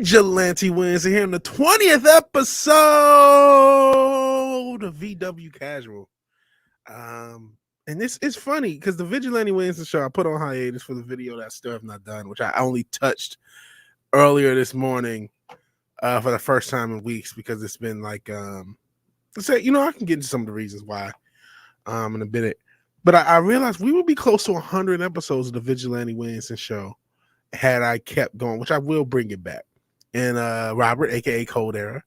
Vigilante Wednesday here in the 20th episode of VW Casual. And this is funny because the Vigilante Wednesday show I put on hiatus for the video that I still have not done, which I only touched earlier this morning for the first time in weeks because it's been like, let's say, I can get into some of the reasons why in a minute. But I realized we would be close to 100 episodes of the Vigilante Wednesday show had I kept going, which I will bring it back. And Robert, aka Cold Era,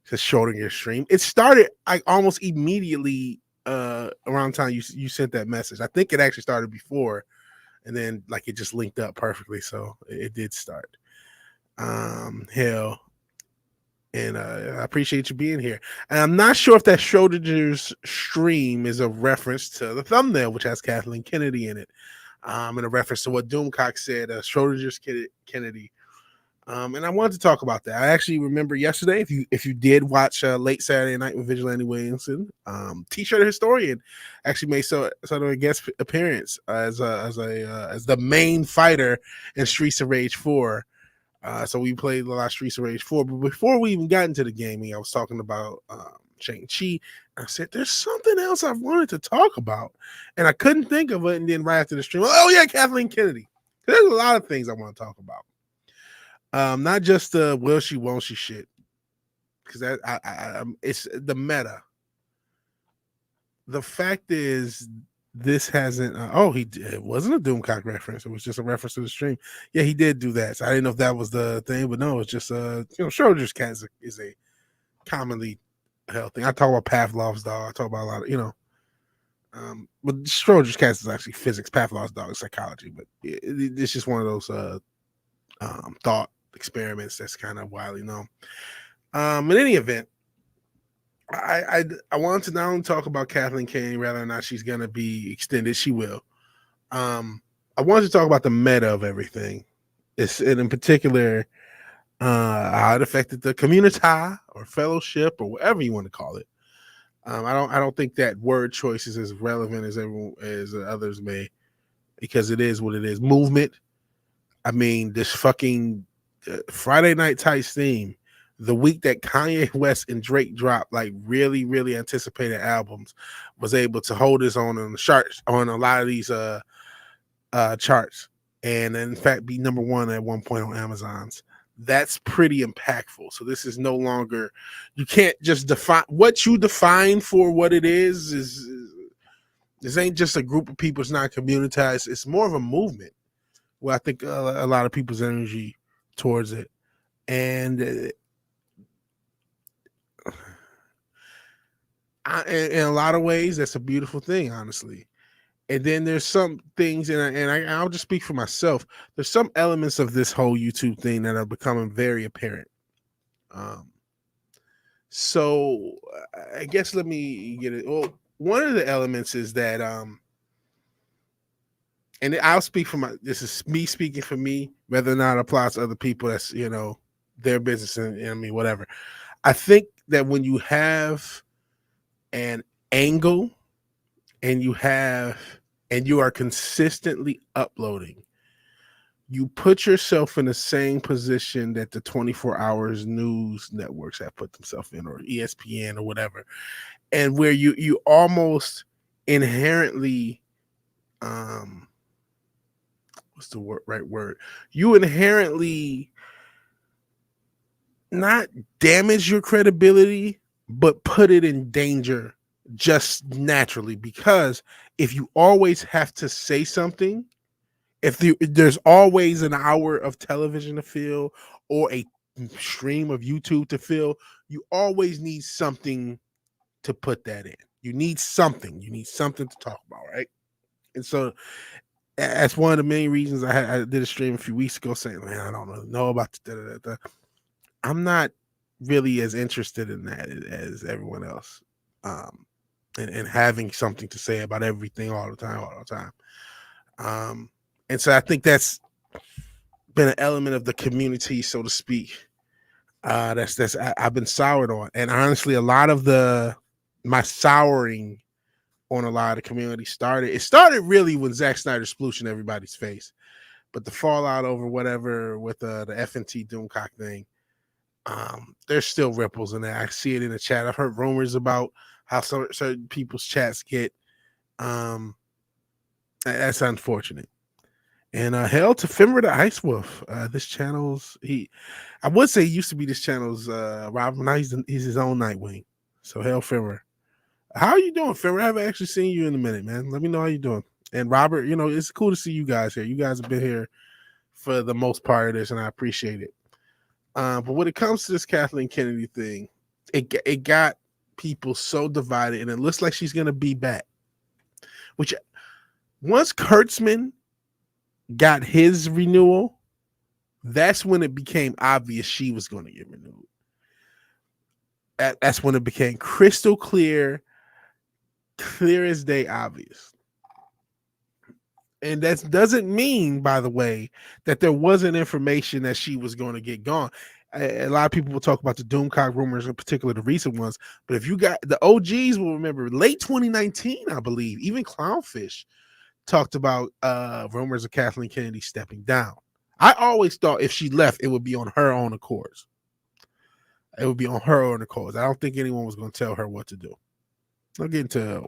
says Schrodinger stream. It started almost immediately around the time you sent that message. I think it actually started before, and then it just linked up perfectly, so it did start. Hell, and I appreciate you being here. And I'm not sure if that Schrodinger's stream is a reference to the thumbnail, which has Kathleen Kennedy in it, and a reference to what Doomcock said, Schrodinger's Kennedy. And I wanted to talk about that. I actually remember yesterday, if you did watch Late Saturday Night with Vigilante Williamson, T-shirt historian actually made sort of a guest appearance as the main fighter in Streets of Rage 4. So we played a lot of Streets of Rage 4. But before we even got into the gaming, I was talking about Shang-Chi. I said, there's something else I wanted to talk about. And I couldn't think of it. And then right after the stream, oh yeah, Kathleen Kennedy. There's a lot of things I want to talk about. Not just the will she, won't she shit, because it's the meta. The fact is, this hasn't. It wasn't a Doomcock reference. It was just a reference to the stream. Yeah, he did do that. So I didn't know if that was the thing, but no, it's just Schrodinger's cat is a commonly held thing. I talk about Pavlov's dog. I talk about a lot of but Schrodinger's cat is actually physics. Pavlov's dog is psychology, but it's just one of those thought experiments that's kind of widely known. In any event, I wanted to not only talk about Kathleen Kennedy, whether or not she's going to be extended. She will. I wanted to talk about the meta of everything. And in particular, how it affected the community or fellowship or whatever you want to call it. I don't think that word choice is as relevant as others may, because it is what it is. Movement. I mean, this fucking Friday Night Tights theme, the week that Kanye West and Drake dropped really, really anticipated albums, was able to hold his own on the charts on a lot of these charts, and in fact be number one at one point on Amazon's. That's pretty impactful. So this is no longer, you can't just define what you define for what it is this ain't just a group of people. It's not communitized. It's more of a movement. Well, I think a lot of people's energy towards it, and in a lot of ways, that's a beautiful thing, honestly. And then there's some things, and I'll just speak for myself. There's some elements of this whole YouTube thing that are becoming very apparent. So I guess let me get it. Well, one of the elements is that and I'll speak for this is me speaking for me, whether or not it applies to other people, that's, their business and whatever. I think that when you have an angle and you are consistently uploading, you put yourself in the same position that the 24 hours news networks have put themselves in, or ESPN or whatever, and where you almost inherently what's the right word? You inherently not damage your credibility, but put it in danger just naturally. Because if you always have to say something, if there's always an hour of television to fill or a stream of YouTube to fill, you always need something to put that in. You need something. You need something to talk about, right? And so that's one of the main reasons I did a stream a few weeks ago saying, man, I don't really know about the. I'm not really as interested in that as everyone else, and having something to say about everything all the time. And so I think that's been an element of the community, so to speak. That's I've been soured on, and honestly, a lot of my souring on a lot of the community started really when Zack Snyder splooshed in everybody's face, but the fallout over whatever with the FNT Doomcock thing There's still ripples in that. I see it in the chat. I've heard rumors about how certain people's chats get. That's unfortunate. And hail to Fimmer the Ice Wolf. This channel's I would say he used to be this channel's Rob. Now he's his own Nightwing. So hail Fimmer. How are you doing, Fimmer? I haven't actually seen you in a minute, man. Let me know how you're doing. And Robert, it's cool to see you guys here. You guys have been here for the most part of this, and I appreciate it. But when it comes to this Kathleen Kennedy thing, it got people so divided, and it looks like she's gonna be back. Which once Kurtzman got his renewal, that's when it became obvious she was going to get renewed. That's when it became crystal clear as day obvious. And that doesn't mean, by the way, that there wasn't information that she was going to get gone. A lot of people will talk about the Doomcock rumors, in particular the recent ones. But if you got the OGs will remember late 2019, I believe, even Clownfish talked about rumors of Kathleen Kennedy stepping down. I always thought if she left, it would be on her own accords. It would be on her own accords. I don't think anyone was going to tell her what to do. I'll get into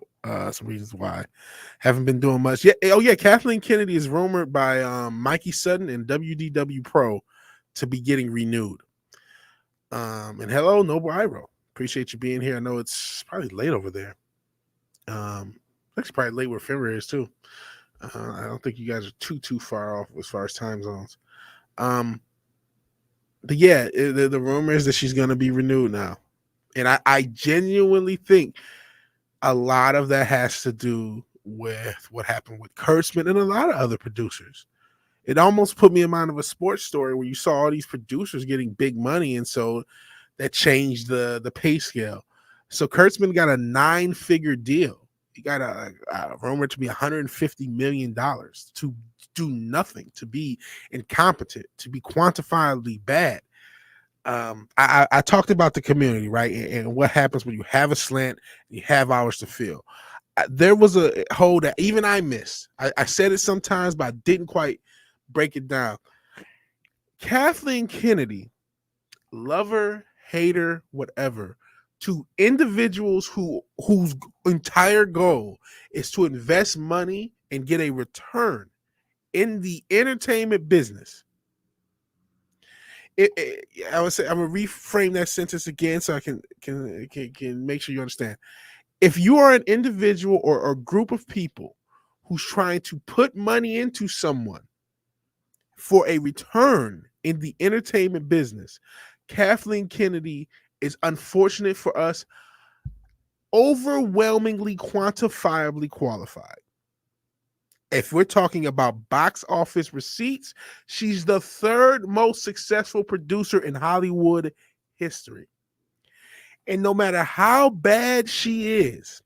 some reasons why. Haven't been doing much. Yeah. Oh, yeah. Kathleen Kennedy is rumored by Mikey Sutton and WDW Pro to be getting renewed. And hello, Noble Iro. Appreciate you being here. I know it's probably late over there. It's probably late where February is too. I don't think you guys are too far off as far as time zones. But yeah, the rumor is that she's going to be renewed now. And I genuinely think a lot of that has to do with what happened with Kurtzman and a lot of other producers. It almost put me in mind of a sports story where you saw all these producers getting big money, and so that changed the pay scale. So Kurtzman got a 9-figure deal. He got a rumor to be $150 million to do nothing, to be incompetent, to be quantifiably bad. I talked about the community, right? And what happens when you have a slant and you have hours to fill. There was a hole that even I missed. I said it sometimes, but I didn't quite break it down. Kathleen Kennedy, lover, hater, whatever, to individuals whose entire goal is to invest money and get a return in the entertainment business. I would say I'm gonna reframe that sentence again so I can make sure you understand. If you are an individual or a group of people who's trying to put money into someone for a return in the entertainment business, Kathleen Kennedy is, unfortunate for us, overwhelmingly quantifiably qualified. If we're talking about box office receipts, she's the third most successful producer in Hollywood history. And no matter how bad she is,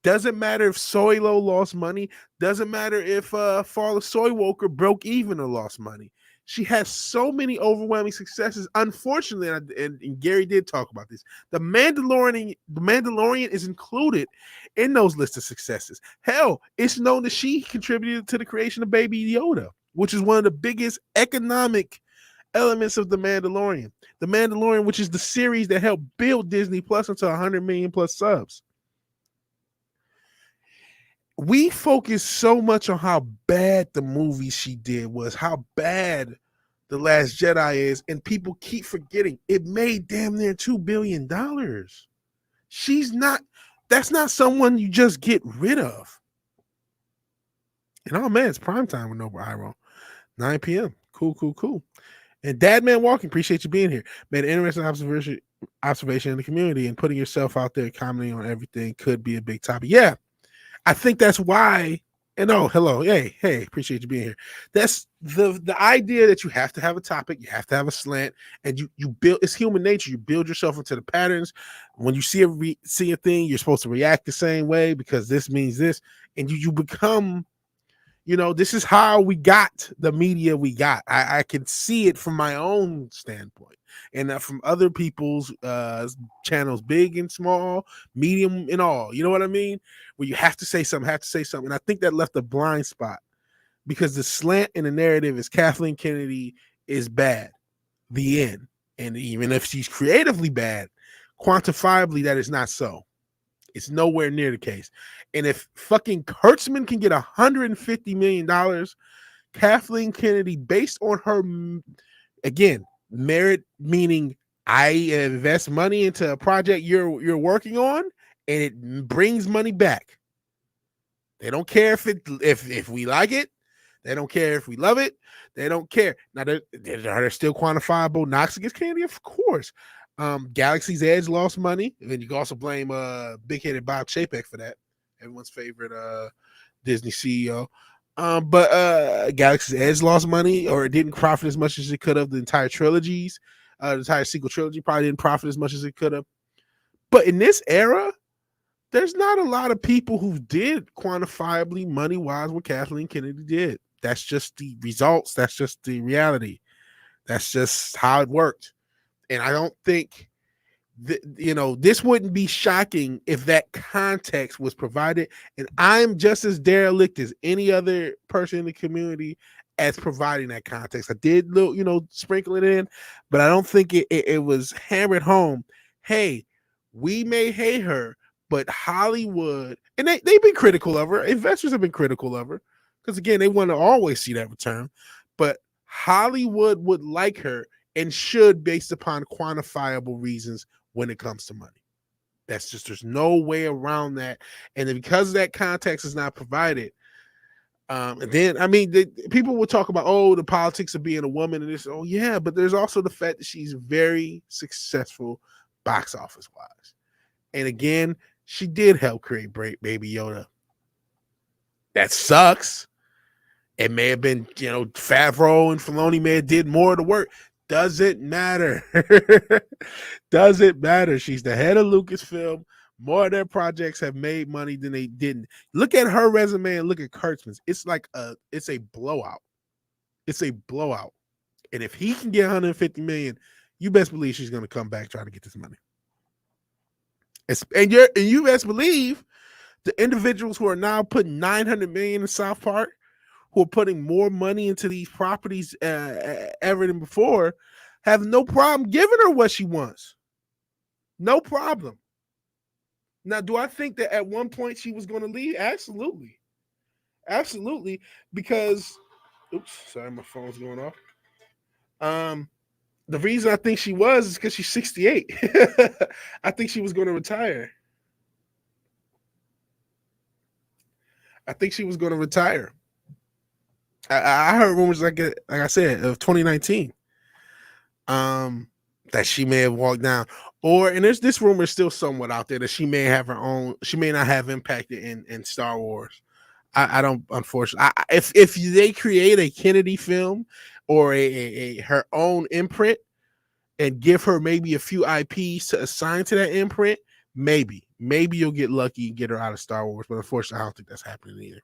doesn't matter if Soylo lost money, doesn't matter if Fall of Soy Woker broke even or lost money. She has so many overwhelming successes. Unfortunately, and Gary did talk about this, the Mandalorian is included in those lists of successes. Hell, it's known that she contributed to the creation of Baby Yoda, which is one of the biggest economic elements of The Mandalorian. The Mandalorian, which is the series that helped build Disney Plus into 100 million plus subs. We focus so much on how bad the movie she did was, how bad The Last Jedi is, and people keep forgetting it made damn near $2 billion. That's not someone you just get rid of. And oh man, it's prime time with Noble Iron. 9 p.m. Cool. And Dadman Walking, appreciate you being here. Made an interesting observation in the community, and putting yourself out there, commenting on everything could be a big topic. Yeah. I think that's why, and hello, hey, appreciate you being here. That's the idea that you have to have a topic, you have to have a slant, and you build. It's human nature. You build yourself into the patterns. When you see a thing, you're supposed to react the same way because this means this, and you become. This is how we got the media we got. I can see it from my own standpoint, and from other people's channels, big and small, medium and all. You know what I mean? Where you have to say something. And I think that left a blind spot because the slant in the narrative is Kathleen Kennedy is bad. The end. And even if she's creatively bad, quantifiably that is not so. It's nowhere near the case. And if fucking Kurtzman can get $150 million, Kathleen Kennedy, based on her, again, merit, meaning I invest money into a project you're working on, and it brings money back. They don't care if we like it. They don't care if we love it. They don't care. Now, are there still quantifiable knocks against Kennedy? Of course. Galaxy's Edge lost money. And then you can also blame big-headed Bob Chapek for that. Everyone's favorite Disney CEO. But Galaxy's Edge lost money, or it didn't profit as much as it could have. The entire trilogies, the entire sequel trilogy probably didn't profit as much as it could have. But in this era, there's not a lot of people who did quantifiably money-wise what Kathleen Kennedy did. That's just the results. That's just the reality. That's just how it worked. And I don't think, this wouldn't be shocking if that context was provided. And I'm just as derelict as any other person in the community as providing that context. I did, sprinkle it in, but I don't think it was hammered home. Hey, we may hate her, but Hollywood, and they've been critical of her. Investors have been critical of her because, again, they want to always see that return. But Hollywood would like her and should, based upon quantifiable reasons when it comes to money. There's no way around that. And because that context is not provided, and then, people will talk about, the politics of being a woman and this. Oh, yeah, but there's also the fact that she's very successful box office wise. And again, she did help create Baby Yoda. That sucks. It may have been, Favreau and Filoni may have did more of the work. Doesn't matter. Doesn't matter. She's the head of Lucasfilm. More of their projects have made money than they didn't. Look at her resume and look at Kurtzman's. It's a blowout. It's a blowout. And if he can get 150 million, you best believe she's going to come back trying to get this money. And you best believe the individuals who are now putting 900 million in South Park, who are putting more money into these properties ever than before, have no problem giving her what she wants. No problem. Now, do I think that at one point she was going to leave? Absolutely. Absolutely. Because, oops, sorry, my phone's going off. The reason I think she was is because she's 68. I think she was going to retire. I heard rumors like I said of 2019, that she may have walked down, and there's this rumor still somewhat out there that she may have her own. She may not have impacted in Star Wars. I don't, unfortunately. If they create a Kennedy film or her own imprint and give her maybe a few IPs to assign to that imprint, maybe you'll get lucky and get her out of Star Wars. But unfortunately, I don't think that's happening either.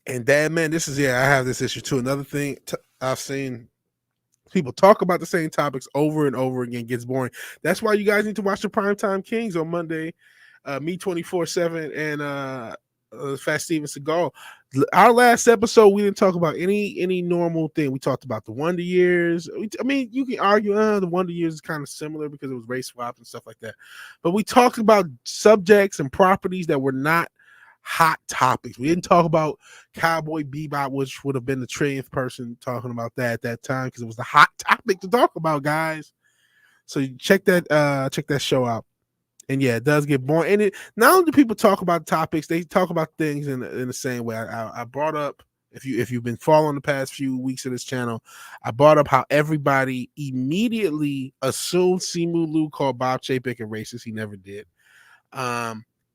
And Dad, man, I have this issue too. Another thing I've seen people talk about the same topics over and over again, gets boring. That's why you guys need to watch the Primetime Kings on Monday. Me 24/7 and Fat Steven Seagal. Our last episode, we didn't talk about any normal thing. We talked about the Wonder Years. You can argue the Wonder Years is kind of similar because it was race swap and stuff like that. But we talked about subjects and properties that were not hot topics. We didn't talk about Cowboy Bebop, which would have been the 30th person talking about that at that time because it was the hot topic to talk about, guys. So check that show out. And yeah, it does get boring. And not only do people talk about topics, they talk about things in the same way. I brought up, if you've been following the past few weeks of this channel, I brought up how everybody immediately assumed Simu Liu called Bob Chapek a racist. He never did.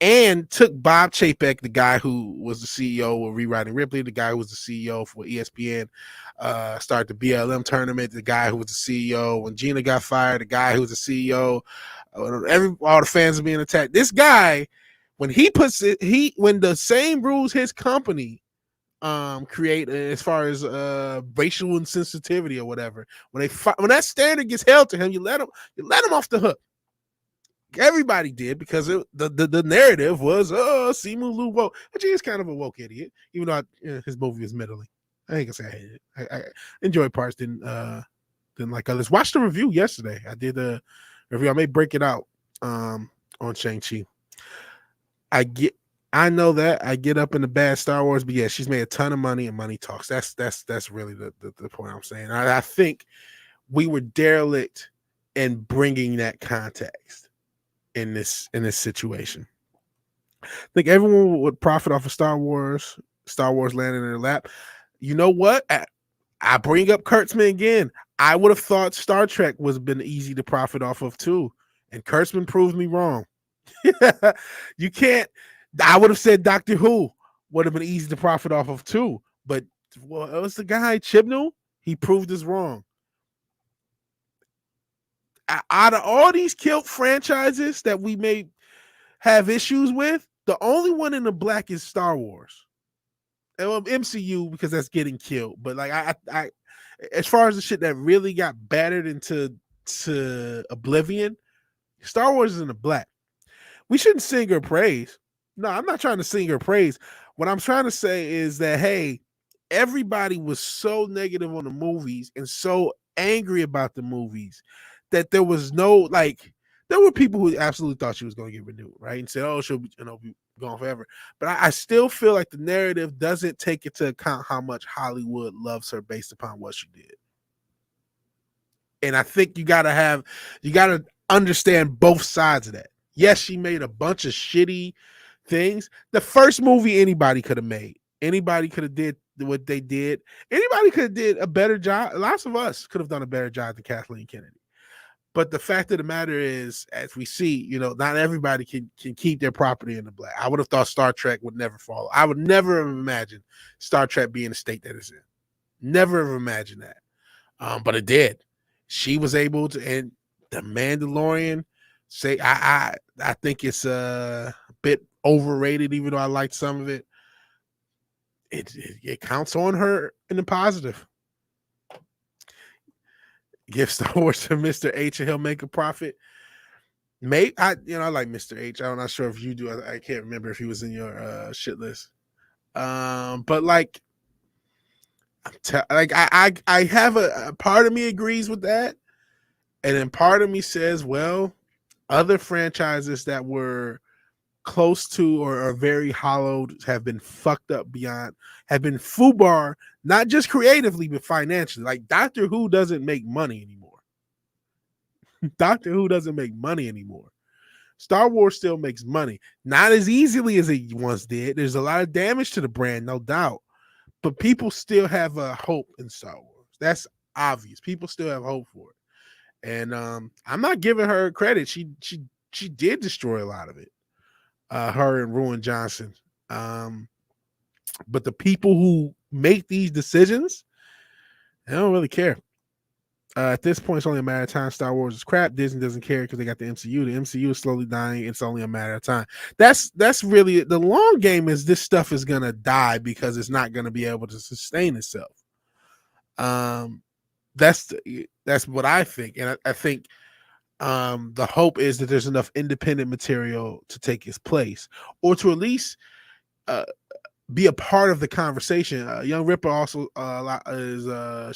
And took Bob Chapek, the guy who was the CEO of Rewriting Ripley, the guy who was the CEO for ESPN, started the BLM tournament, the guy who was the CEO when Gina got fired, the guy who was the CEO, all the fans are being attacked. This guy, when when the same rules his company create as far as racial insensitivity or whatever, when that standard gets held to him, you let him off the hook. Everybody did because the narrative was, Simu Liu woke, which he is kind of a woke idiot, even though his movie was middling. I ain't gonna say I hated it. I enjoyed parts, didn't than like others. Watch the review yesterday. I did a review. I may break it out on Shang-Chi. I know that I get up in the bad Star Wars, but yeah, she's made a ton of money and money talks. That's really the point I'm saying. I think we were derelict in bringing that context in this situation. I think everyone would profit off of Star Wars landing in their lap. You know what? I bring up Kurtzman again. I would have thought Star Trek was been easy to profit off of too, and Kurtzman proved me wrong. You can't. I would have said Doctor Who would have been easy to profit off of too, but well, it was the guy Chibnall. He proved us wrong. Out of all these killed franchises that we may have issues with, the only one in the black is Star Wars. Well, MCU because that's getting killed, but like I as far as the shit that really got battered into oblivion, Star Wars is in the black. We shouldn't sing her praise. No, I'm not trying to sing her praise. What I'm trying to say is that, hey, everybody was so negative on the movies and so angry about the movies that there was no, like, there were people who absolutely thought she was going to get renewed, right? And said, oh, she'll be, be gone forever. But I still feel like the narrative doesn't take into account how much Hollywood loves her based upon what she did. And I think you got to understand both sides of that. Yes, she made a bunch of shitty things. The first movie anybody could have made. Anybody could have did what they did. Anybody could have did a better job. Lots of us could have done a better job than Kathleen Kennedy. But the fact of the matter is, as we see, not everybody can keep their property in the black. I would have thought Star Trek would never follow. I would never have imagined Star Trek being the state that it's in. Never have imagined that. But it did. She was able to, and The Mandalorian, I think it's a bit overrated, even though I liked some of it. It counts on her in the positive. Give Star Wars to Mr. H and he'll make a profit. I like Mr. H. I'm not sure if you do. I can't remember if he was in your shit list. But like, I have a part of me agrees with that, and then part of me says, well, other franchises that were close to or are very hollowed have been fucked up have been foobar, not just creatively but financially. Like Doctor Who doesn't make money anymore. Doctor Who doesn't make money anymore. Star Wars still makes money, not as easily as it once did. There's a lot of damage to the brand, no doubt, but people still have a hope in Star Wars. That's obvious. People still have hope for it, and I'm not giving her credit. She did destroy a lot of it. Her and Ruin Johnson. But the people who make these decisions, they don't really care. At this point, it's only a matter of time. Star Wars is crap. Disney doesn't care because they got the MCU. The MCU is slowly dying. It's only a matter of time. That's really the long game. Is this stuff is gonna die because it's not gonna be able to sustain itself. That's what I think, and I think the hope is that there's enough independent material to take its place, or to at least be a part of the conversation. Young Ripper also is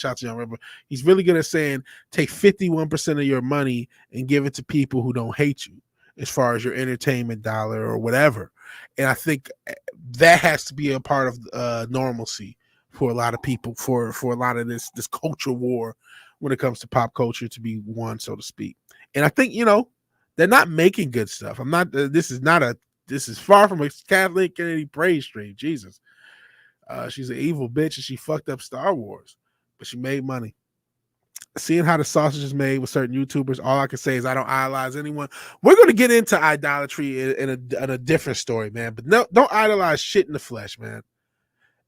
shout out to Young Ripper. He's really good at saying take 51% of your money and give it to people who don't hate you, as far as your entertainment dollar or whatever. And I think that has to be a part of normalcy for a lot of people, for a lot of this culture war when it comes to pop culture to be won, so to speak. And I think, they're not making good stuff. This is far from a Kathleen Kennedy praise stream. Jesus. She's an evil bitch and she fucked up Star Wars, but she made money. Seeing how the sausage is made with certain YouTubers, all I can say is I don't idolize anyone. We're going to get into idolatry in a different story, man. But no, don't idolize shit in the flesh, man.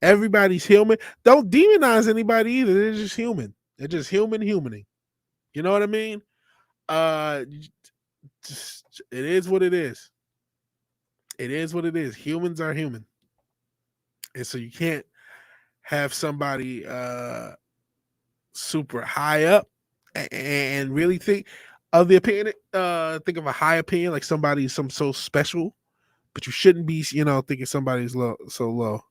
Everybody's human. Don't demonize anybody either. They're just human. They're just humaning. You know what I mean? It is what it is. It is what it is. Humans are human. And so you can't have somebody super high up and really think of the opinion, think of a high opinion, like somebody's so special, but you shouldn't be, thinking somebody's so low.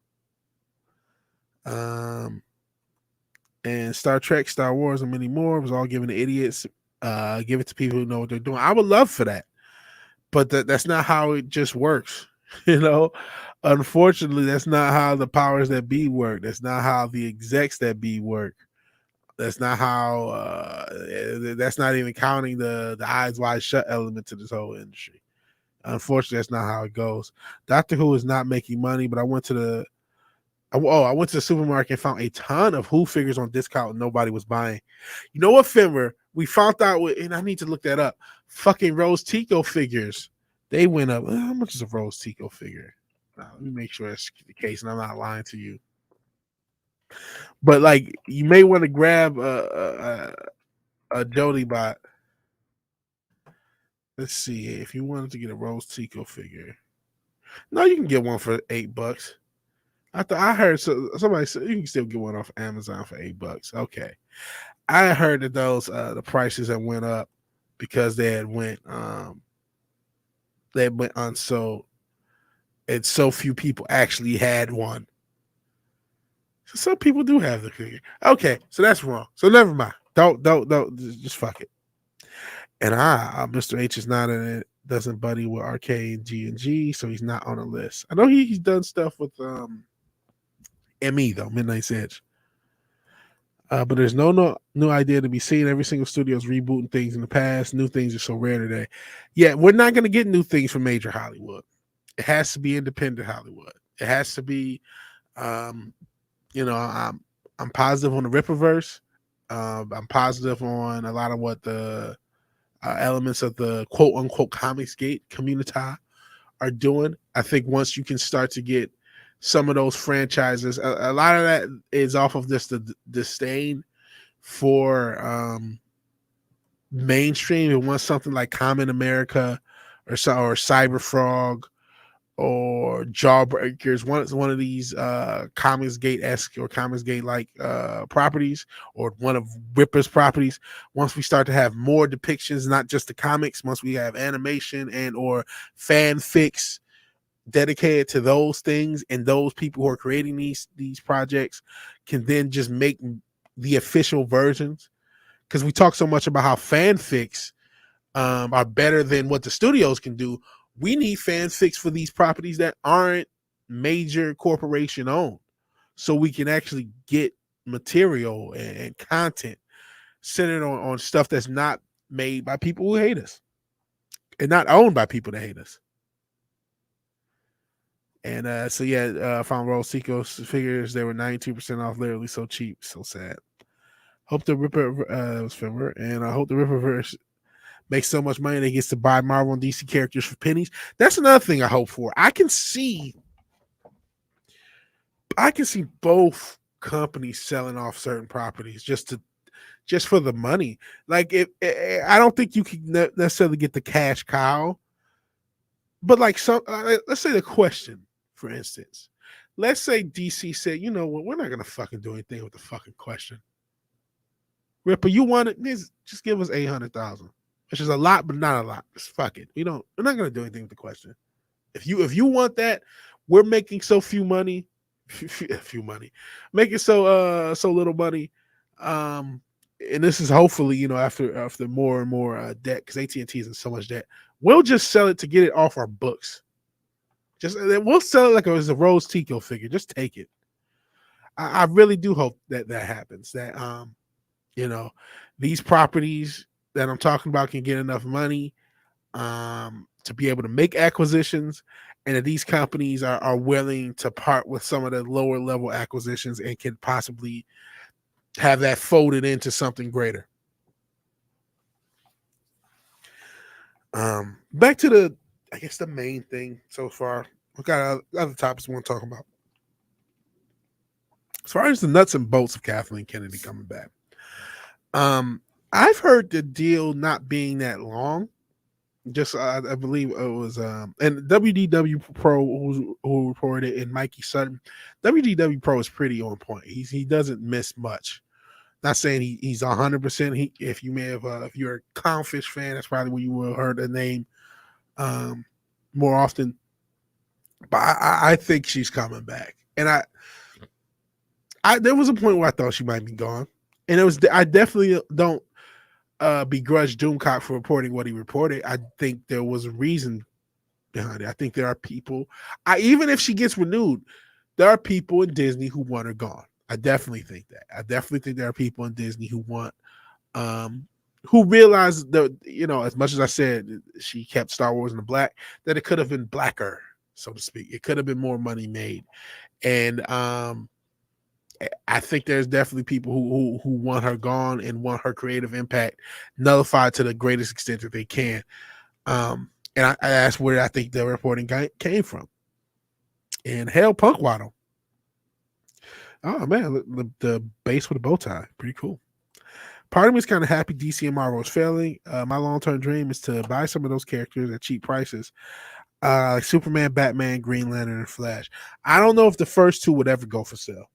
and Star Trek, Star Wars, and many more. It was all given to idiots. Give it to people who know what they're doing. I would love for that, but that's not how it just works. You know, unfortunately, that's not how the powers that be work. That's not how the execs that be work. That's not how. That's not even counting the eyes wide shut element to this whole industry. Unfortunately, that's not how it goes. Doctor Who is not making money, but I went to the supermarket and found a ton of Who figures on discount and nobody was buying. You know what, Finver? We found out, and I need to look that up. Fucking Rose Tico figures, they went up. How much is a Rose Tico figure? Let me make sure that's the case, and I'm not lying to you. But like, you may want to grab a Jody bot. Let's see if you wanted to get a Rose Tico figure. No, you can get one for $8. I heard somebody said you can still get one off Amazon for $8. Okay, I heard that those the prices that went up because they went unsold, and so few people actually had one. So some people do have the figure. Okay, so that's wrong. So never mind. Don't just fuck it. And Mr. H is not in it. Doesn't buddy with Arcade G&G, so he's not on the list. I know he's done stuff with ME though, Midnight's Edge. But there's no new idea to be seen. Every single studio is rebooting things in the past. New things are so rare today. Yeah, we're not going to get new things from major Hollywood. It has to be independent Hollywood. It has to be, I'm positive on the Rippaverse. I'm positive on a lot of what the elements of the quote unquote Comicsgate community are doing. I think once you can start to get some of those franchises, a lot of that is off of just the disdain for mainstream. And once something like Common America or Cyberfrog or Jawbreakers, one of these Comicsgate-esque or Comicsgate-like properties, or one of Ripper's properties, once we start to have more depictions, not just the comics, once we have animation and or fanfics dedicated to those things, and those people who are creating these projects can then just make the official versions. Because we talk so much about how fanfics are better than what the studios can do. We need fanfics for these properties that aren't major corporation owned, so we can actually get material and content centered on stuff that's not made by people who hate us and not owned by people that hate us. And I found Rose Tico's figures. They were 92% off, literally so cheap, so sad. Hope the Ripper was Finver, and I hope the Ripperverse makes so much money that he gets to buy Marvel and DC characters for pennies. That's another thing I hope for. I can see both companies selling off certain properties just for the money. Like, I don't think you can necessarily get the cash cow, but like let's say the question, for instance, let's say DC said, you know what, we're not gonna fucking do anything with the fucking question. Ripper, you want it? Just give us 800,000. Which is a lot, but not a lot. Just fuck it. We're not gonna do anything with the question. If you want that, we're making so few money, making so little money. And this is hopefully, after more and more debt, because AT&T is in so much debt. We'll just sell it to get it off our books. We'll sell it like it was a Rose Tico figure. Just take it. I really do hope that happens. That these properties that I'm talking about can get enough money to be able to make acquisitions, and that these companies are willing to part with some of the lower level acquisitions and can possibly have that folded into something greater. Back to the main thing so far. We got other topics we want to talk about. As far as the nuts and bolts of Kathleen Kennedy coming back, I've heard the deal not being that long. Just I believe it was and WDW Pro who reported it, and Mikey Sutton. WDW Pro is pretty on point. He doesn't miss much. Not saying he's 100%. If you may have if you're a Clownfish fan, that's probably where you will have heard the name more often. But I think she's coming back, and I there was a point where I thought she might be gone. And I definitely don't begrudge Doomcock for reporting what he reported. I think there was a reason behind it. I think there are people, even if she gets renewed, there are people in Disney who want her gone. I definitely think that. I definitely think there are people in Disney who want, who realize that, as much as I said she kept Star Wars in the black, that it could have been blacker, so to speak. It could have been more money made. And I think there's definitely people who want her gone and want her creative impact nullified to the greatest extent that they can. And that's where I think the reporting came from. And hell, Punk Waddle. Oh man, the base with a bow tie, pretty cool. Part of me is kind of happy DC and Marvel is failing. My long-term dream is to buy some of those characters at cheap prices, like Superman, Batman, Green Lantern, and Flash. I don't know if the first two would ever go for sale.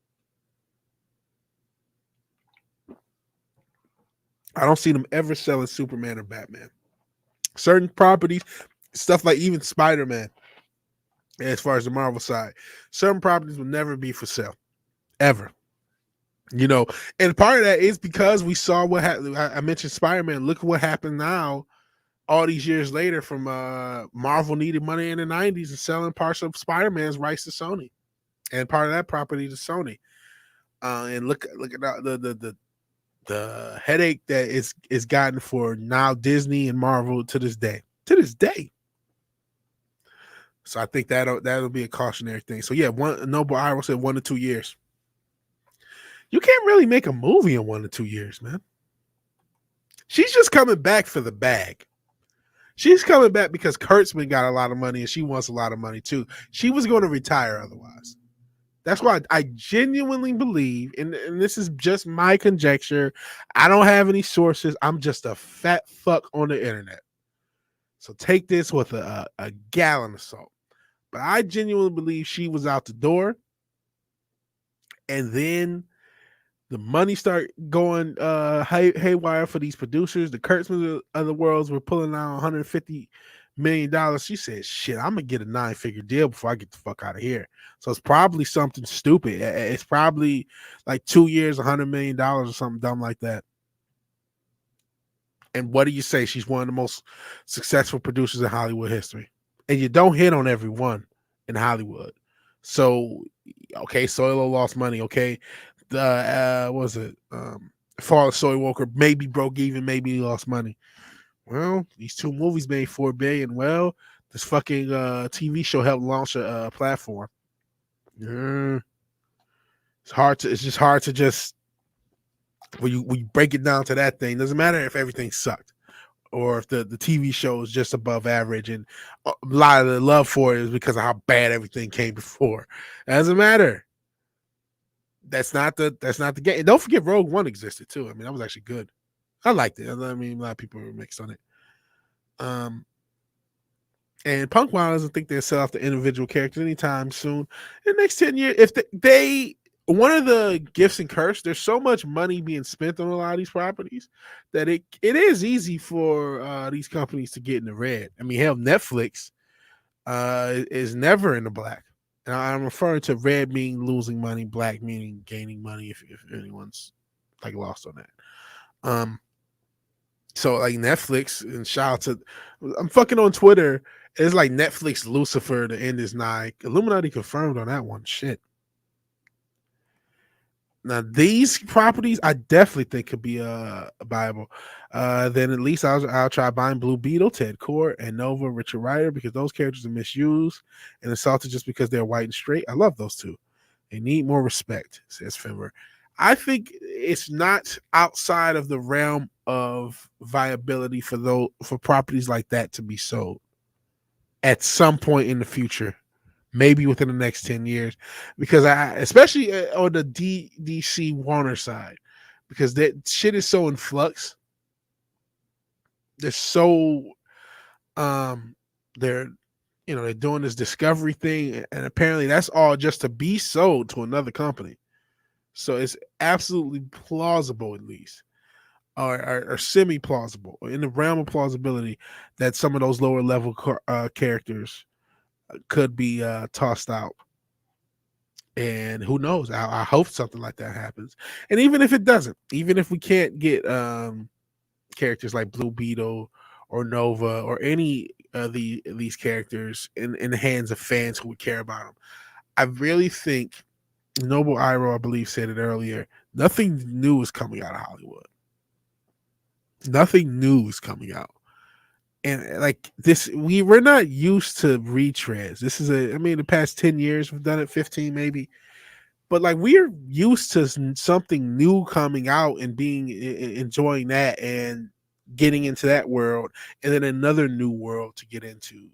I don't see them ever selling Superman or Batman. Certain properties, stuff like even Spider-Man, as far as the Marvel side, certain properties will never be for sale, ever. And part of that is because we saw what happened. I mentioned Spider-Man. Look at what happened now, all these years later, from Marvel needed money in the 90s and selling parts of Spider-Man's rights to Sony, and part of that property to Sony. And look at the headache that is gotten for now Disney and Marvel to this day. So I think that'll be a cautionary thing. So yeah, Noble Ira said 1 to 2 years. You can't really make a movie in 1 to 2 years, man. She's just coming back for the bag. She's coming back because Kurtzman got a lot of money and she wants a lot of money too. She was going to retire otherwise. That's why I genuinely believe, and this is just my conjecture. I don't have any sources. I'm just a fat fuck on the internet. So take this with a gallon of salt. But I genuinely believe she was out the door. And then the money start going haywire for these producers. The Kurtzmans of the worlds were pulling out $150 million. She said, shit, I'm gonna get a 9-figure deal before I get the fuck out of here. So it's probably something stupid. It's probably like 2 years, $100 million or something dumb like that. And what do you say? She's one of the most successful producers in Hollywood history. And you don't hit on everyone in Hollywood. So, okay, Soilo lost money. Okay, what was it? Fall of Soy Walker maybe broke even, maybe he lost money. Well, these two movies made $4 billion. Well, this fucking TV show helped launch a platform. It's just hard to just when you break it down to that thing. Doesn't matter if everything sucked or if the TV show is just above average, and a lot of the love for it is because of how bad everything came before. It doesn't matter. That's not the game. And don't forget, Rogue One existed too. I mean, that was actually good. I liked it. I mean, a lot of people were mixed on it. And Punk Wild doesn't think they'll sell off the individual characters anytime soon. In the next 10 years, if they one of the gifts and curse, there's so much money being spent on a lot of these properties that it is easy for these companies to get in the red. I mean, hell, Netflix is never in the black. And I'm referring to red meaning losing money, black meaning gaining money, if anyone's like lost on that. So like Netflix, and shout out to, I'm fucking on Twitter. It's like Netflix Lucifer, the end is nigh. Illuminati confirmed on that one. Shit. Now these properties, I definitely think could be viable. Then at least I'll try buying Blue Beetle, Ted Core, and Nova, Richard Rider, because those characters are misused and assaulted just because they're white and straight. I love those two. They need more respect, says Fimmer. I think it's not outside of the realm of viability for properties like that to be sold at some point in the future, maybe within the next 10 years, because especially on the DC Warner side, because that shit is so in flux. They're so they're doing this Discovery thing, and apparently that's all just to be sold to another company. So it's absolutely plausible, at least, or semi-plausible, or in the realm of plausibility, that some of those lower level characters could be tossed out. And who knows? I hope something like that happens. And even if it doesn't, even if we can't get characters like Blue Beetle or Nova or any of these characters in the hands of fans who would care about them, I really think Noble Iroh, I believe, said it earlier. Nothing new is coming out of Hollywood. Nothing new is coming out. And like this, we're not used to retreads. This is the past 10 years we've done it, 15 maybe. But like we're used to something new coming out and being enjoying that and getting into that world, and then another new world to get into,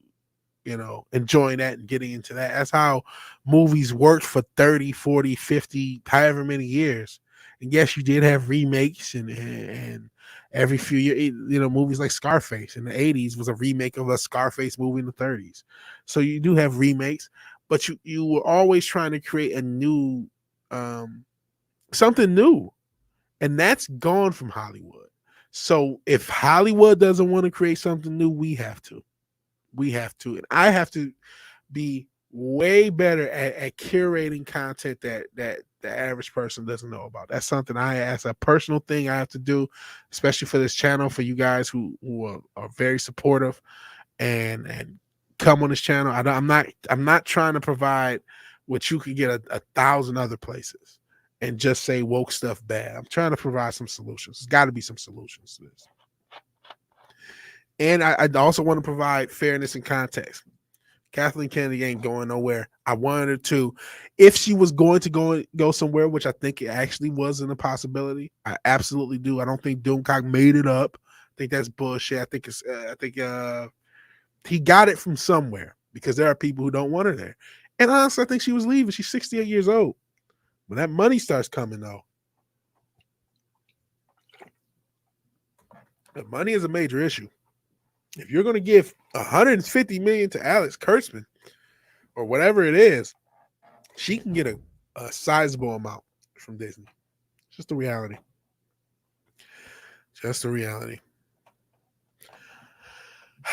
enjoying that and getting into that. That's how movies worked for 30, 40, 50, however many years. And yes, you did have remakes and every few years, movies like Scarface in the 80s was a remake of a Scarface movie in the 30s. So you do have remakes, but you were always trying to create a new something new. And that's gone from Hollywood. So if Hollywood doesn't want to create something new, we have to. We have to. And I have to be way better at curating content that the average person doesn't know about. That's something as a personal thing I have to do, especially for this channel, for you guys who are very supportive and come on this channel. I'm not trying to provide what you can get a thousand other places and just say woke stuff bad. I'm trying to provide some solutions. There's got to be some solutions to this. And I also want to provide fairness and context. Kathleen Kennedy ain't going nowhere. I wanted her to. If she was going to go somewhere, which I think it actually wasn't a possibility, I absolutely do. I don't think Doomcock made it up. I think that's bullshit. I think he got it from somewhere because there are people who don't want her there. And honestly, I think she was leaving. She's 68 years old. When that money starts coming, though, the money is a major issue. If you're going to give $150 million to Alex Kurtzman or whatever it is, she can get a sizable amount from Disney. It's just the reality. Just the reality.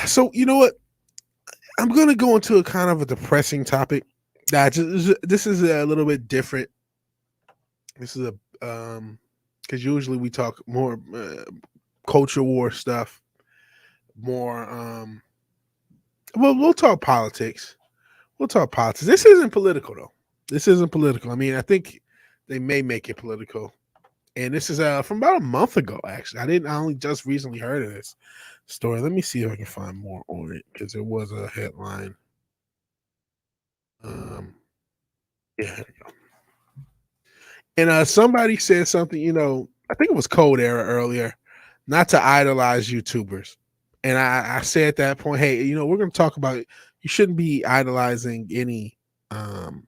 So, you know what? I'm going to go into a kind of a depressing topic. This is a little bit different. This is because usually we talk more culture war stuff. More we'll talk politics. This isn't political though. This isn't political. I mean, I think they may make it political. And this is from about a month ago, actually. I only just recently heard of this story. Let me see if I can find more on it because it was a headline. Yeah, here we go. And somebody said something, I think it was Cold Era earlier, not to idolize YouTubers. And I say at that point, hey, we're going to talk about it. You shouldn't be idolizing anything in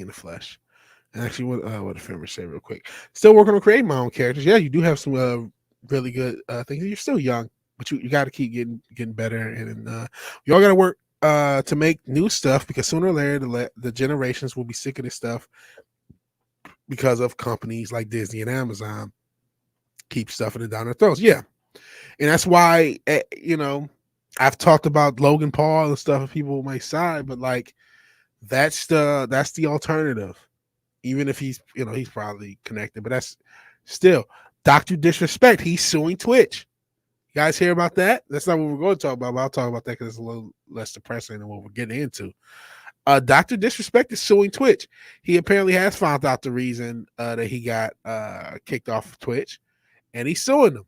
the flesh. And actually, what the filmers say real quick. Still working on creating my own characters. Yeah, you do have some really good things. You're still young, but you got to keep getting better. And you all got to work to make new stuff because sooner or later the generations will be sick of this stuff because of companies like Disney and Amazon keep stuffing it down their throats. Yeah. And that's why, I've talked about Logan Paul and stuff, and people might side, but like, that's the alternative. Even if he's probably connected, but that's still Dr. Disrespect. He's suing Twitch. You guys hear about that? That's not what we're going to talk about, but I'll talk about that because it's a little less depressing than what we're getting into. Dr. Disrespect is suing Twitch. He apparently has found out the reason that he got kicked off of Twitch. And he's suing them.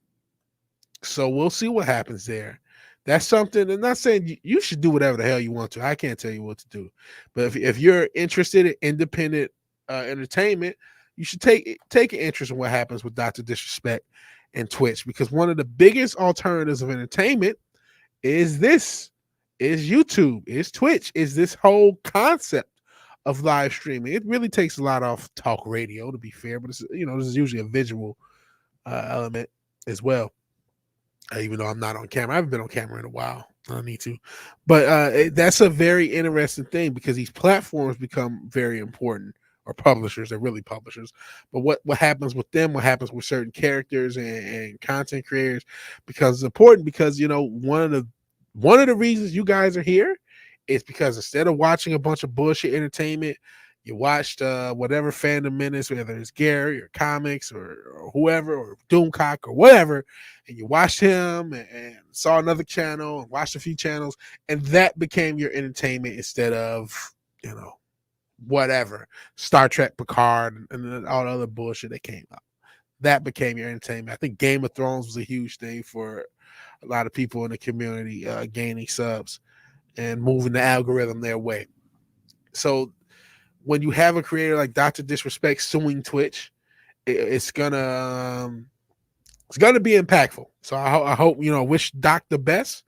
So we'll see what happens there. That's something. I'm not saying you should do whatever the hell you want to. I can't tell you what to do. But if you're interested in independent entertainment, you should take an interest in what happens with Dr. Disrespect and Twitch. Because one of the biggest alternatives of entertainment is YouTube, is Twitch, is this whole concept of live streaming. It really takes a lot off talk radio, to be fair. But this is usually a visual element as well, even though I'm not on camera. I haven't been on camera in a while. I don't need to, but that's a very interesting thing because these platforms become very important, or publishers. They're really publishers. But what happens with them, what happens with certain characters and content creators, because it's important. Because one of the reasons you guys are here It's because instead of watching a bunch of bullshit entertainment, you watched whatever fandom minutes, whether it's Gary or comics or whoever or Doomcock or whatever, and you watched him and saw another channel and watched a few channels, and that became your entertainment instead of, whatever, Star Trek, Picard, and all the other bullshit that came out. That became your entertainment. I think Game of Thrones was a huge thing for a lot of people in the community, gaining subs and moving the algorithm their way. So when you have a creator like Dr. Disrespect suing Twitch, it's gonna be impactful. So I hope, wish Doc the best.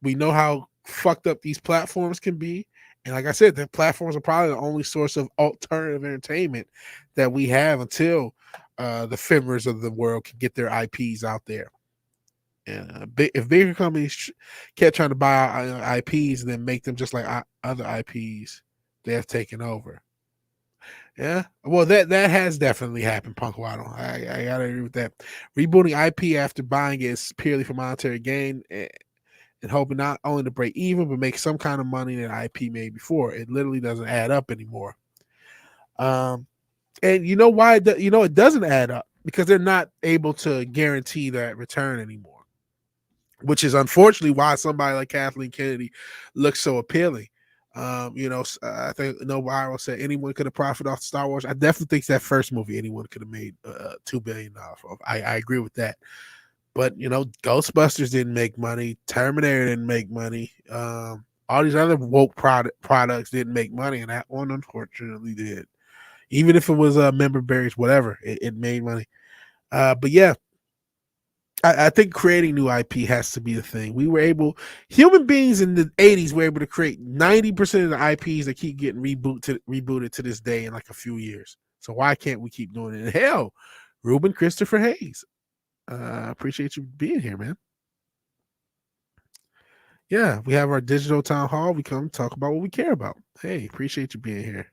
We know how fucked up these platforms can be. And like I said, the platforms are probably the only source of alternative entertainment that we have until the Fimmers of the world can get their IPs out there. And if bigger companies kept trying to buy IPs and then make them just like other IPs, they have taken over. Yeah, well, that has definitely happened, Punk Waddle. I gotta agree with that. Rebooting IP after buying it is purely for monetary gain and hoping not only to break even but make some kind of money that IP made before. It literally doesn't add up anymore. And you know why? It doesn't add up because they're not able to guarantee that return anymore, which is unfortunately why somebody like Kathleen Kennedy looks so appealing. I think No Viral said anyone could have profited off Star Wars. I definitely think that first movie anyone could have made $2 billion off of. I agree with that. But Ghostbusters didn't make money. Terminator didn't make money. All these other woke products didn't make money, and that one unfortunately did. Even if it was member berries, whatever, it made money. But yeah, I think creating new IP has to be the thing. Human beings in the 80s were able to create 90% of the IPs that keep getting rebooted to this day in like a few years. So why can't we keep doing it? And hell, Ruben Christopher Hayes. I appreciate you being here, man. Yeah, we have our digital town hall. We come talk about what we care about. Hey, appreciate you being here.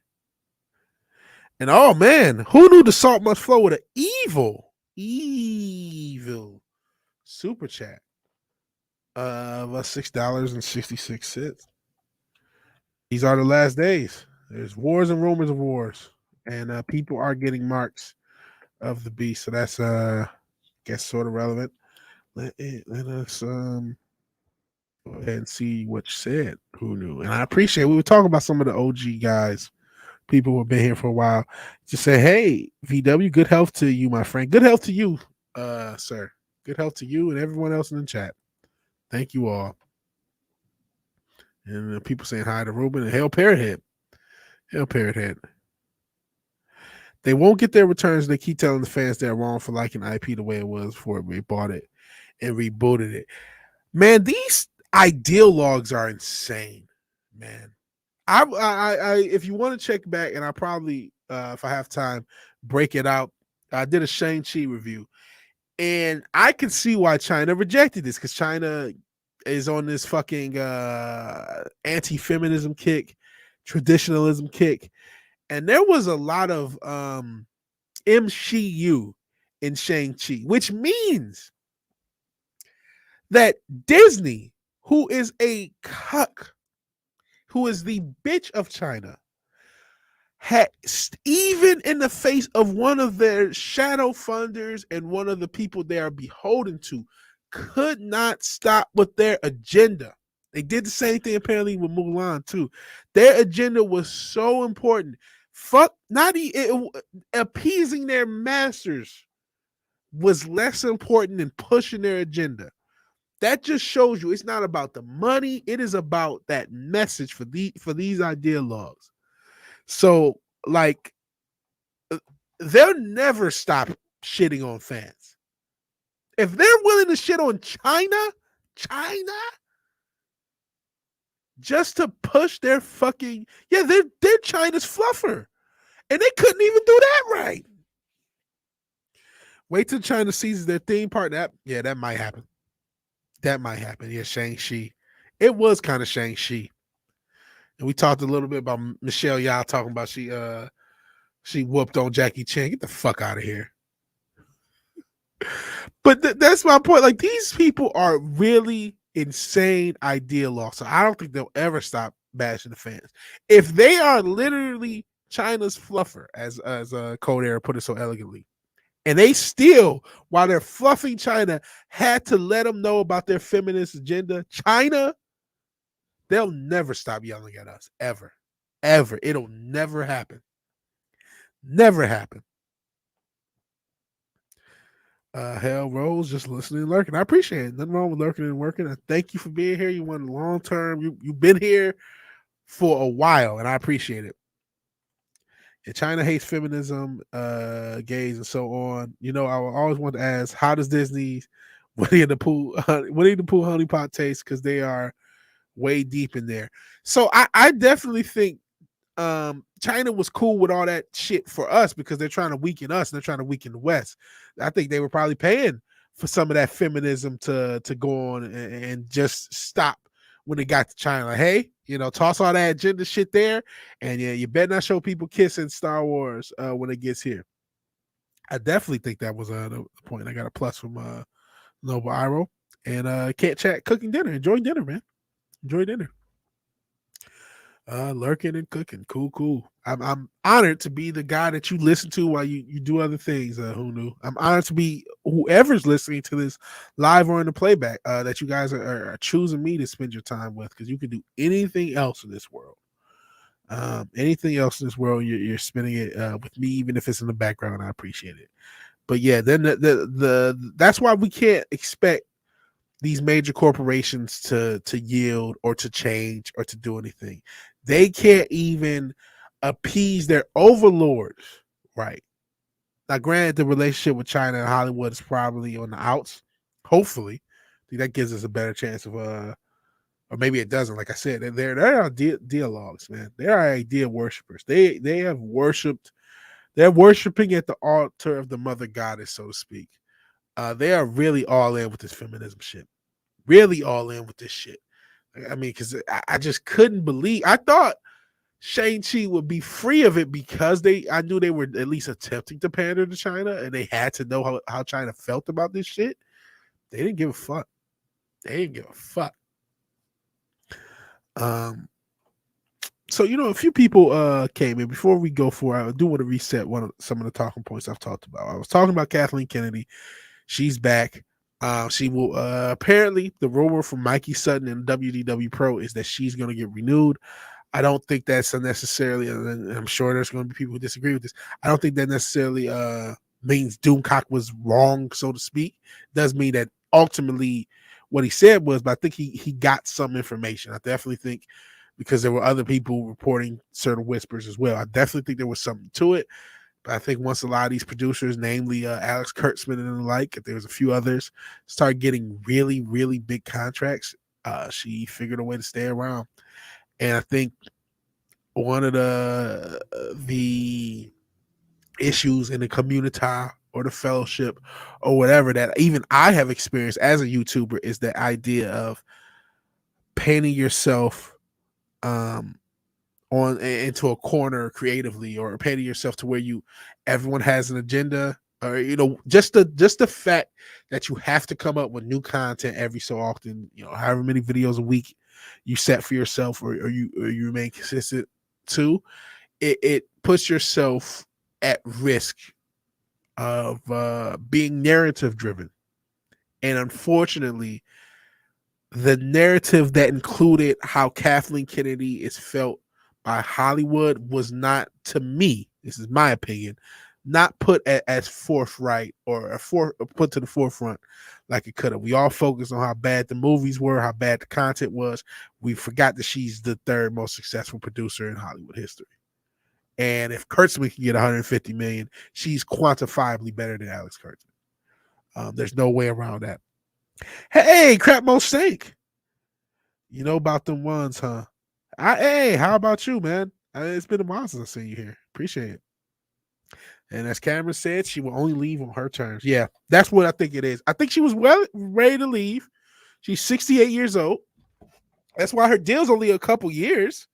And oh man, who knew the salt must flow with an evil super chat of $6.66. These are the last days. There's wars and rumors of wars, and people are getting marks of the beast. So that's I guess sort of relevant. Let us go ahead and see what you said. Who knew? And I appreciate we were talking about some of the OG guys, people who have been here for a while. Just say, hey, VW, good health to you, my friend. Good health to you, sir. Good health to you and everyone else in the chat. Thank you all. And people saying hi to Ruben and Hail Parrothead. Hail Parrothead. They won't get their returns. They keep telling the fans they're wrong for liking IP the way it was before we bought it and rebooted it. Man, these ideal logs are insane, man. I if you want to check back, and I probably if I have time, break it out. I did a Shang-Chi review, and I can see why China rejected this, because China is on this fucking anti-feminism kick, traditionalism kick, and there was a lot of MCU in Shang-Chi, which means that Disney, who is a cuck, who is the bitch of China, had, even in the face of one of their shadow funders and one of the people they are beholden to, could not stop with their agenda. They did the same thing apparently with Mulan too. Their agenda was so important. Fuck, not appeasing their masters was less important than pushing their agenda. That just shows you it's not about the money. It is about that message for these ideologues. So, like, they'll never stop shitting on fans. If they're willing to shit on China, just to push their fucking, they're China's fluffer, and they couldn't even do that right. Wait till China seizes their theme park. That might happen. That might happen. Yeah, Shang-Chi. It was kind of Shang-Chi. And we talked a little bit about Michelle Yeoh talking about she whooped on Jackie Chan. Get the fuck out of here. But that's my point. Like, these people are really insane ideologue. So I don't think they'll ever stop bashing the fans. If they are literally China's fluffer, as Cold Air put it so elegantly, and they still, while they're fluffing China, had to let them know about their feminist agenda, China, they'll never stop yelling at us. Ever. Ever. It'll never happen. Never happen. Hell Rose, just listening and lurking. I appreciate it. Nothing wrong with lurking and working. I thank you for being here. You went long term. You've been here for a while, and I appreciate it. And China hates feminism, gays, and so on. You know, I always want to ask, how does Disney's Winnie the Pooh honey pot taste? Because they are way deep in there. So I definitely think China was cool with all that shit for us because they're trying to weaken us and they're trying to weaken the West. I think they were probably paying for some of that feminism to go on and just stop when it got to China. Like, hey, you know, toss all that agenda shit there, and yeah, you better not show people kissing Star Wars when it gets here. I definitely think that was the point. I got a plus from Noble Iro, and can't chat cooking dinner. Enjoy dinner, man. Enjoy dinner. Lurking and cooking. Cool. I'm honored to be the guy that you listen to while you do other things. Who knew? I'm honored to be whoever's listening to this live or in the playback. That you guys are choosing me to spend your time with, because you can do anything else in this world. Anything else in this world, you're spending it with me, even if it's in the background. I appreciate it. But yeah, then the that's why we can't expect these major corporations to yield or to change or to do anything. They can't even appease their overlords, right? Now, granted, the relationship with China and Hollywood is probably on the outs. Hopefully, I think that gives us a better chance of or maybe it doesn't. Like I said, they're dialogues, man. They are idea worshippers. They have worshipped. They're worshiping at the altar of the mother goddess, so to speak. They are really all in with this feminism shit. Really all in with this shit. I mean, because I just couldn't believe. I thought Shang-Chi would be free of it because I knew they were at least attempting to pander to China, and they had to know how China felt about this shit. They didn't give a fuck. They didn't give a fuck. So, you know, a few people came in. Before we go for it, I do want to reset some of the talking points I've talked about. I was talking about Kathleen Kennedy. She's back. She will apparently, the rumor from Mikey Sutton and WDW Pro is that she's going to get renewed. I don't think that's necessarily, and I'm sure there's going to be people who disagree with this. I don't think that necessarily means Doomcock was wrong, so to speak. It does mean that ultimately what he said was, but I think he got some information. I definitely think, because there were other people reporting certain whispers as well, I definitely think there was something to it. But I think once a lot of these producers, namely Alex Kurtzman and the like, if there was a few others, start getting really, really big contracts, she figured a way to stay around. And I think one of the issues in the community or the fellowship or whatever that even I have experienced as a YouTuber is the idea of painting yourself on into a corner creatively, or painting yourself to where everyone has an agenda, or just the fact that you have to come up with new content every so often, however many videos a week you set for yourself, or you remain consistent to it puts yourself at risk of being narrative driven. And unfortunately, the narrative that included how Kathleen Kennedy is felt by Hollywood was not, to me, this is my opinion, not put as forthright or put to the forefront like it could have. We all focused on how bad the movies were, how bad the content was. We forgot that she's the third most successful producer in Hollywood history. And if Kurtzman can get 150 million, she's quantifiably better than Alex Kurtzman. There's no way around that. Hey, Crap Mo Steak. You know about them ones, huh? Hey, how about you, man? It's been a while since I've seen you here. Appreciate it. And as Cameron said, she will only leave on her terms. Yeah, that's what I think it is. I think she was ready to leave. She's 68 years old. That's why her deal's only a couple years.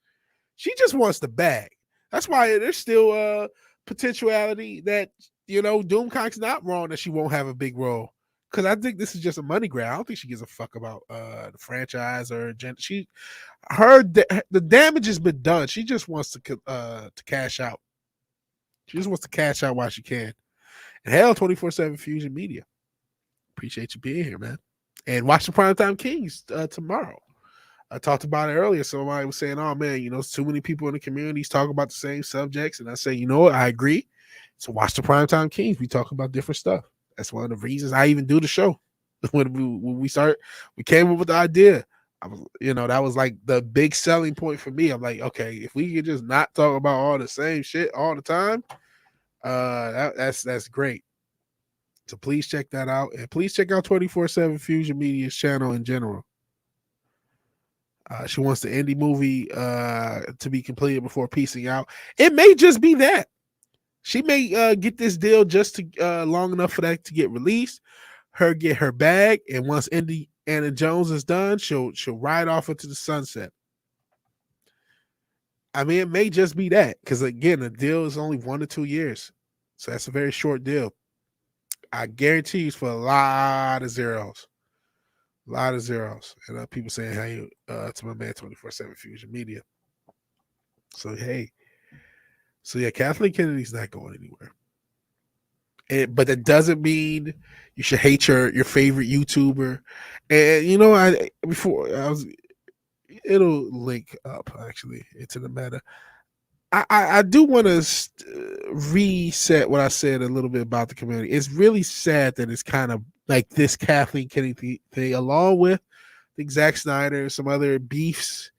She just wants the bag. That's why there's still potentiality that, Doomcock's not wrong that she won't have a big role because I think this is just a money grab. I don't think she gives a fuck about the franchise or the damage has been done. She just wants to cash out. She just wants to cash out while she can. And hell, 24/7 Fusion Media. Appreciate you being here, man. And watch the Primetime Kings tomorrow. I talked about it earlier. Somebody was saying, "Oh man, there's too many people in the communities talk about the same subjects." And I say, you know what? I agree. So watch the Primetime Kings. We talk about different stuff. That's one of the reasons I even do the show. when we came up with the idea. I was, that was like the big selling point for me. I'm like, okay, if we could just not talk about all the same shit all the time, that's great. So please check that out, and please check out 24/7 Fusion Media's channel in general. She wants the indie movie to be completed before piecing out. It may just be that. She may get this deal just to long enough for that to get released. Her get her bag, and once Indiana Jones is done, she'll ride off into the sunset. I mean, it may just be that, because again, the deal is only 1 to 2 years, so that's a very short deal. I guarantee it's for a lot of zeros. A lot of zeros. And people saying, hey, to my man 24/7 Fusion Media. So, hey. So, yeah, Kathleen Kennedy's not going anywhere. But that doesn't mean you should hate your favorite YouTuber. And, it'll link up, actually, into the meta. I do want to reset what I said a little bit about the community. It's really sad that it's kind of like this Kathleen Kennedy thing, along with the Zack Snyder, some other beefs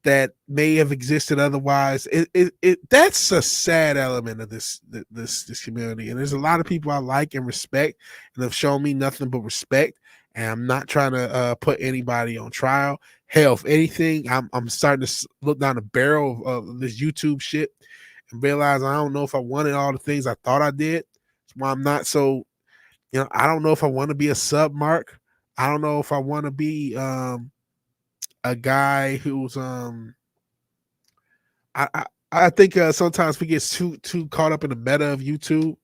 that may have existed otherwise. That's a sad element of this community. And there's a lot of people I like and respect and have shown me nothing but respect. And I'm not trying to put anybody on trial. Hell, if anything, I'm starting to look down the barrel of this YouTube shit and realize I don't know if I wanted all the things I thought I did. That's why I'm not so, I don't know if I want to be a sub mark. I don't know if I want to be a guy who's I think sometimes we get too caught up in the meta of YouTube.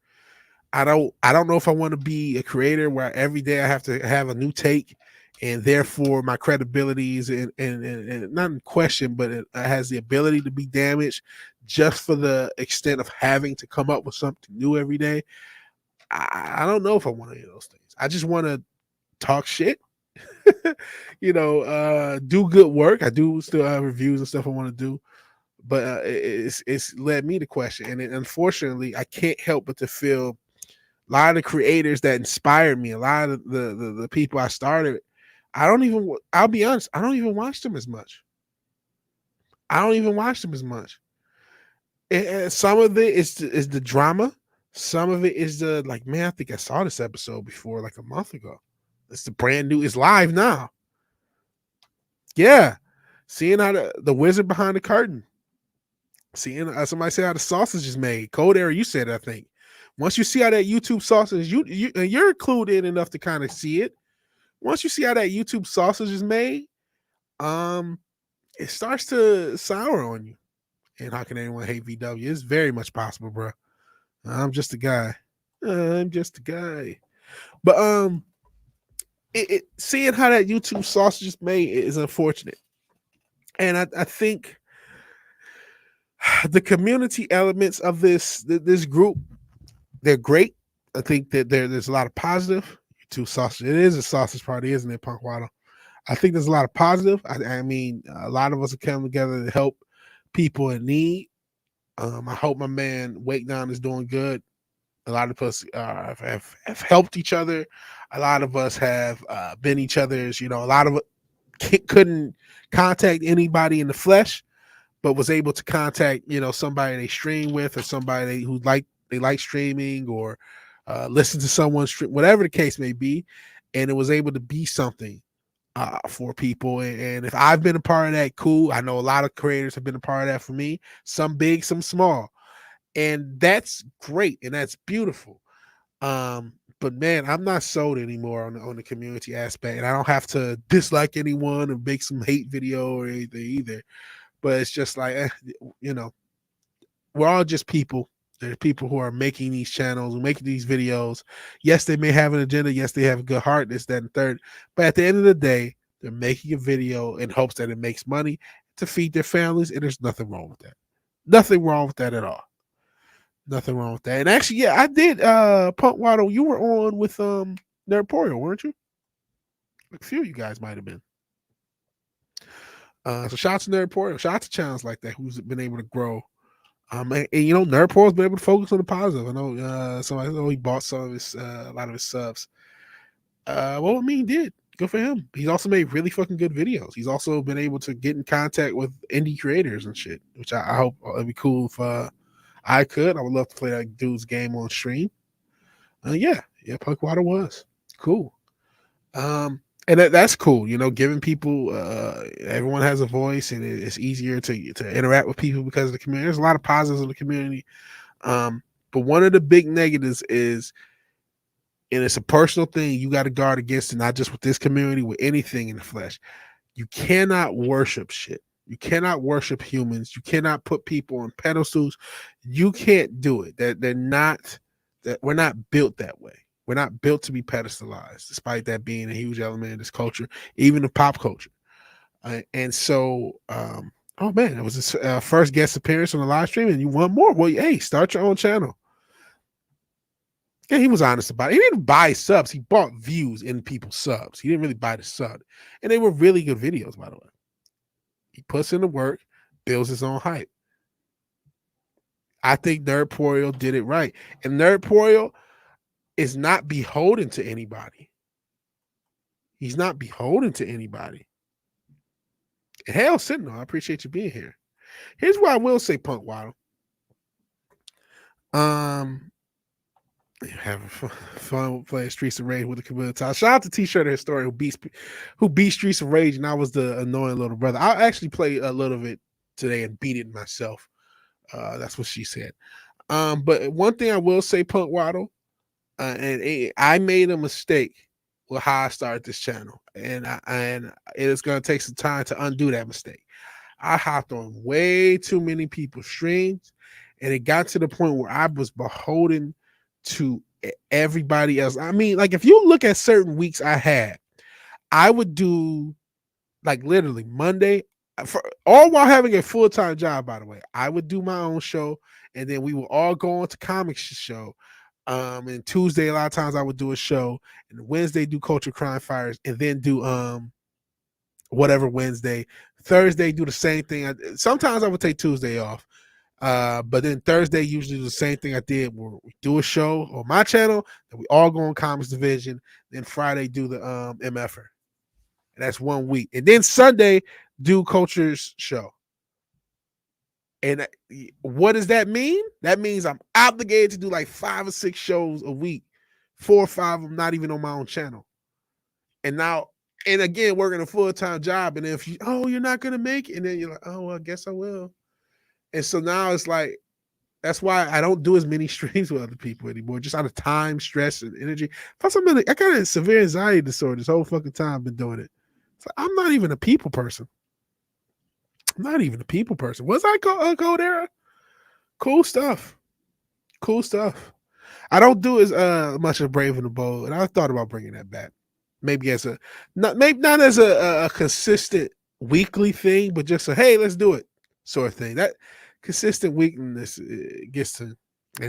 I don't know if I want to be a creator where every day I have to have a new take, and therefore my credibility is and not in question, but it has the ability to be damaged just for the extent of having to come up with something new every day. I don't know if I want any of those things. I just want to talk shit, do good work. I do still have reviews and stuff I want to do, but it's led me to question, and unfortunately, I can't help but to feel a lot of the creators that inspired me, a lot of the people I started, I'll be honest, I don't even watch them as much. And some of it is the drama. Some of it is the like, man, I think I saw this episode before like a month ago. It's the brand new, it's live now. Yeah. Seeing how the wizard behind the curtain. Seeing somebody say how the sausage is made. Cold Air, you said it, I think. Once you see how that YouTube sausage, you're clued in enough to kind of see it. Once you see how that YouTube sausage is made, it starts to sour on you. And how can anyone hate VW? It's very much possible, bro. I'm just a guy. But seeing how that YouTube sausage is made is unfortunate. And I think the community elements of this group, they're great. I think that there's a lot of positive. YouTube sausage. It is a sausage party, isn't it, Punk Waddle? I think there's a lot of positive. I mean, a lot of us have come together to help people in need. I hope my man Wake Down is doing good. A lot of us have helped each other. A lot of us have been each other's. A lot of us couldn't contact anybody in the flesh, but was able to contact somebody they stream with, or somebody who they like streaming, or listen to someone stream, whatever the case may be, and it was able to be something for people. And if I've been a part of that, cool. I know a lot of creators have been a part of that for me, some big, some small, and that's great and that's beautiful. But man, I'm not sold anymore on the community aspect, and I don't have to dislike anyone and make some hate video or anything either. But it's just like, we're all just people. There's people who are making these channels, who making these videos. Yes, they may have an agenda. Yes, they have a good heart, this, that, and third. But at the end of the day, they're making a video in hopes that it makes money to feed their families, and there's nothing wrong with that. Nothing wrong with that at all. Nothing wrong with that. And actually, yeah, I did. Punk Waddle, you were on with Nerdporial, weren't you? A few of you guys might have been. So shout out to Nerdporial. Shout out to channels like that who's been able to grow. And you know, Nerdportal's been able to focus on the positive. I know, so I know he bought some of his, a lot of his subs. Well, I mean, he did. Good for him. He's also made really fucking good videos. He's also been able to get in contact with indie creators and shit, which I hope it'd be cool if I could. I would love to play that dude's game on stream. Yeah, Punk Water was cool. And that's cool, you know, giving people, everyone has a voice, and it's easier to interact with people because of the community. There's a lot of positives in the community. But one of the big negatives is, and it's a personal thing you got to guard against it, not just with this community, with anything in the flesh. You cannot worship shit. You cannot worship humans. You cannot put people on pedestals. You can't do it. That we're not built that way. We're not built to be pedestalized, despite that being a huge element in this culture, even of pop culture. And so, oh man, it was his first guest appearance on the live stream, and you want more? Well, hey, start your own channel. Yeah, he was honest about it. He didn't buy subs. He bought views in people's subs. He didn't really buy the sub. And they were really good videos, by the way. He puts in the work, builds his own hype. I think Nerdporial did it right. And Nerdporial is not beholden to anybody. He's not beholden to anybody. And hell, Sentinel, I appreciate you being here. Here's what I will say, Punk Waddle. Having fun playing Streets of Rage with the community. Shout out to T-Shirt Historian who beat Streets of Rage, and I was the annoying little brother. I actually played a little of it today and beat it myself. That's what she said. But one thing I will say, Punk Waddle, and I made a mistake with how I started this channel, and it is going to take some time to undo that mistake. I hopped on way too many people's streams, and it got to the point where I was beholden to everybody else. I mean, like, if you look at certain weeks I had, I would do, like, literally Monday, all while having a full-time job, by the way. I would do my own show, and then we would all go on to comics show. And Tuesday, a lot of times I would do a show, and Wednesday do Culture Crime Fires, and then do whatever Wednesday. Thursday do the same thing. Sometimes I would take Tuesday off. But then Thursday usually the same thing I did, where we do a show on my channel, and we all go on Comics Division. Then Friday do the MFer. And that's 1 week. And then Sunday do Culture's show. And what does that mean? That means I'm obligated to do like 5 or 6 shows a week, 4 or 5 of them not even on my own channel. And now, and again, working a full-time job. And if you're not gonna make it, and then you're like, oh, well, I guess I will. And so now it's like, that's why I don't do as many streams with other people anymore, just out of time, stress, and energy. Plus, I got a severe anxiety disorder this whole fucking time I've been doing it. So I'm not even a people person. I'm not even a people person. Was I Cold Era? Cool stuff. Cool stuff. I don't do as much of Brave and the Bold, and I thought about bringing that back. Maybe as not as a consistent weekly thing, but just a, hey, let's do it sort of thing. That consistent weakness gets to, and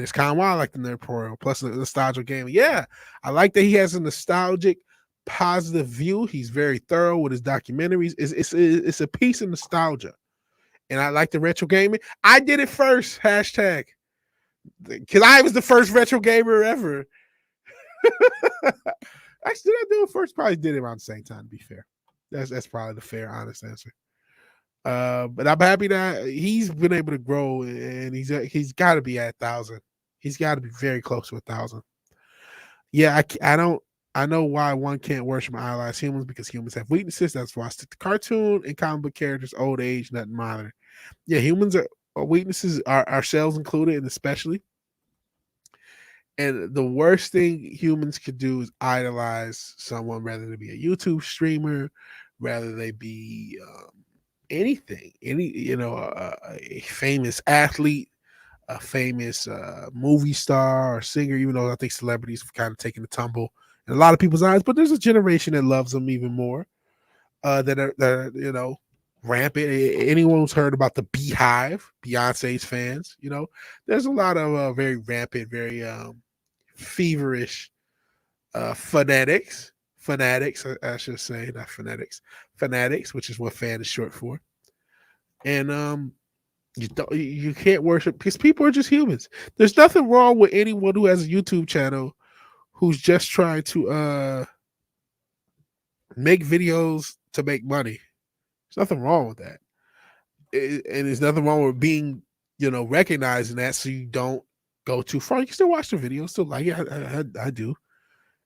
it's kind of why I like the Nerdporial, plus the nostalgia game. Yeah, I like that he has a nostalgic, positive view. He's very thorough with his documentaries. It's a piece of nostalgia, and I like the retro gaming. I did it first, hashtag, because I was the first retro gamer ever. Actually, did I do it first? Probably did it around the same time, to be fair. That's probably the fair, honest answer. But I'm happy that he's been able to grow, and he's got to be at 1,000. He's got to be very close to 1,000. Yeah, I know why one can't worship and idolize humans, because humans have weaknesses. That's why I stick to cartoon and comic book characters, old age, nothing minor. Yeah, humans are weaknesses, are ourselves included, and especially. And the worst thing humans could do is idolize someone, rather than be a YouTube streamer, rather they be anything, a famous athlete, a famous movie star or singer, even though I think celebrities have kind of taken a tumble in a lot of people's eyes. But there's a generation that loves them even more. That are rampant. Anyone who's heard about the Beehive, Beyonce's fans, there's a lot of very rampant, very feverish fanatics, I should say, not fanatics, which is what fan is short for. And you can't worship because people are just humans. There's nothing wrong with anyone who has a YouTube channel who's just trying to make videos to make money. There's nothing wrong with that. And there's nothing wrong with being, recognizing that so you don't go too far. You can still watch the video, still like it. I do.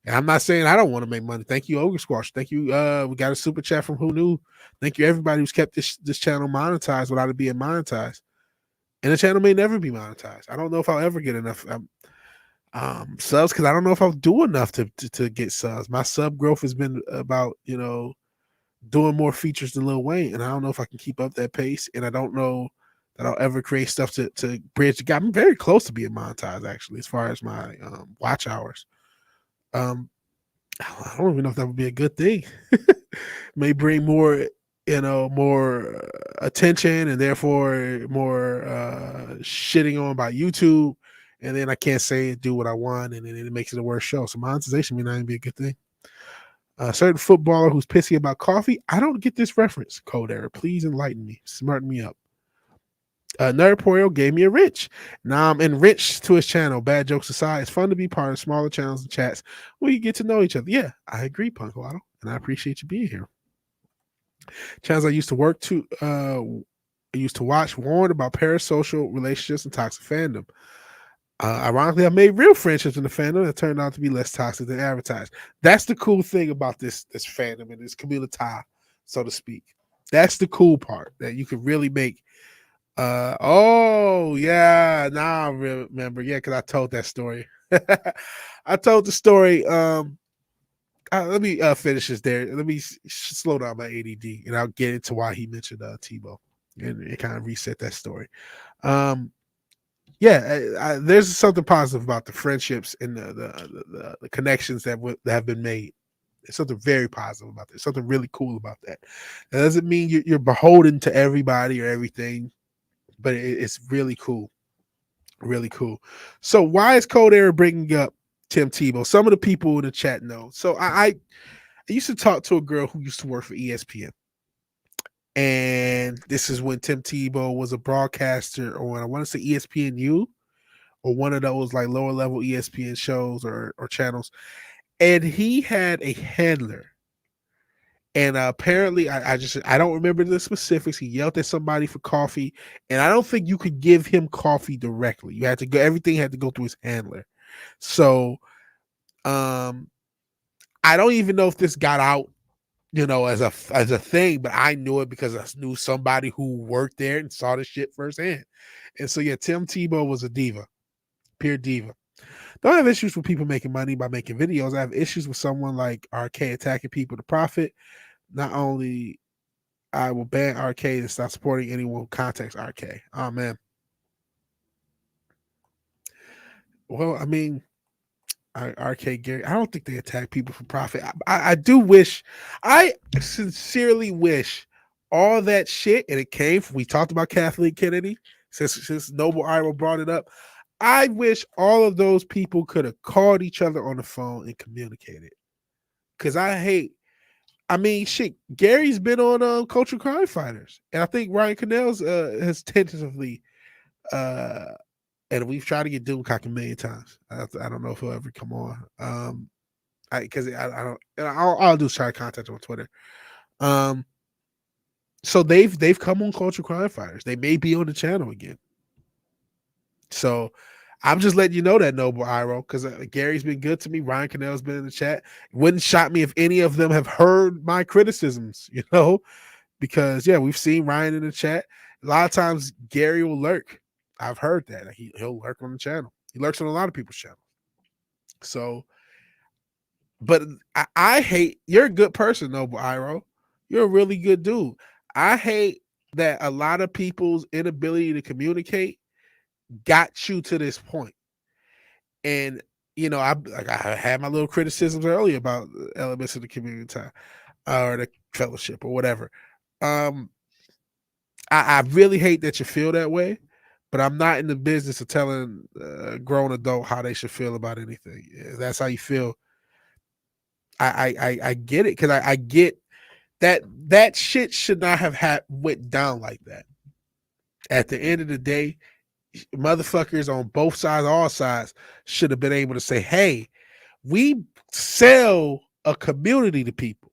And I'm not saying I don't want to make money. Thank you, Ogre Squash. Thank you. We got a super chat from Who Knew. Thank you, everybody who's kept this channel monetized without it being monetized. And the channel may never be monetized. I don't know if I'll ever get enough subs because I don't know if I'll do enough to get subs. My sub growth has been about, doing more features than Lil Wayne, and I don't know if I can keep up that pace, and I don't know that I'll ever create stuff to bridge the gap. I'm very close to being monetized, actually, as far as my watch hours. I don't even know if that would be a good thing. May bring more, more attention and therefore more shitting on by YouTube, and then I can't say and do what I want, and then it makes it a worse show. So monetization may not even be a good thing. A certain footballer who's pissy about coffee. I don't get this reference. Code error. Please enlighten me. Smarten me up. Nerdporio gave me a rich. Now I'm enriched to his channel. Bad jokes aside, it's fun to be part of smaller channels and chats where you get to know each other. Yeah, I agree, Punk Lotto, and I appreciate you being here. Channels I used to work to, I used to watch warned about parasocial relationships and toxic fandom. Ironically, I made real friendships in the fandom that turned out to be less toxic than advertised. That's the cool thing about this fandom and this community, so to speak. That's the cool part, that you can really make. Oh yeah, now I remember. Yeah, because I told that story. I told the story. Let me finish this there. Let me slow down my ADD, and I'll get into why he mentioned Tebow, and it kind of reset that story. Yeah, there's something positive about the friendships and the connections that have been made. There's something very positive about that. Something really cool about that. That doesn't mean you're beholden to everybody or everything, but it's really cool. Really cool. So why is Cold Air bringing up Tim Tebow? Some of the people in the chat know. So I used to talk to a girl who used to work for ESPN. And this is when Tim Tebow was a broadcaster on, I want to say ESPNU or one of those like lower level ESPN shows or channels. And he had a handler. And apparently, I don't remember the specifics. He yelled at somebody for coffee, and I don't think you could give him coffee directly. You had to go. Everything had to go through his handler. So, I don't even know if this got out, as a thing, but I knew it because I knew somebody who worked there and saw the shit firsthand. And so, yeah, Tim Tebow was a diva, pure diva. Don't have issues with people making money by making videos. I have issues with someone like RK attacking people to profit. Not only I will ban RK and stop supporting anyone who contacts RK. Oh man. Well, I mean, RK Gary, I don't think they attack people for profit. I do wish, I sincerely wish all that shit, and it came from, we talked about Kathleen Kennedy, since Noble Iro brought it up. I wish all of those people could have called each other on the phone and communicated. Because I mean, shit, Gary's been on Cultural Crime Fighters. And I think Ryan Cannell's has tentatively, and we've tried to get Doomcock a million times. I don't know if he'll ever come on. Because I don't, and I'll do is try to contact him on Twitter. So they've come on Cultural Crime Fighters. They may be on the channel again. So I'm just letting you know that, Noble Iro, because Gary's been good to me. Ryan Cannell's been in the chat. It wouldn't shock me if any of them have heard my criticisms, because, yeah, we've seen Ryan in the chat. A lot of times Gary will lurk. I've heard that. He'll lurk on the channel. He lurks on a lot of people's channels. So, but I hate, you're a good person, Noble Iro. You're a really good dude. I hate that a lot of people's inability to communicate got you to this point. And I had my little criticisms earlier about elements of the community time or the fellowship or whatever. I really hate that you feel that way, but I'm not in the business of telling a grown adult how they should feel about anything. If that's how you feel, I get it, because I get that shit should not have went down like that. At the end of the day, motherfuckers on both sides, all sides, should have been able to say, hey, we sell a community to people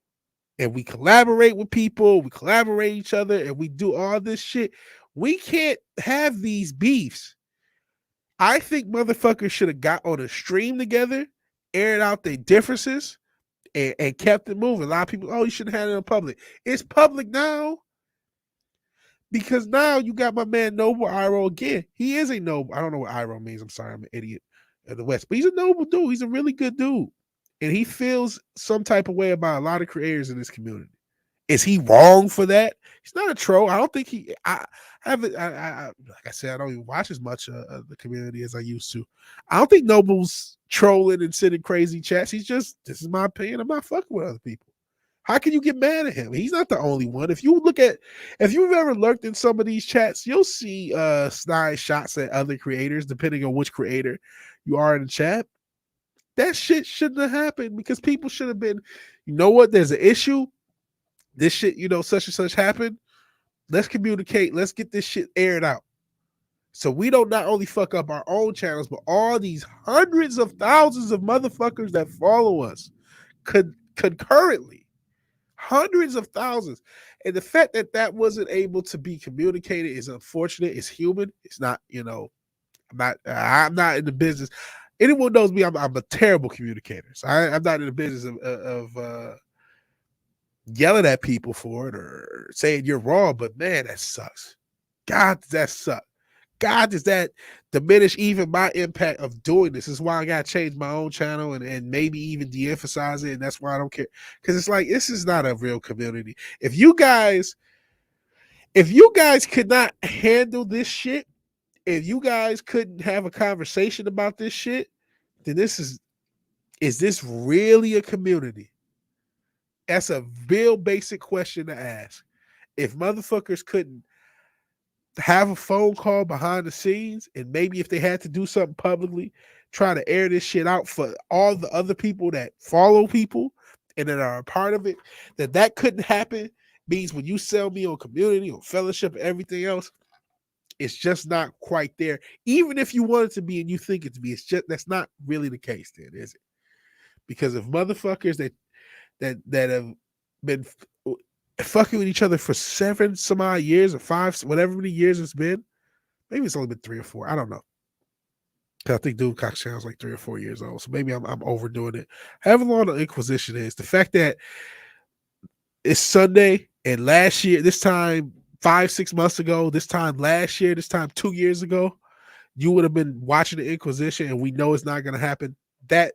and we collaborate with people, we collaborate each other, and we do all this shit. We can't have these beefs. I think motherfuckers should have got on a stream together, aired out their differences, and kept it moving. A lot of people, you shouldn't have it in public. It's public now. Because now you got my man Noble Iro again. He is a noble. I don't know what Iro means. I'm sorry, I'm an idiot of the West. But he's a noble dude. He's a really good dude. And he feels some type of way about a lot of creators in this community. Is he wrong for that? He's not a troll. I don't think he. I haven't. Like I said, I don't even watch as much of the community as I used to. I don't think Noble's trolling and sending crazy chats. He's just, this is my opinion. I'm not fucking with other people. How can you get mad at him? He's not the only one. If you've ever lurked in some of these chats, you'll see snide shots at other creators, depending on which creator you are in the chat. That shit shouldn't have happened, because people should have been, you know what, there's an issue. This shit, such and such happened. Let's communicate. Let's get this shit aired out. So we don't not only fuck up our own channels, but all these hundreds of thousands of motherfuckers that follow us concurrently. Hundreds of thousands. And the fact that wasn't able to be communicated is unfortunate. It's human. It's not, I'm not in the business. Anyone knows me, I'm a terrible communicator. So I'm not in the business of yelling at people for it or saying you're wrong, but man, that sucks. God, does that suck. God, does that diminish even my impact of doing this? This is why I got to change my own channel and maybe even de-emphasize it. And that's why I don't care. Because it's like, this is not a real community. If you guys could not handle this shit, if you guys couldn't have a conversation about this shit, then is this really a community? That's a real basic question to ask. If motherfuckers couldn't have a phone call behind the scenes, and maybe if they had to do something publicly, try to air this shit out for all the other people that follow people and that are a part of it, that couldn't happen, means when you sell me on community, on fellowship, and everything else, it's just not quite there. Even if you want it to be and you think it to be, that's not really the case then, is it? Because if motherfuckers that have been fucking with each other for 7 some odd years or 5, whatever many years it's been, maybe it's only been 3 or 4. I don't know. I think Doomcock sounds like 3 or 4 years old, so maybe I'm overdoing it. However long the Inquisition is, the fact that it's Sunday and last year, this time 5-6 months ago, this time last year, this time 2 years ago, you would have been watching the Inquisition, and we know it's not going to happen. That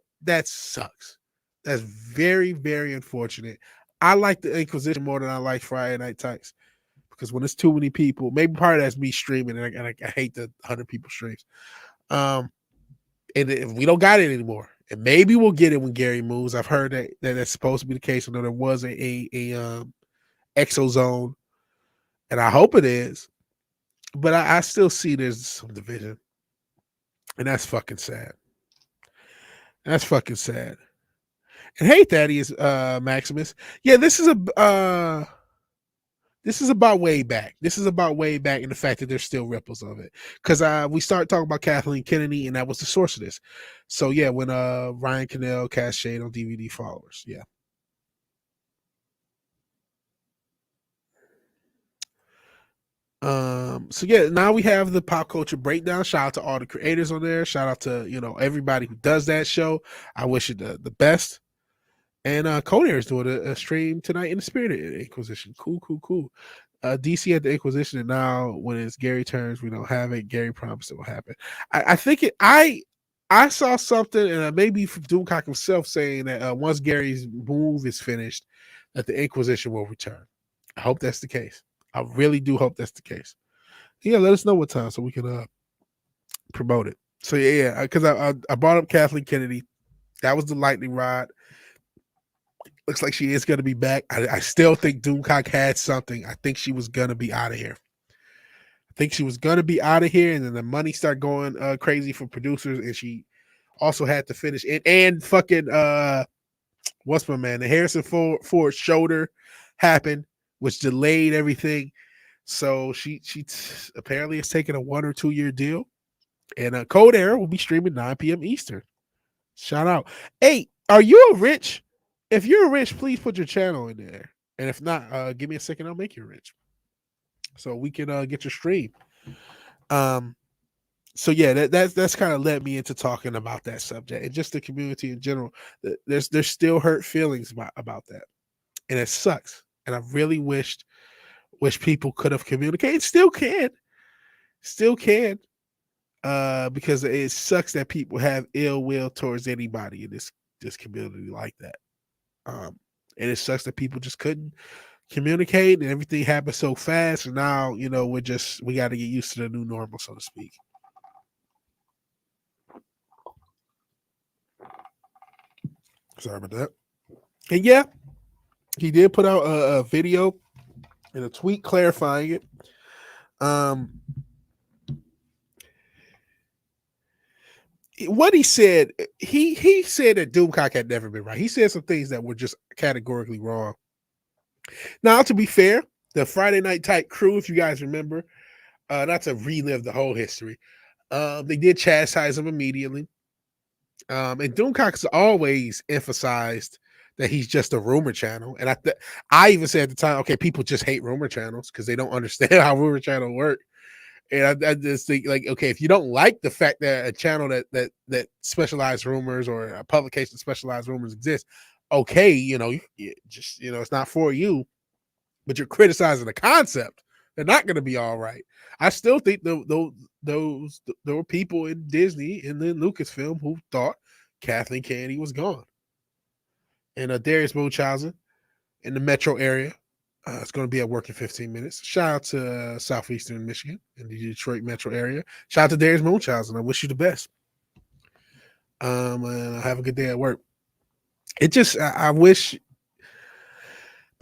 sucks. That's very, very unfortunate. I like the Inquisition more than I like Friday Night Tights, because when it's too many people, maybe part of that's me streaming, and I hate the 100 people streams. And we don't got it anymore, and maybe we'll get it when Gary moves. I've heard that that's supposed to be the case. I know there was a Exozone, and I hope it is, but I still see there's some division, and that's fucking sad. That's fucking sad. And hey, Thaddeus Maximus. Yeah, this is about way back. This is about way back in the fact that there's still ripples of it. Because we started talking about Kathleen Kennedy, and that was the source of this. So yeah, when Ryan Cannell cast shade on DVD followers. Yeah. So yeah, now we have the pop culture breakdown. Shout out to all the creators on there. Shout out to everybody who does that show. I wish it the best. And Conair is doing a stream tonight in the spirit of Inquisition. Cool. DC had the Inquisition, and now when it's Gary turns, we don't have it. Gary promised it will happen. I think I saw something, and maybe from Doomcock himself saying that once Gary's move is finished, that the Inquisition will return. I hope that's the case. I really do hope that's the case. Yeah, let us know what time so we can promote it. So yeah, because I brought up Kathleen Kennedy. That was the lightning rod. Looks like she is going to be back. I still think Doomcock had something. I think she was going to be out of here. I think she was going to be out of here, and then the money started going crazy for producers, and she also had to finish it. And fucking what's my man? The Harrison Ford shoulder happened, which delayed everything. So she apparently is taking a 1 or 2 year deal, and Cold Era will be streaming 9 p.m. Eastern. Shout out. Hey, are you a rich? If you're rich, please put your channel in there. And if not, give me a second, I'll make you rich. So we can get your stream. So yeah, that's kind of led me into talking about that subject and just the community in general. There's still hurt feelings about that. And it sucks. And I really wish people could have communicated. Still can. Because it sucks that people have ill will towards anybody in this community like that. And it sucks that people just couldn't communicate and everything happened so fast. And now, we got to get used to the new normal, so to speak. Sorry about that. And yeah, he did put out a video and a tweet clarifying it. What he said, he said that Doomcock had never been right. He said some things that were just categorically wrong. Now, to be fair, the Friday Night Type crew, if you guys remember, not to relive the whole history, they did chastise him immediately. And Doomcock's always emphasized that he's just a rumor channel. And I even said at the time, okay, people just hate rumor channels because they don't understand how rumor channels work. And I just think, like, okay, if you don't like the fact that a channel that specialized rumors or a publication specialized rumors exists, okay, it's not for you, but you're criticizing the concept. They're not going to be all right. I still think there were people in Disney and then Lucasfilm who thought Kathleen Kennedy was gone. And Darius Munchausen in the metro area. It's going to be at work in 15 minutes. Shout out to Southeastern Michigan in the Detroit metro area. Shout out to Darius Munchausen. I wish you the best. And have a good day at work. I wish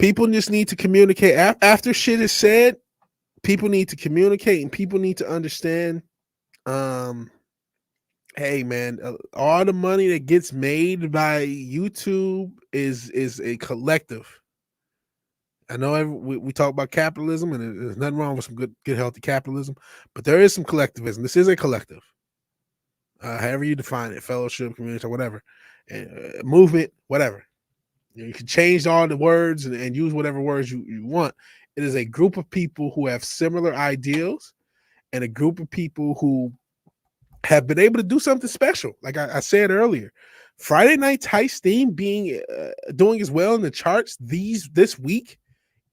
people just need to communicate. After shit is said, people need to communicate and people need to understand. Hey man, all the money that gets made by YouTube is a collective. I know we talk about capitalism, and there's nothing wrong with some good, healthy capitalism, but there is some collectivism. This is a collective, however you define it, fellowship, community, or whatever, movement, whatever. You can change all the words and use whatever words you want. It is a group of people who have similar ideals and a group of people who have been able to do something special. Like I said earlier, Friday Night Heist theme doing as well in the charts this week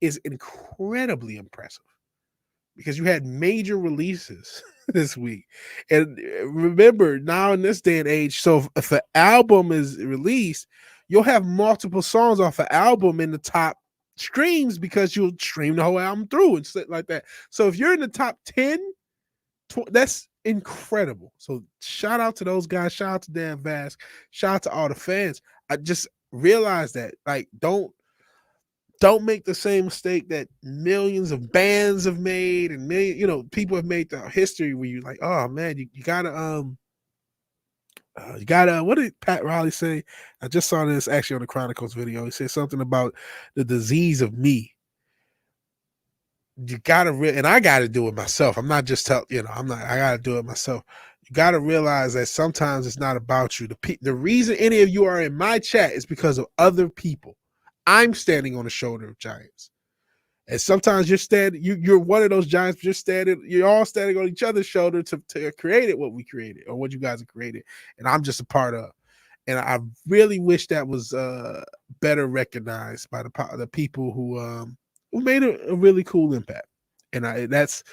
is incredibly impressive because you had major releases this week. And remember, now in this day and age, so if an album is released, you'll have multiple songs off an album in the top streams because you'll stream the whole album through and shit like that. So if you're in the top 10, that's incredible. So shout out to those guys. Shout out to Dan Vask. Shout out to all the fans. I just realized that, like, don't make the same mistake that millions of bands have made and people have made throughout history where you're like, oh man, you gotta what did Pat Riley say? I just saw this actually on the Chronicles video. He said something about the disease of me. You gotta and I gotta do it myself. I'm not just I gotta do it myself. You gotta realize that sometimes it's not about you. The reason any of you are in my chat is because of other people. I'm standing on the shoulder of giants. And sometimes you're one of those giants, you're all standing on each other's shoulder to create what we created or what you guys have created. And I'm just a part of. And I really wish that was better recognized by the people who made a really cool impact. And that's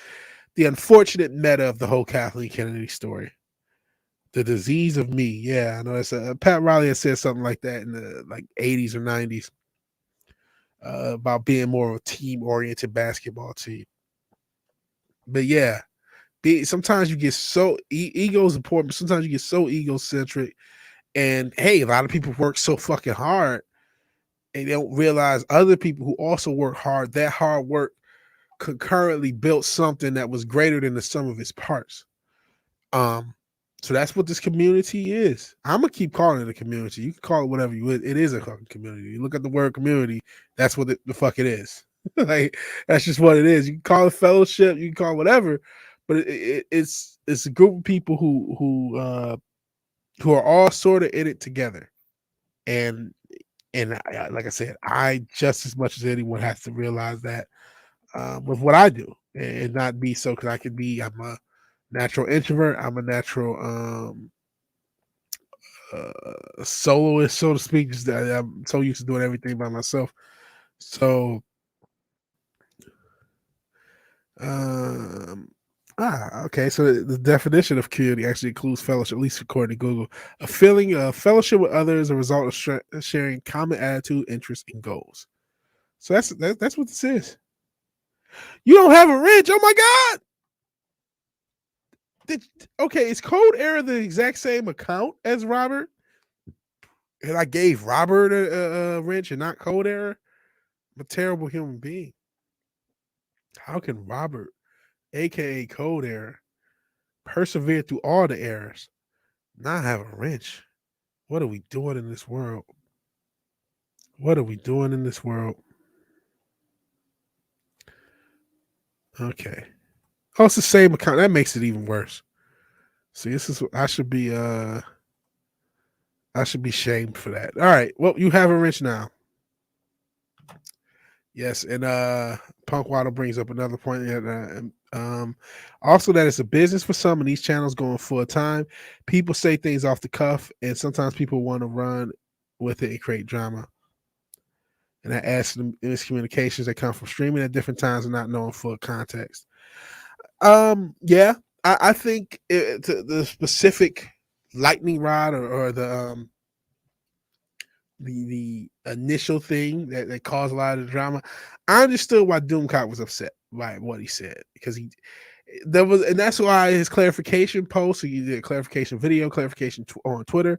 the unfortunate meta of the whole Kathleen Kennedy story. The disease of me. Yeah, I know that's Pat Riley has said something like that in the 80s or 90s. About being more of a team-oriented basketball team. But yeah, sometimes you get so ego is important, but sometimes you get so egocentric. And hey, a lot of people work so fucking hard and they don't realize other people who also work hard, that hard work concurrently built something that was greater than the sum of its parts. So that's what this community is. I'm gonna keep calling it a community. You can call it whatever you would. It is a fucking community. You look at the word community, that's what the fuck it is. Like that's just what it is. You can call it fellowship, you can call it whatever, but it's a group of people who are all sort of in it together. And like I said, I just as much as anyone has to realize that with what I do and not be so because I'm a natural introvert. I'm a natural soloist, so to speak. Just I'm so used to doing everything by myself. So okay. So the definition of community actually includes fellowship, at least according to Google, a feeling of fellowship with others, a result of sharing common attitude, interests, and goals. So that's what this is. You don't have a wrench. Oh my god. Okay, is Code Error the exact same account as Robert? And I gave Robert a wrench and not Code Error? I'm a terrible human being. How can Robert, aka Code Error, persevere through all the errors, not have a wrench? What are we doing in this world? What are we doing in this world? Okay. Oh, it's the same account. That makes it even worse. See, this is I should be shamed for that. All right. Well, you have a wrench now. Yes, and Punk Waddle brings up another point that also that it's a business for some, and these channels going full time. People say things off the cuff, and sometimes people want to run with it and create drama. And that adds to the miscommunications that come from streaming at different times and not knowing full context. Yeah, I think the specific lightning rod or the initial thing that caused a lot of the drama. I understood why Doomcock was upset by what he said because and that's why his clarification post, he did a clarification video, clarification on Twitter.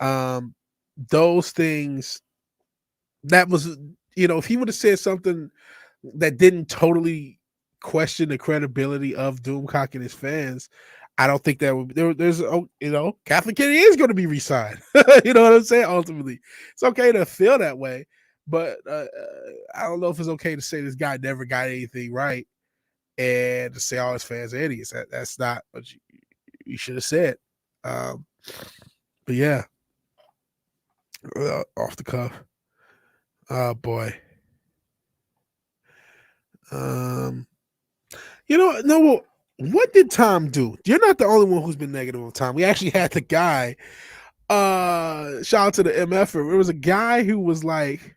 Those things that was, if he would have said something that didn't totally question the credibility of Doomcock and his fans, I don't think that would there's Kathleen Kennedy is going to be re-signed. You know what I'm saying? Ultimately, it's okay to feel that way, but I don't know if it's okay to say this guy never got anything right and to say all his fans are idiots. That's not what you should have said. But yeah, off the cuff. Oh boy. No. What did Tom do? You're not the only one who's been negative on Tom. We actually had the guy. Shout out to the MF. There was a guy who was like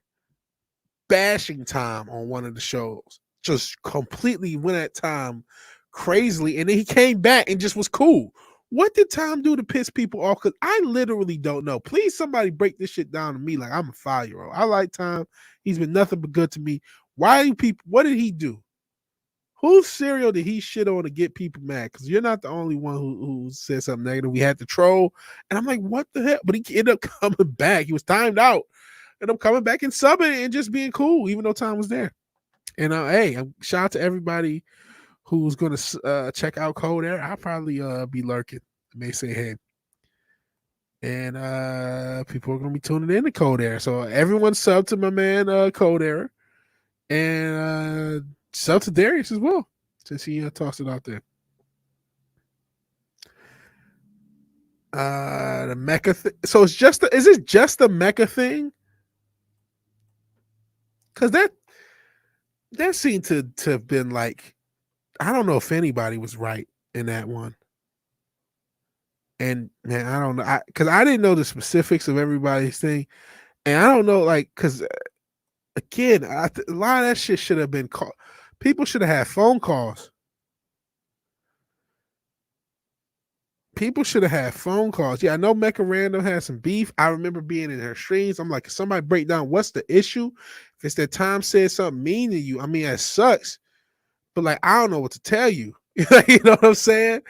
bashing Tom on one of the shows, just completely went at Tom crazily, and then he came back and just was cool. What did Tom do to piss people off? Because I literally don't know. Please, somebody break this shit down to me like I'm a 5-year-old. I like Tom. He's been nothing but good to me. Why do people? What did he do? Whose cereal did he shit on to get people mad? Because you're not the only one who said something negative. We had the troll, and I'm like, what the hell? But he ended up coming back. He was timed out, and I'm coming back and subbing and just being cool, even though Tom was there. And hey, shout out to everybody who's going to check out Code Air. I'll probably be lurking. I may say hey. And people are going to be tuning in to Code Air. So everyone sub to my man Code Air. And sub to Darius as well, since he tossed it out there. The mecha thing. So is it just the mecha thing? Because that seemed to have been like, I don't know if anybody was right in that one. And man, I don't know, because I didn't know the specifics of everybody's thing, and I don't know, like, because again, a lot of that shit should have been called. People should have had phone calls. People should have had phone calls. Yeah, I know Mecha Random had some beef. I remember being in her streams. I'm like, somebody break down what's the issue. If it's that Tom said something mean to you, I mean, that sucks. But like, I don't know what to tell you. You know what I'm saying?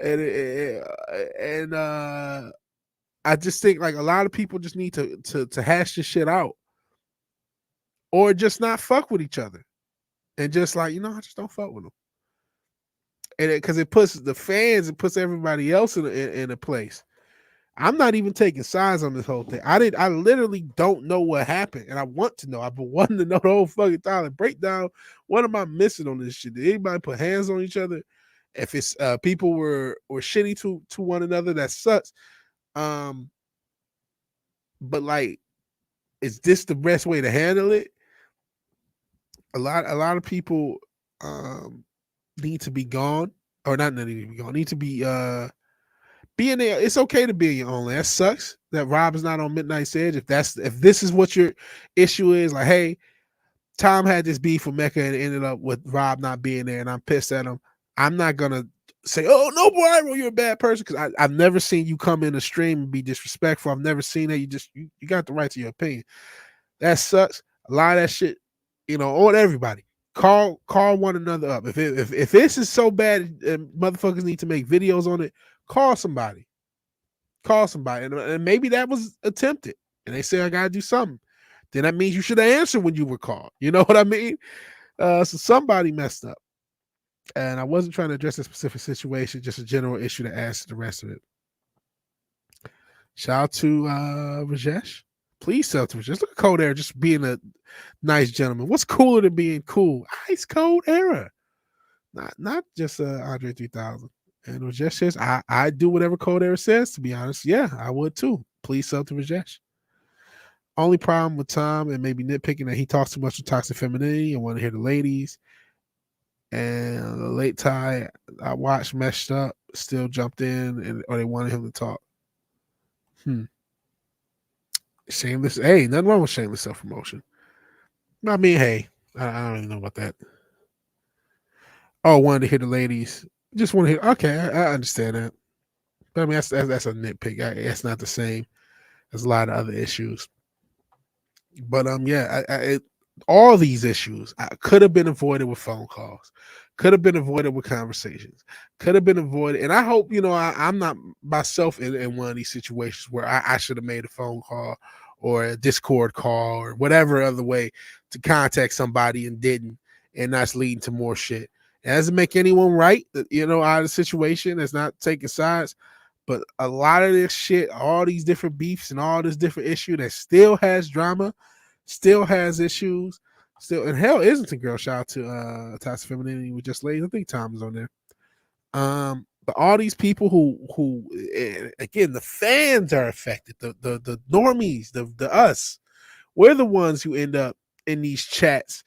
And I just think like a lot of people just need to hash this shit out, or just not fuck with each other, and just like I just don't fuck with them. And because it puts the fans, it puts everybody else in a place. I'm not even taking sides on this whole thing. I literally don't know what happened, and I want to know. I've been wanting to know the whole fucking time. Like, break down, what am I missing on this shit? Did anybody put hands on each other? If it's people were shitty to one another, that sucks. But like, is this the best way to handle it? A lot of people need to be gone, or not need to be gone. Need to be being there. It's okay to be in your own lane. That sucks that Rob is not on Midnight's Edge. If this is what your issue is, like, hey, Tom had this beef with Mecca and it ended up with Rob not being there, and I'm pissed at him. I'm not gonna say, oh no, boy, you're a bad person, because I've never seen you come in the stream and be disrespectful. I've never seen that. You got the right to your opinion. That sucks. A lot of that shit, on everybody. Call one another up. If this is so bad and motherfuckers need to make videos on it, call somebody. And maybe that was attempted. And they say, I gotta do something. Then that means you should have answered when you were called. You know what I mean? So somebody messed up. And I wasn't trying to address a specific situation, just a general issue to ask the rest of it. Shout out to Rajesh. Please sell to Rajesh. Look at Cold Era just being a nice gentleman. What's cooler than being cool? Ice Cold Era. Not just Andre 3000. And Rajesh says, I do whatever Cold Era says, to be honest. Yeah, I would too. Please sell to Rajesh. Only problem with Tom and maybe nitpicking that he talks too much of toxic femininity and want to hear the ladies. And the late tie I watched messed up, still jumped in, or they wanted him to talk. Shameless. Hey, nothing wrong with shameless self-promotion. I mean, hey, I don't even know about that. Oh, wanted to hear the ladies. Just want to hear. Okay, I understand that. But I mean, that's a nitpick. That's not the same. There's a lot of other issues. But yeah, all these issues could have been avoided with phone calls, could have been avoided with conversations, could have been avoided. And I hope, I'm not myself in one of these situations where I should have made a phone call or a Discord call or whatever other way to contact somebody and didn't, and that's leading to more shit. It doesn't make anyone right, out of the situation. It's not taking sides. But a lot of this shit, all these different beefs and all this different issue that still has drama, still has issues, and hell, Islington Girl, shout out to Toxic Femininity with Just Ladies. I think Tom is on there. But all these people who again, the fans are affected, the normies, the us. We're the ones who end up in these chats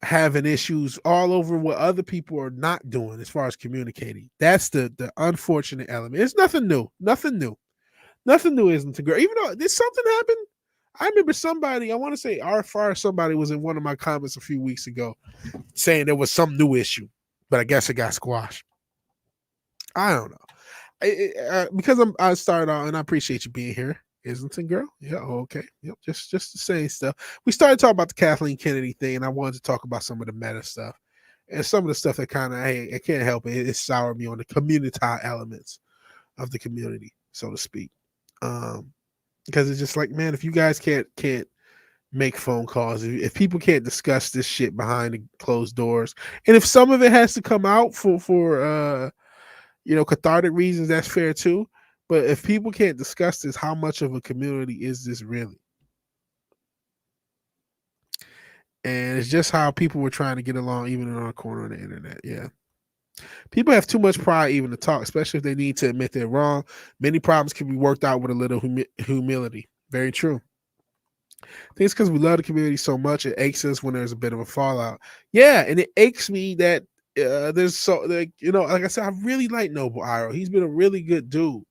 having issues all over what other people are not doing as far as communicating. That's the unfortunate element. It's nothing new. Nothing new isn't girl. Even though did something happen? I remember somebody, I want to say somebody was in one of my comments a few weeks ago saying there was some new issue, but I guess it got squashed. I don't know. Because I started out, and I appreciate you being here. Islington Girl. Yeah, okay. Yep, just the same stuff. We started talking about the Kathleen Kennedy thing, and I wanted to talk about some of the meta stuff. And some of the stuff that kind of, hey, I can't help it. It soured me on the community elements of the community, so to speak. Because it's just like, man, if you guys can't make phone calls, if people can't discuss this shit behind the closed doors, and if some of it has to come out for cathartic reasons, that's fair too. But if people can't discuss this, how much of a community is this really? And it's just how people were trying to get along, even in our corner on the internet. Yeah. People have too much pride even to talk, especially if they need to admit they're wrong. Many problems can be worked out with a little humility. Very true. I think it's because we love the community so much, it aches us when there's a bit of a fallout. Yeah, and it aches me that there's like I said, I really like Noble Iro. He's been a really good dude.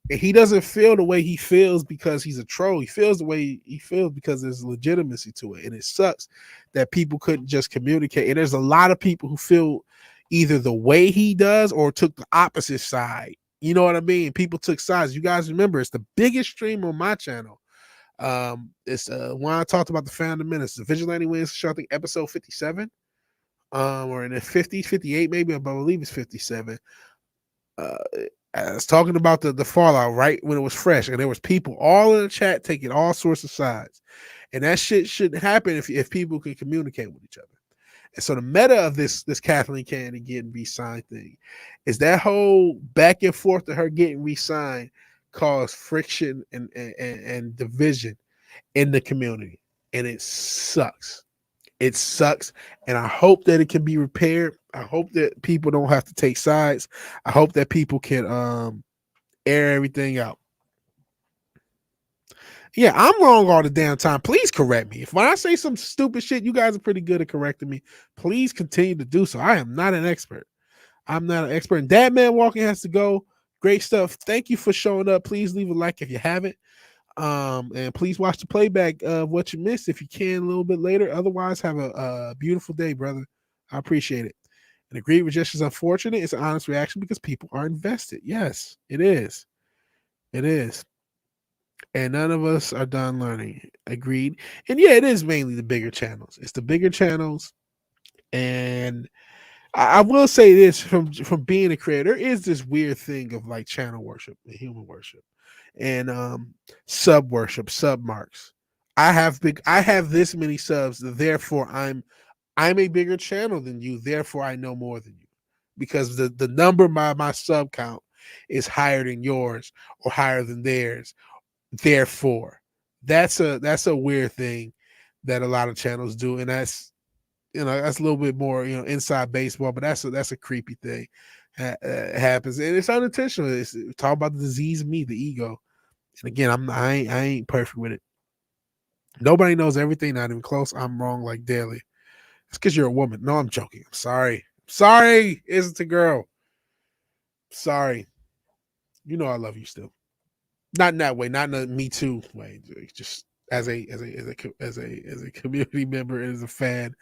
And he doesn't feel the way he feels because he's a troll. He feels the way he feels because there's legitimacy to it. And it sucks that people couldn't just communicate. And there's a lot of people who feel either the way he does or took the opposite side. You know what I mean? People took sides. You guys remember, it's the biggest stream on my channel. It's when I talked about the Fandom Minutes, the VigilanteWilliamson show, I think episode 57. or in the 50s, 58 maybe, I believe it's 57. Uh, I was talking about the fallout right when it was fresh, and there was people all in the chat taking all sorts of sides, and that shit shouldn't happen if people can communicate with each other. And so the meta of this Kathleen Kennedy getting re-signed thing is that whole back and forth to her getting re-signed caused friction and division in the community, and it sucks. It sucks, and I hope that it can be repaired. I hope that people don't have to take sides. I hope that people can air everything out. Yeah, I'm wrong all the damn time. Please correct me. If when I say some stupid shit, you guys are pretty good at correcting me. Please continue to do so. I am not an expert. I'm not an expert. And Dad Man Walking has to go. Great stuff. Thank you for showing up. Please leave a like if you haven't. And please watch the playback of what you missed if you can a little bit later. Otherwise, have a beautiful day, brother. I appreciate it. And agreed rejection is unfortunate. It's an honest reaction because people are invested. Yes, it is. It is. And none of us are done learning. Agreed. And yeah, it is mainly the bigger channels. It's the bigger channels. And I will say this from being a creator, there is this weird thing of like channel worship and human worship and sub worship, sub marks. I have this many subs, therefore I'm a bigger channel than you, therefore I know more than you. Because the number my sub count is higher than yours or higher than theirs. Therefore, that's a weird thing that a lot of channels do, and that's that's a little bit more inside baseball, but that's a creepy thing happens, and it's unintentional. It's talk about the disease of me, the ego, and again, I ain't perfect with it. Nobody knows everything, not even close. I'm wrong like daily. It's because you're a woman. No, I'm joking. I'm sorry. Isn't a girl. Sorry. You know I love you still. Not in that way, not in a Me Too way. Just as a community member and as a fan,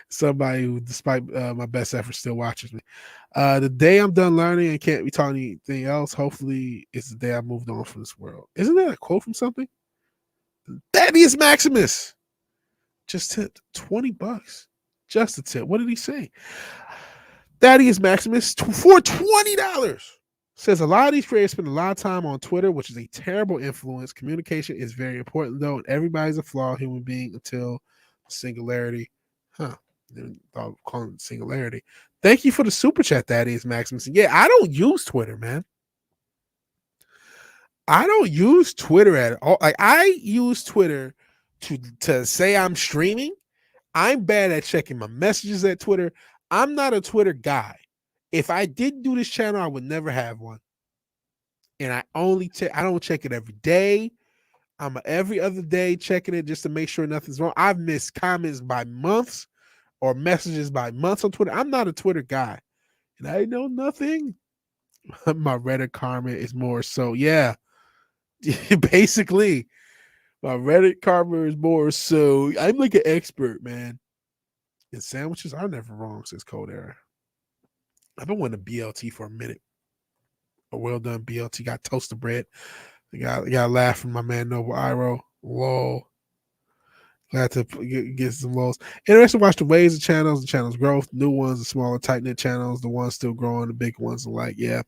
somebody who, despite my best efforts, still watches me. The day I'm done learning and can't be taught anything else, hopefully, it's the day I moved on from this world. Isn't that a quote from something? Thaddeus Maximus just tipped $20. Just a tip. What did he say? Thaddeus Maximus for $20. Says a lot of these creators spend a lot of time on Twitter, which is a terrible influence. Communication is very important, though, and everybody's a flawed human being until singularity. Huh. I'll call it singularity. Thank you for the super chat, Thaddeus Maximus. Yeah, I don't use Twitter, man. I don't use Twitter at all. Like, I use Twitter to say I'm streaming. I'm bad at checking my messages at Twitter. I'm not a Twitter guy. If I didn't do this channel, I would never have one. And I don't check it every day. I'm every other day checking it just to make sure nothing's wrong. I've missed comments by months or messages by months on Twitter. I'm not a Twitter guy. And I know nothing. My Reddit karma is more so. Yeah. Basically, my Reddit karma is more so. I'm like an expert, man. And sandwiches are never wrong, says Cold Era. I've been wanting a BLT for a minute. A well done BLT. Got toasted bread. Got a laugh from my man Noble Iro. Whoa. Glad to get some lows. Interesting to watch the waves of channels, the channels' growth, new ones, the smaller, tight knit channels, the ones still growing, the big ones alike. Yeah.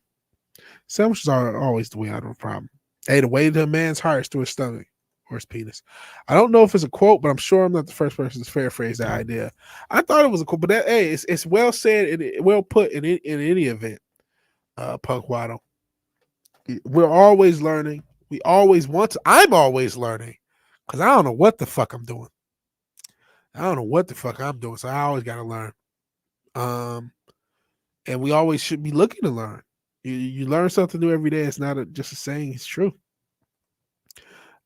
Sandwiches are always the way out of a problem. Hey, the way to a man's heart is through his stomach or his penis. I don't know if it's a quote, but I'm sure I'm not the first person to paraphrase that idea. I thought it was a quote, but it's well said and well put in any event. Punk Waddle. We're always learning. We always want to. I'm always learning because I don't know what the fuck I'm doing. So I always got to learn. And we always should be looking to learn. You learn something new every day. It's not just a saying. It's true.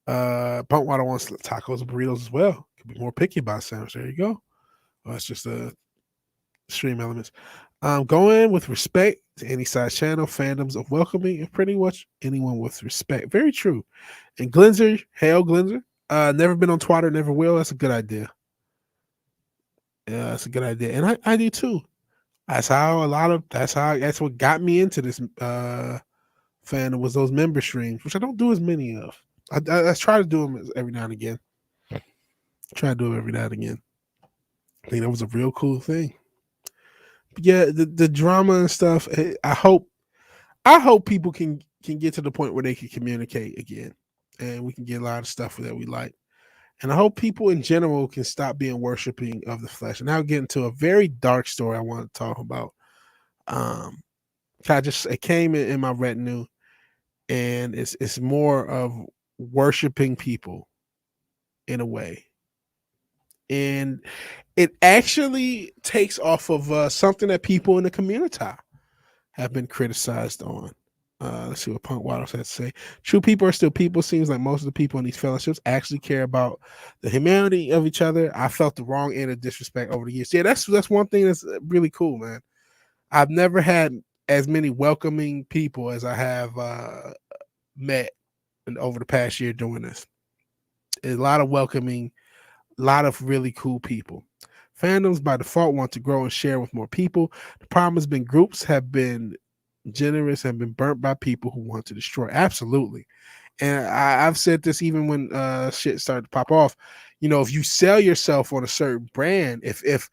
Punk Water wants tacos and burritos as well. Could be more picky about sandwich. There you go. Well, that's just stream elements. Going with respect to any size channel, fandoms of welcoming and pretty much anyone with respect. Very true. And Glinzer, hail Glinzer. Never been on Twitter, never will. That's a good idea. Yeah, that's a good idea. And I do too. That's what got me into this fandom was those member streams, which I don't do as many of. I try to do them every now and again. I think that was a real cool thing. Yeah, the drama and stuff. I hope people can get to the point where they can communicate again, and we can get a lot of stuff that we like. And I hope people in general can stop being worshiping of the flesh. And now get into a very dark story I want to talk about. Um, it came in my retinue, and it's more of worshiping people in a way, and it actually takes off of something that people in the community have been criticized on. Let's see what Punk Waddles has to say. True people are still people. Seems like most of the people in these fellowships actually care about the humanity of each other. I felt the wrong end of disrespect over the years. Yeah, that's one thing that's really cool, man. I've never had as many welcoming people as I have met over the past year doing this. A lot of welcoming, a lot of really cool people. Fandoms by default want to grow and share with more people. The problem has been groups have been generous and been burnt by people who want to destroy. Absolutely. And I've said this even when shit started to pop off. You know, if you sell yourself on a certain brand, if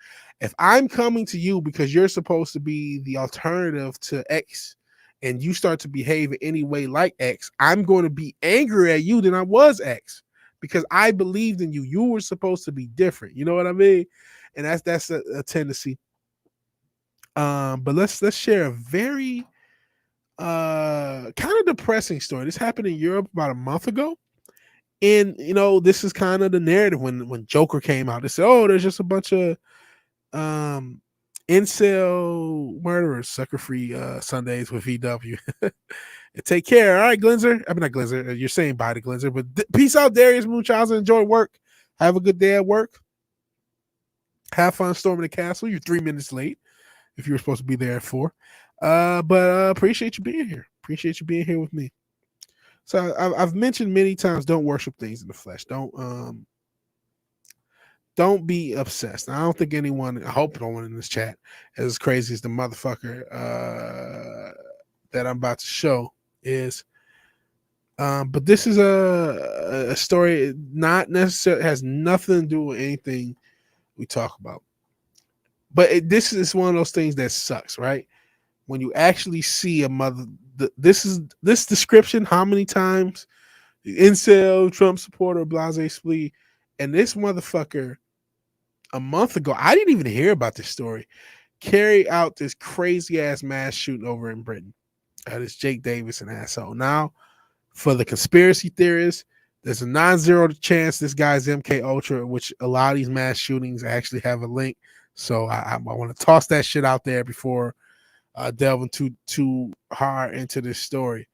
I'm coming to you because you're supposed to be the alternative to X, and you start to behave in any way like X, I'm going to be angrier at you than I was X because I believed in you. You were supposed to be different. You know what I mean? And that's a tendency. But let's share a very kind of depressing story. This happened in Europe about a month ago. And you know, this is kind of the narrative when Joker came out. They said, "Oh, there's just a bunch of um incel murderers, sucker free Sundays with VW." And take care. All right, Glenzer. I mean, not Glenzer. You're saying bye to Glenzer, but peace out, Darius Munchausen. Enjoy work. Have a good day at work. Have fun storming the castle. You're 3 minutes late if you were supposed to be there at 4. But appreciate you being here. Appreciate you being here with me. So I've mentioned many times, don't worship things in the flesh. Don't be obsessed. I don't think anyone, I hope no one in this chat is as crazy as the motherfucker that I'm about to show is. But this is a story not necessarily has nothing to do with anything we talk about. But this is one of those things that sucks, right? When you actually see a mother, this description, how many times incel, Trump supporter, blase splee, and this motherfucker a month ago, I didn't even hear about this story, carry out this crazy ass mass shooting over in Britain. This Jake Davidson asshole. Now, for the conspiracy theorists, there's a non-zero chance this guy's MK Ultra, which a lot of these mass shootings actually have a link. So I want to toss that shit out there before delving too hard into this story.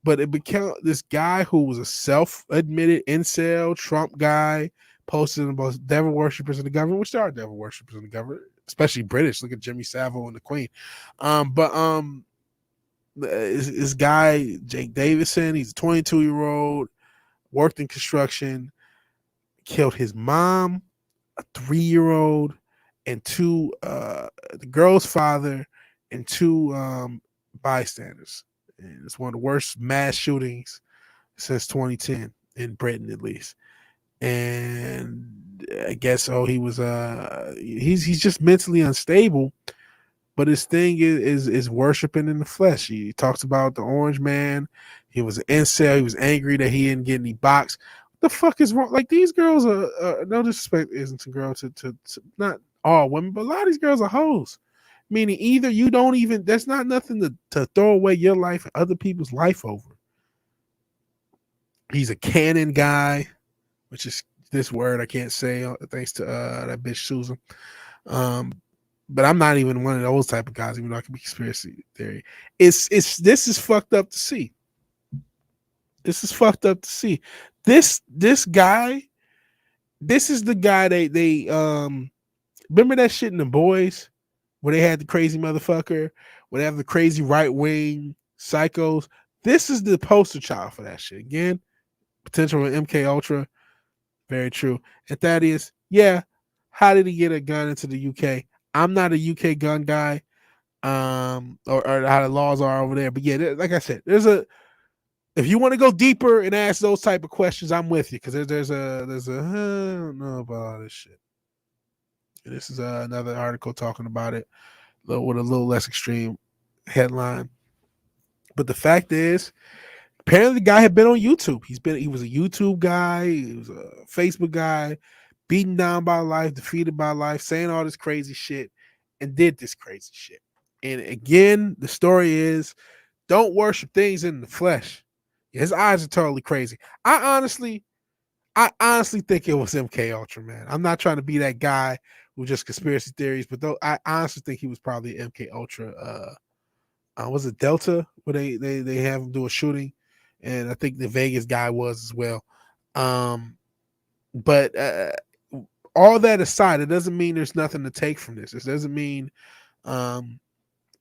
But it became this guy who was a self-admitted incel Trump guy, posted about devil worshippers in the government, which there are devil worshippers in the government, especially British. Look at Jimmy Savile and the Queen. This guy Jake Davidson, he's a 22-year-old, worked in construction, killed his mom, a 3-year-old, and the girl's father, and 2 bystanders. And it's one of the worst mass shootings since 2010 in Britain, at least. And I guess he was he's just mentally unstable. But his thing is worshiping in the flesh. He talks about the Orange Man. He was an incel. He was angry that he didn't get any box. What the fuck is wrong? Like, these girls are no disrespect isn't to girl to not all women, but a lot of these girls are hoes. Meaning either you don't even, there's not nothing to throw away your life and other people's life over. He's a canon guy, which is this word I can't say thanks to that bitch Susan. But I'm not even one of those type of guys, even though I can be conspiracy theory. This is fucked up to see. This is fucked up to see. This guy, this is the guy they remember that shit in The Boys where they had the crazy motherfucker, where they have the crazy right wing psychos. This is the poster child for that shit. Again, potential MK Ultra, very true. And Thaddeus, yeah, how did he get a gun into the UK? I'm not a UK gun guy, or how the laws are over there. But yeah, like I said, if you want to go deeper and ask those type of questions, I'm with you because there's a I don't know about all this shit. And this is another article talking about it. with a little less extreme headline. But the fact is, apparently the guy had been on YouTube. He was a YouTube guy, he was a Facebook guy, beaten down by life, defeated by life, saying all this crazy shit, and did this crazy shit. And again, the story is don't worship things in the flesh. His eyes are totally crazy. I honestly think it was MK Ultra, man. I'm not trying to be that guy who just conspiracy theories, but though I honestly think he was probably MK Ultra. Was it Delta where they have him do a shooting, and I think the Vegas guy was as well. But all that aside, it doesn't mean there's nothing to take from this. It doesn't mean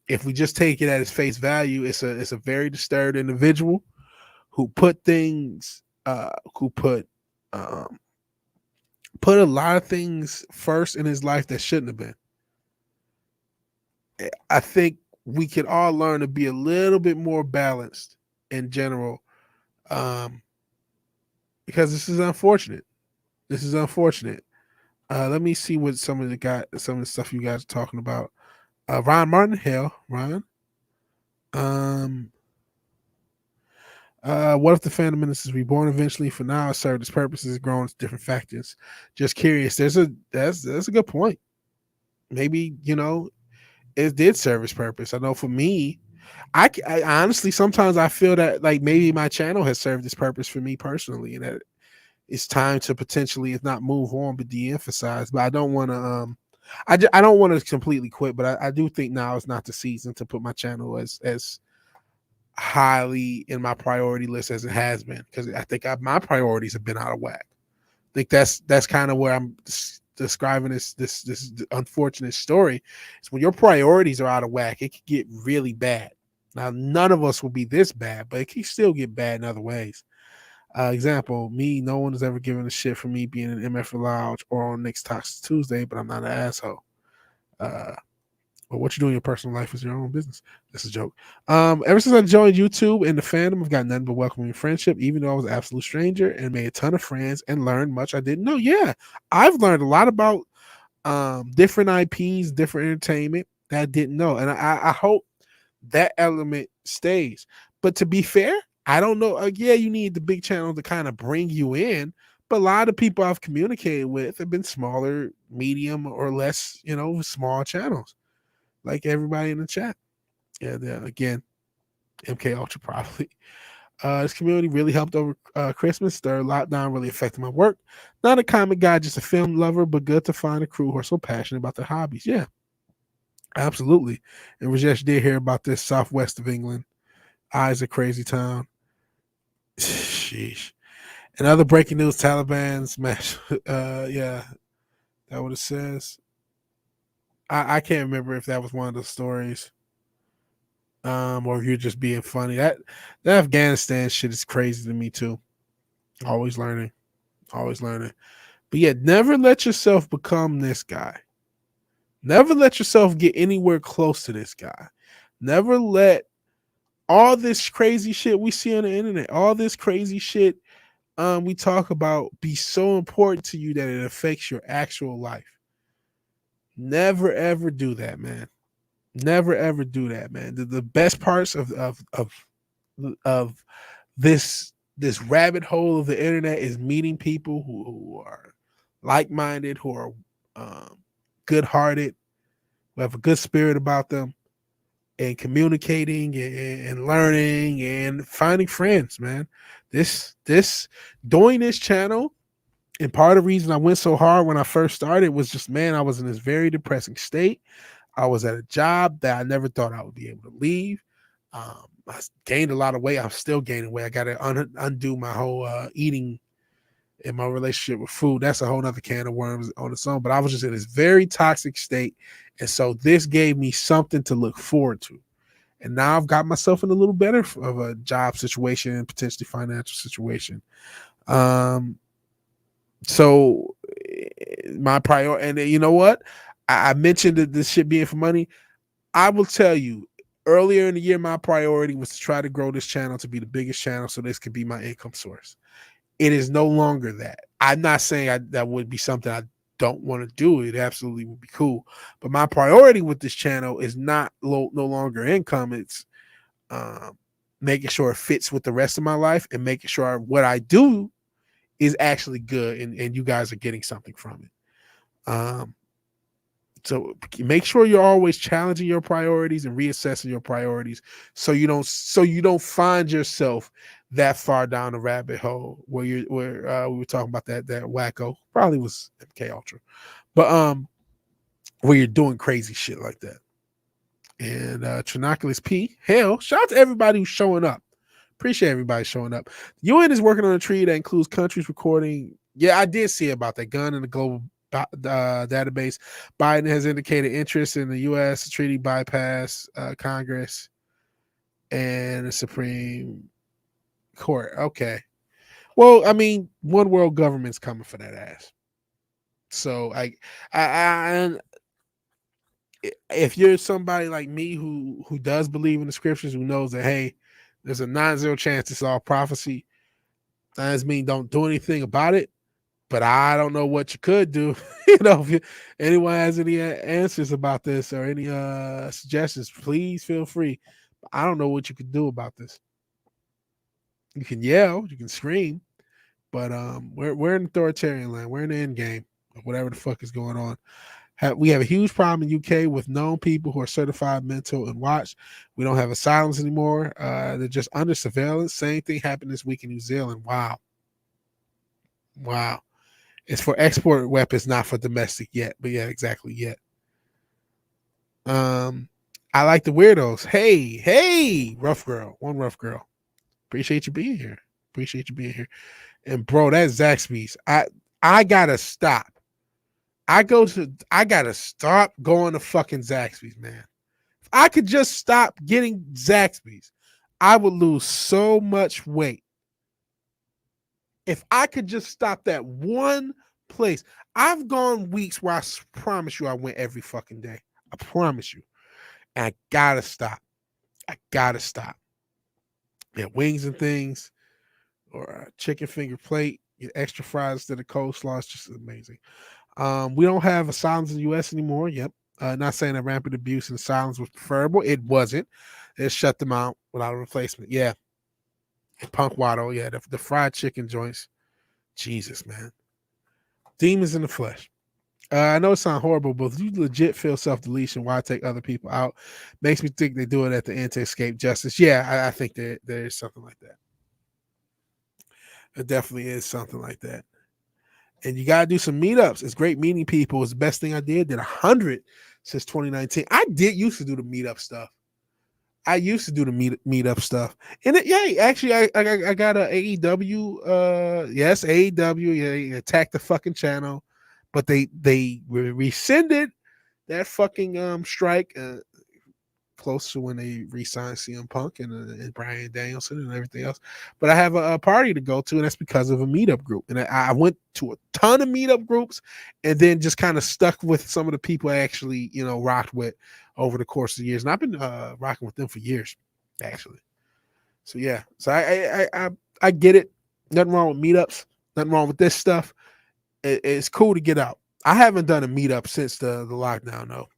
if we just take it at its face value, it's a very disturbed individual who put things put a lot of things first in his life that shouldn't have been. I think we can all learn to be a little bit more balanced in general, because this is unfortunate. This is unfortunate. Let me see what some of the stuff you guys are talking about. Ron Martin, hell, Ron. What if the Fandom Menace is reborn eventually? For now, it served its purposes, grown to different factions. Just curious. That's a good point. Maybe it did serve its purpose. I know for me, I honestly sometimes I feel that like maybe my channel has served its purpose for me personally, and that it's time to potentially, if not move on, but de-emphasize. But I don't want to. I don't want to completely quit, but I do think now is not the season to put my channel as highly in my priority list as it has been, because I think my priorities have been out of whack. I think that's kind of where I'm describing this unfortunate story. Is when your priorities are out of whack, it can get really bad. Now, none of us will be this bad, but it can still get bad in other ways. Example, me, no one has ever given a shit for me being in MF Lounge or on Nick's Toxic Tuesday, but I'm not an asshole. But what you do in your personal life is your own business. This is a joke. Ever since I joined YouTube and the fandom, I've got nothing but welcoming friendship, even though I was an absolute stranger, and made a ton of friends and learned much I didn't know. Yeah, I've learned a lot about different IPs, different entertainment that I didn't know. And I hope that element stays. But to be fair, I don't know. Yeah, you need the big channel to kind of bring you in. But a lot of people I've communicated with have been smaller, medium, or less, small channels. Like everybody in the chat. Yeah, again, MK Ultra probably. This community really helped over Christmas. Their lockdown really affected my work. Not a comic guy, just a film lover, but good to find a crew who are so passionate about their hobbies. Yeah, absolutely. And Rajesh did hear about this southwest of England. Eyes a crazy town. Sheesh. And other breaking news, Taliban smash. Yeah, that what it says. I can't remember if that was one of the stories. Or if you're just being funny. That Afghanistan shit is crazy to me too. Always learning. But yeah, never let yourself become this guy. Never let yourself get anywhere close to this guy. Never let all this crazy shit we see on the internet, all this crazy shit we talk about be so important to you that it affects your actual life. Never ever do that, man. Never ever do that, man. The best parts of this rabbit hole of the internet is meeting people who are like-minded, who are good-hearted, who have a good spirit about them, and communicating and learning and finding friends, man. This doing this channel, and part of the reason I went so hard when I first started was just, man, I was in this very depressing state. I was at a job that I never thought I would be able to leave. I gained a lot of weight. I'm still gaining weight. I got to undo my whole eating and my relationship with food. That's a whole nother can of worms on its own. But I was just in this very toxic state. And so this gave me something to look forward to. And now I've got myself in a little better of a job situation and potentially financial situation. So my priority, and you know what? I mentioned that this shit being for money. I will tell you, earlier in the year, my priority was to try to grow this channel to be the biggest channel so this could be my income source. It is no longer that. I'm not saying that would be something don't want to do it, it absolutely would be cool. But my priority with this channel is not no longer income. It's making sure it fits with the rest of my life and making sure what I do is actually good and you guys are getting something from it. So make sure you're always challenging your priorities and reassessing your priorities so you don't find yourself that far down the rabbit hole where we were talking about that wacko, probably was MK Ultra, but where you're doing crazy shit like that. And Trinoculus P, hell, shout out to everybody who's showing up. Appreciate everybody showing up. The UN is working on a treaty that includes countries recording. Yeah, I did see about that gun in the global database. Biden has indicated interest in the U.S. treaty bypass Congress and the Supreme Court. Okay. Well, I mean, one world government's coming for that ass. So if you're somebody like me who does believe in the scriptures, who knows that, hey, there's a 9-0 chance it's all prophecy, that doesn't mean don't do anything about it. But I don't know what you could do. If anyone has any answers about this or any suggestions, please feel free. I don't know what you could do about this. You can yell, you can scream, but we're in authoritarian land. We're in the end game of whatever the fuck is going on. We have a huge problem in UK with known people who are certified mental and watched. We don't have asylums anymore. They're just under surveillance. Same thing happened this week in New Zealand. Wow. It's for export weapons, not for domestic yet. But yeah, exactly, yet. I like the weirdos. Hey, rough girl. One rough girl. Appreciate you being here. And bro, that's Zaxby's. I gotta stop. I gotta stop going to fucking Zaxby's, man. If I could just stop getting Zaxby's, I would lose so much weight. If I could just stop that one place. I've gone weeks where I promise you I went every fucking day. I promise you. And I gotta stop. Yeah, wings and things, or a chicken finger plate, get extra fries instead of coleslaw. It's just amazing. We don't have asylums in the U.S. anymore. Yep. Not saying that rampant abuse and asylums was preferable. It wasn't. It shut them out without a replacement. Yeah. Punk Waddle. Yeah. The fried chicken joints. Jesus, man. Demons in the flesh. I know it sounds horrible, but if you legit feel self-deletion, why take other people out? Makes me think they do it at the end to escape justice. Yeah, I think there is something like that. It definitely is something like that. And you got to do some meetups. It's great meeting people. It's the best thing I did. Did 100 since 2019. I used to do the meetup stuff. And actually, I got a AEW. Yes, AEW. Yeah, attacked the fucking channel, but they rescinded that fucking strike close to when they re-signed CM Punk and Bryan Danielson and everything else. But I have a party to go to, and that's because of a meetup group. And I went to a ton of meetup groups, and then just kind of stuck with some of the people I actually rocked with over the course of the years. And I've been rocking with them for years, actually. So yeah, so I get it. Nothing wrong with meetups. Nothing wrong with this stuff. It's cool to get out. I haven't done a meetup since the lockdown though.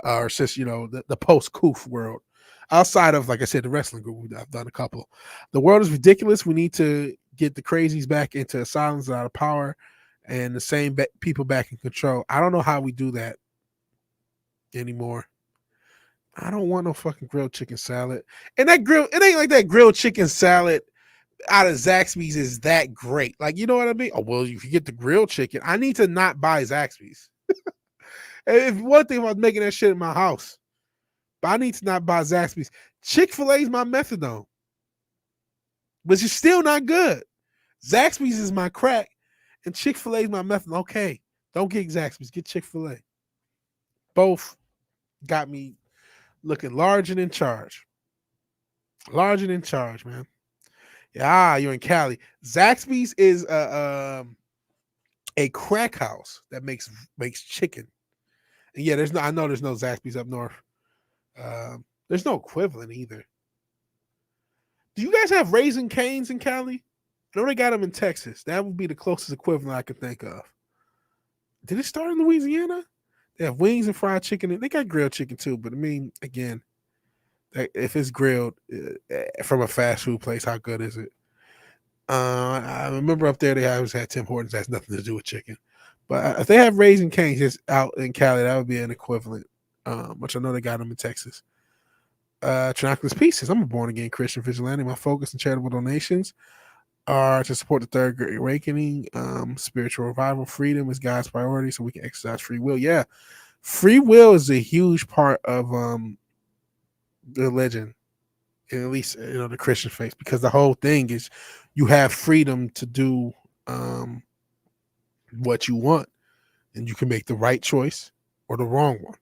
Or since the post-Coof world, outside of, like I said, the wrestling group, I've done a couple. The world is ridiculous. We need to get the crazies back into asylums out of power, and the same people back in control. I don't know how we do that anymore. I don't want no fucking grilled chicken salad. And it ain't like that grilled chicken salad out of Zaxby's is that great. Like, you know what I mean? Oh well, if you get the grilled chicken, I need to not buy Zaxby's. If one thing about making that shit in my house, but I need to not buy Zaxby's. Chick-fil-A is my methadone, but it's still not good. Zaxby's is my crack, and Chick-fil-A is my methadone. Okay, don't get Zaxby's, get Chick-fil-A. Both got me looking large and in charge. Large and in charge, man. Yeah, you're in Cali. Zaxby's is a crack house that makes chicken. And yeah, I know there's no Zaxby's up north. There's no equivalent either. Do you guys have Raising Cane's in Cali? I know they got them in Texas. That would be the closest equivalent I could think of. Did it start in Louisiana? They have wings and fried chicken. They got grilled chicken too. But I mean, again, if it's grilled from a fast food place, how good is it? I remember up there they always had Tim Hortons. That's nothing to do with chicken. But if they have Raising Cane's just out in Cali, that would be an equivalent. Which I know they got them in Texas. Trinoculous Pieces. I'm a born again Christian vigilante. My focus and charitable donations are to support the third great awakening, spiritual revival. Freedom is God's priority, so we can exercise free will. Yeah, free will is a huge part of religion, and at least the Christian faith, because the whole thing is you have freedom to do what you want, and you can make the right choice or the wrong one,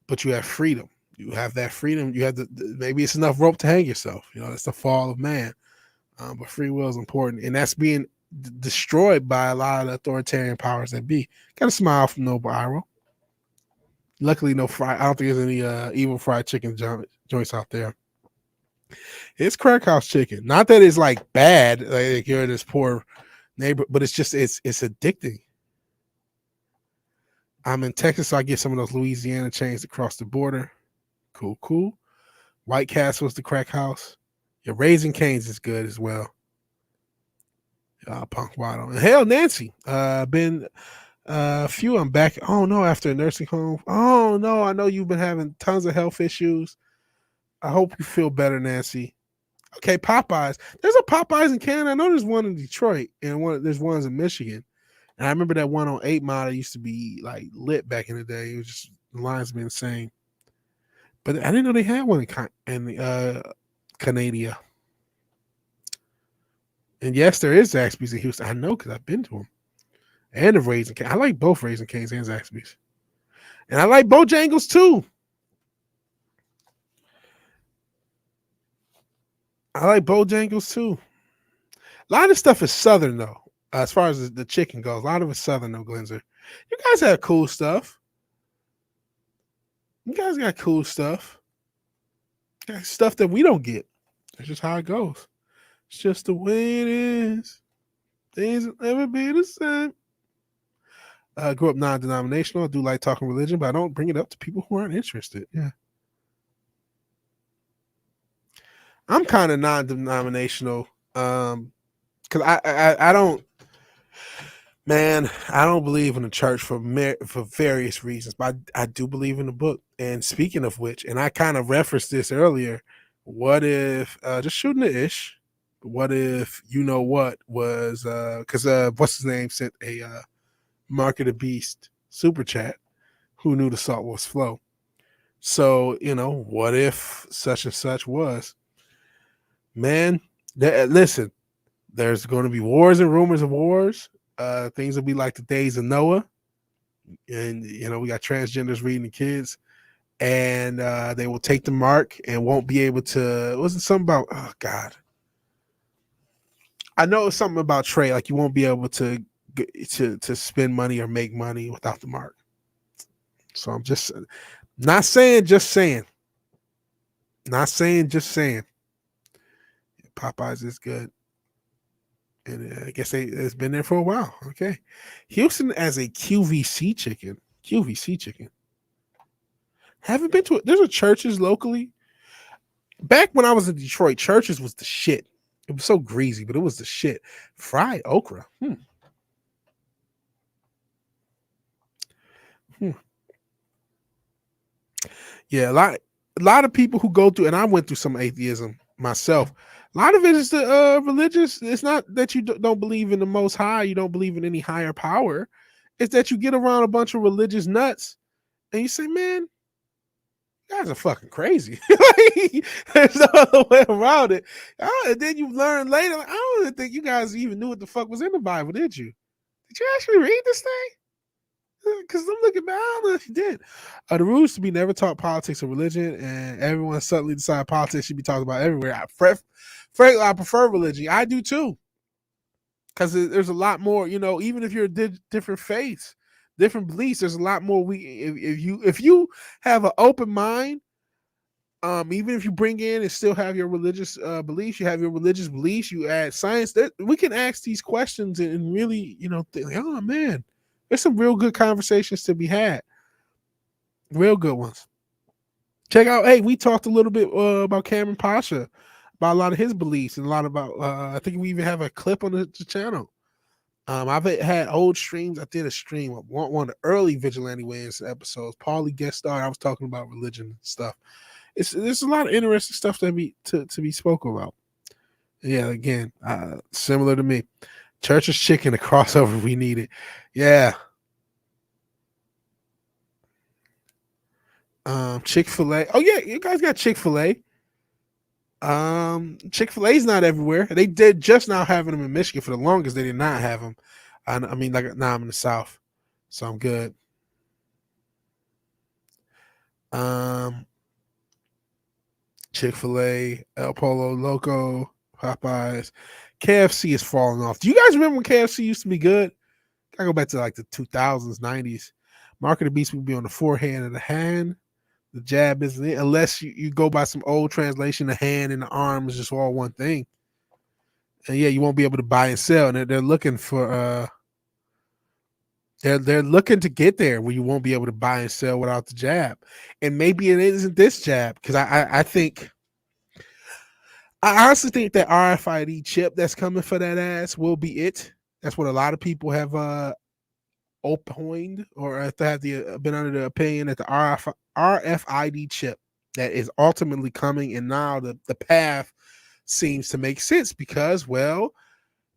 but you have freedom. You have that freedom. You have maybe it's enough rope to hang yourself. That's the fall of man. But free will is important, and that's being destroyed by a lot of the authoritarian powers that be. Got a smile from Noble Iro. Luckily, no fried. I don't think there's any evil fried chicken joints out there. It's crack house chicken. Not that it's like bad, like you're in this poor neighbor, but it's just it's addicting. I'm in Texas, so I get some of those Louisiana chains across the border. Cool. White Castle's the crack house. Your Raising Cane's is good as well. Punk Waddle. And hell, Nancy. Been a few. I'm back. Oh no, after a nursing home. Oh no, I know you've been having tons of health issues. I hope you feel better, Nancy. Okay, Popeyes. There's a Popeyes in Canada. I know there's one in Detroit, and there's ones in Michigan. And I remember that one on 8 Mile that used to be like lit back in the day. It was just the lines been insane. But I didn't know they had one in Canada. And yes, there is Zaxby's in Houston. I know because I've been to them. And the Raising Cane's. I like both Raising Cane's and Zaxby's. And I like Bojangles too. A lot of stuff is Southern though, as far as the chicken goes. A lot of it's Southern though, Glenzer. You guys have cool stuff. You guys got cool stuff. Got stuff that we don't get. That's just how it goes. It's just the way it is. Things will never be the same. Grew up non-denominational. I do like talking religion, but I don't bring it up to people who aren't interested. Yeah. I'm kind of non-denominational because I don't, man, I don't believe in the church for various reasons, but I do believe in the book. And speaking of which, and I kind of referenced this earlier, what if, just shooting the ish, what if what was, because what's his name sent a Mark of the Beast super chat, who knew the salt was flow. So, what if such and such was? Man, listen, there's going to be wars and rumors of wars. Things will be like the days of Noah. And, we got transgenders reading the kids. And they will take the mark and won't be able to. Wasn't something about, oh, God. I know it's something about trade. Like you won't be able to spend money or make money without the mark. So I'm just not saying, just saying. Not saying, just saying. Popeyes is good. And I guess it's been there for a while. Okay. Houston as a QVC chicken. Haven't been to it. There's a Churches locally. Back when I was in Detroit, Churches was the shit. It was so greasy, but it was the shit. Fried okra. Yeah, a lot of people who go through, and I went through some atheism myself. A lot of it is the religious. It's not that you don't believe in the Most High. You don't believe in any higher power. It's that you get around a bunch of religious nuts, and you say, "Man, you guys are fucking crazy." There's no other way around it. And then you learn later. I don't even think you guys even knew what the fuck was in the Bible, did you? Did you actually read this thing? Because I'm looking back, I don't know if you did. The rules to be never taught politics or religion, and everyone suddenly decide politics should be talked about everywhere. Frankly, I prefer religion. I do too, because there's a lot more. Even if you're different faiths, different beliefs, there's a lot more. If you have an open mind, even if you bring in and still have your religious beliefs, you have your religious beliefs. You add science. That we can ask these questions and really, think, oh man. There's some real good conversations to be had. Real good ones. Check out. Hey, we talked a little bit about Cameron Pasha, about a lot of his beliefs, and a lot about. I think we even have a clip on the channel. I've had old streams. I did a stream of one of the early Vigilante Williamson episodes. Paulie guest star. I was talking about religion and stuff. There's a lot of interesting stuff to be spoken about. Yeah, again, similar to me. Church's Chicken, a crossover we needed. Yeah. Chick-fil-A. Oh yeah, you guys got Chick-fil-A. Chick-fil-A's not everywhere. They did just now having them in Michigan. For the longest, they did not have them. I mean, like now I'm in the South, so I'm good. Chick-fil-A, El Polo Loco, Popeyes, KFC is falling off. Do you guys remember when KFC used to be good? I go back to like the 2000s, 90s. Mark of the Beast would be on the forehand and the hand. The jab isn't it, unless you go by some old translation. The hand and the arm is just all one thing. And yeah, you won't be able to buy and sell. And they're looking for they're looking to get there where you won't be able to buy and sell without the jab. And maybe it isn't this jab, because I honestly think that RFID chip that's coming for that ass will be it. That's what a lot of people have opined, or have been under the opinion that the RFID chip that is ultimately coming, and now the path seems to make sense because, well,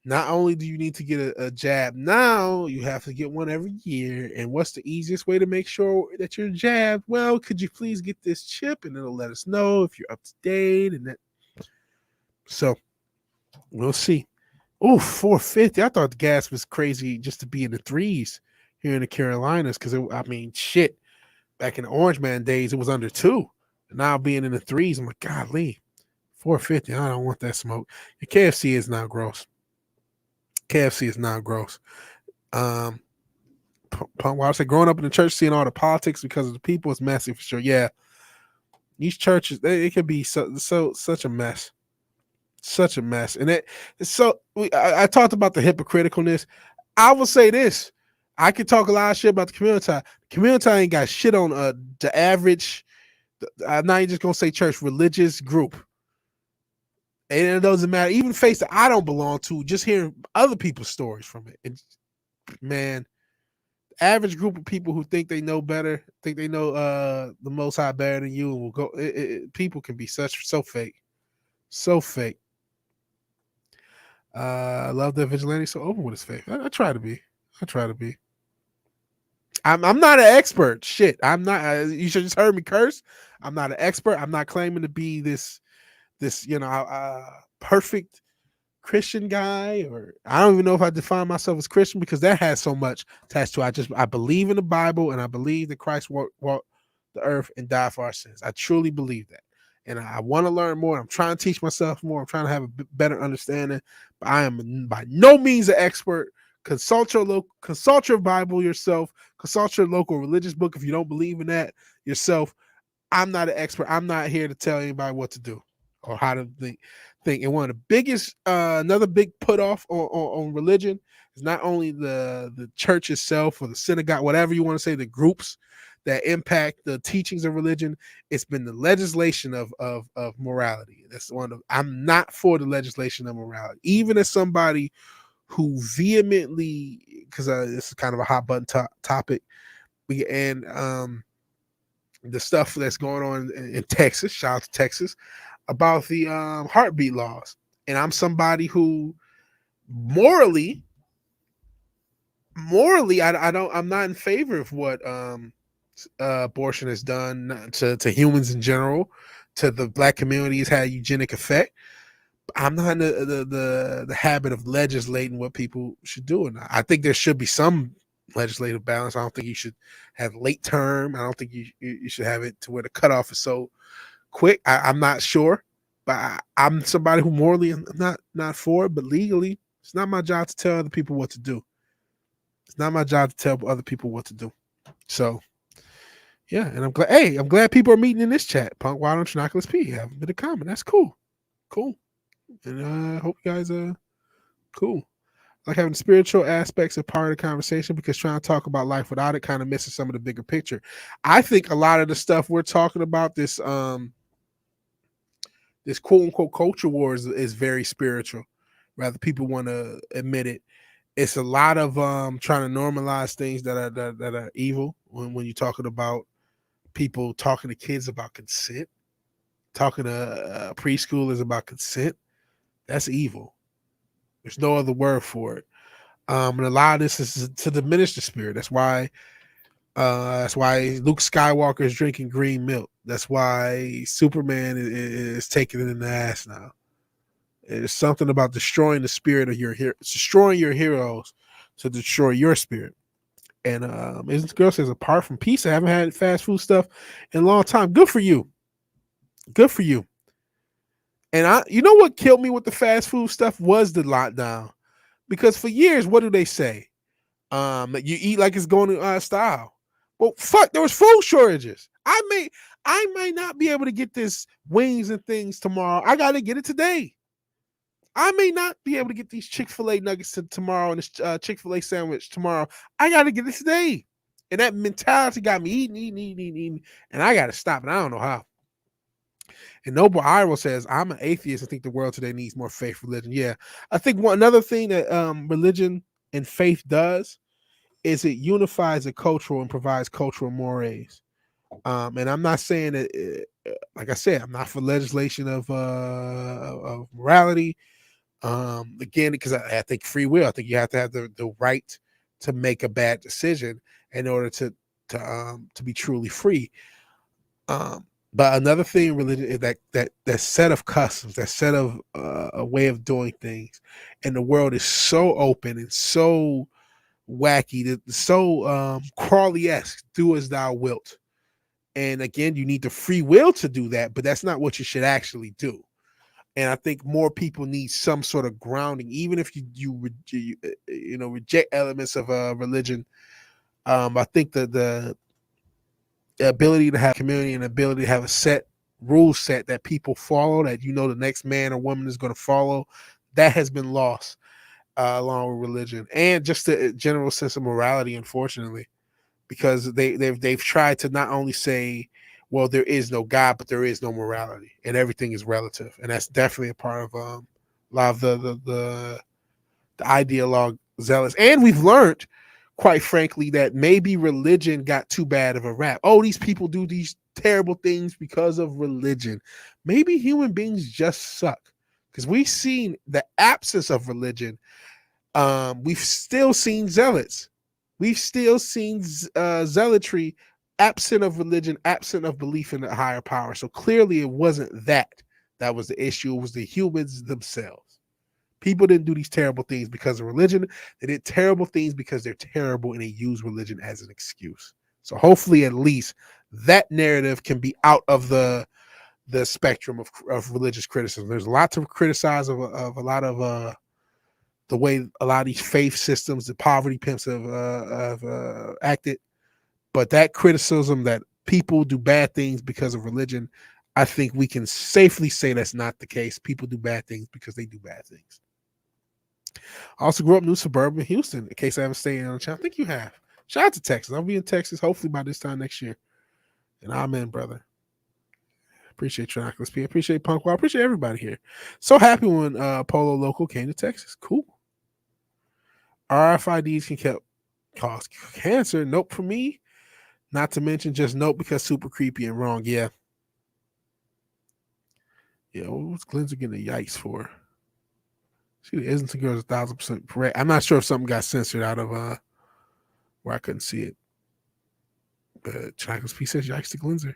not only do you need to get a jab now, you have to get one every year. And what's the easiest way to make sure that you're jabbed? Well, could you please get this chip, and it'll let us know if you're up to date, and that. So we'll see. Oh, 450. I thought the gas was crazy just to be in the threes here in the Carolinas, because I mean, shit, back in the Orange Man days, it was under 2. And now being in the threes, I'm like, golly, 450. I don't want that smoke. And KFC is now gross. KFC is now gross. While I say growing up in the church, seeing all the politics because of the people is messy for sure. Yeah, these churches, it can be such a mess. Such a mess. And I talked about the hypocriticalness. I will say this. I could talk a lot of shit about the community. The community ain't got shit on the average, I'm not even just going to say church, religious group. And it doesn't matter. Even faith that I don't belong to, just hearing other people's stories from it. And man, average group of people who think they know better, think they know the Most High better than you, and will go. People can be so fake. So fake. I love that Vigilante so open with his faith. I try to be. I'm not an expert. Shit, I'm not. You should just heard me curse. I'm not an expert. I'm not claiming to be this perfect Christian guy, or I don't even know if I define myself as Christian, because that has so much attached to it. I believe in the Bible, and I believe that Christ walked the earth and died for our sins. I truly believe that. And I want to learn more. I'm trying to teach myself more. I'm trying to have a better understanding. But I am by no means an expert. Consult your Bible yourself. Consult your local religious book if you don't believe in that yourself. I'm not an expert. I'm not here to tell anybody what to do or how to think. And one of the biggest, another big put off on religion is not only the church itself or the synagogue, whatever you want to say, the groups that impact the teachings of religion. It's been the legislation of morality. That's I'm not for the legislation of morality, even as somebody who vehemently, because this is kind of a hot button topic, and the stuff that's going on in Texas, shout out to Texas, about the heartbeat laws. And I'm somebody who morally, I'm not in favor of what abortion has done to humans in general, to the Black community. Has had a eugenic effect. I'm not in the habit of legislating what people should do. And I think there should be some legislative balance. I don't think you should have late term. I don't think you should have it to where the cutoff is so quick. I'm not sure, but I'm somebody who morally I'm not for it, but legally, it's not my job to tell other people what to do. It's not my job to tell other people what to do. So, yeah, and I'm glad people are meeting in this chat. Punk, why don't you knock? Let's P. Have a bit of comment. That's cool. And I hope you guys are cool. Like having spiritual aspects a part of the conversation because trying to talk about life without it kind of misses some of the bigger picture. I think a lot of the stuff we're talking about, this quote unquote culture war is very spiritual. Rather people want to admit it. It's a lot of trying to normalize things that are evil when you're talking about people talking to kids about consent, talking to preschoolers about consent. That's evil. There's no other word for it. And a lot of this is to diminish the spirit. That's why Luke Skywalker is drinking green milk. That's why Superman is taking it in the ass now. It's something about destroying the spirit of your hero, destroying your heroes to destroy your spirit. And this girl says, apart from pizza, I haven't had fast food stuff in a long time. Good for you. Good for you. And you know what killed me with the fast food stuff was the lockdown. Because for years, what do they say? That you eat like it's going out of style. Well, fuck, there was food shortages. I might not be able to get this wings and things tomorrow. I gotta get it today. I may not be able to get these Chick-fil-A nuggets tomorrow and this Chick-fil-A sandwich tomorrow. I gotta get it today. And that mentality got me eating, and I gotta stop, and I don't know how. And Noble Iro says, I'm an atheist. I think the world today needs more faith religion. Yeah. I think another thing that religion and faith does is it unifies a cultural and provides cultural mores. And I'm not saying that, like I said, I'm not for legislation of morality. Again, because I think free will. I think you have to have the right to make a bad decision in order to be truly free. But another thing, religion is that set of customs, that set of a way of doing things, and the world is so open and so wacky, so Crawley-esque. Do as thou wilt. And again, you need the free will to do that, but that's not what you should actually do. And I think more people need some sort of grounding, even if you reject elements of religion. I think the ability to have community and the ability to have a set rule set that people follow, that the next man or woman is going to follow, that has been lost along with religion and just the general sense of morality, unfortunately, because they've tried to not only say, well, there is no God, but there is no morality, and everything is relative, and that's definitely a part of a lot of the ideologue zealous. And we've learned, quite frankly, that maybe religion got too bad of a rap. Oh, these people do these terrible things because of religion. Maybe human beings just suck, because we've seen the absence of religion. We've still seen zealots. We've still seen zealotry absent of religion, absent of belief in a higher power. So clearly it wasn't that was the issue. It was the humans themselves. People didn't do these terrible things because of religion. They did terrible things because they're terrible, and they use religion as an excuse. So hopefully at least that narrative can be out of the spectrum of religious criticism. There's a lot to criticize of a lot of the way a lot of these faith systems, the poverty pimps have acted. But that criticism that people do bad things because of religion, I think we can safely say that's not the case. People do bad things because they do bad things. I also grew up New Suburban Houston, in case I haven't stayed on the channel. I think you have. Shout out to Texas. I'll be in Texas hopefully by this time next year. And amen, brother. Appreciate Trinoculus P. Appreciate Punk. Well, I appreciate everybody here. So happy when Polo Local came to Texas. Cool. RFIDs can cause cancer. Nope for me. Not to mention just nope because super creepy and wrong. Yeah. Yeah, what's Glenzer getting a yikes for? See, the Islington girl is 1,000% correct. I'm not sure if something got censored out of where I couldn't see it. But China's P says yikes to Glenzer.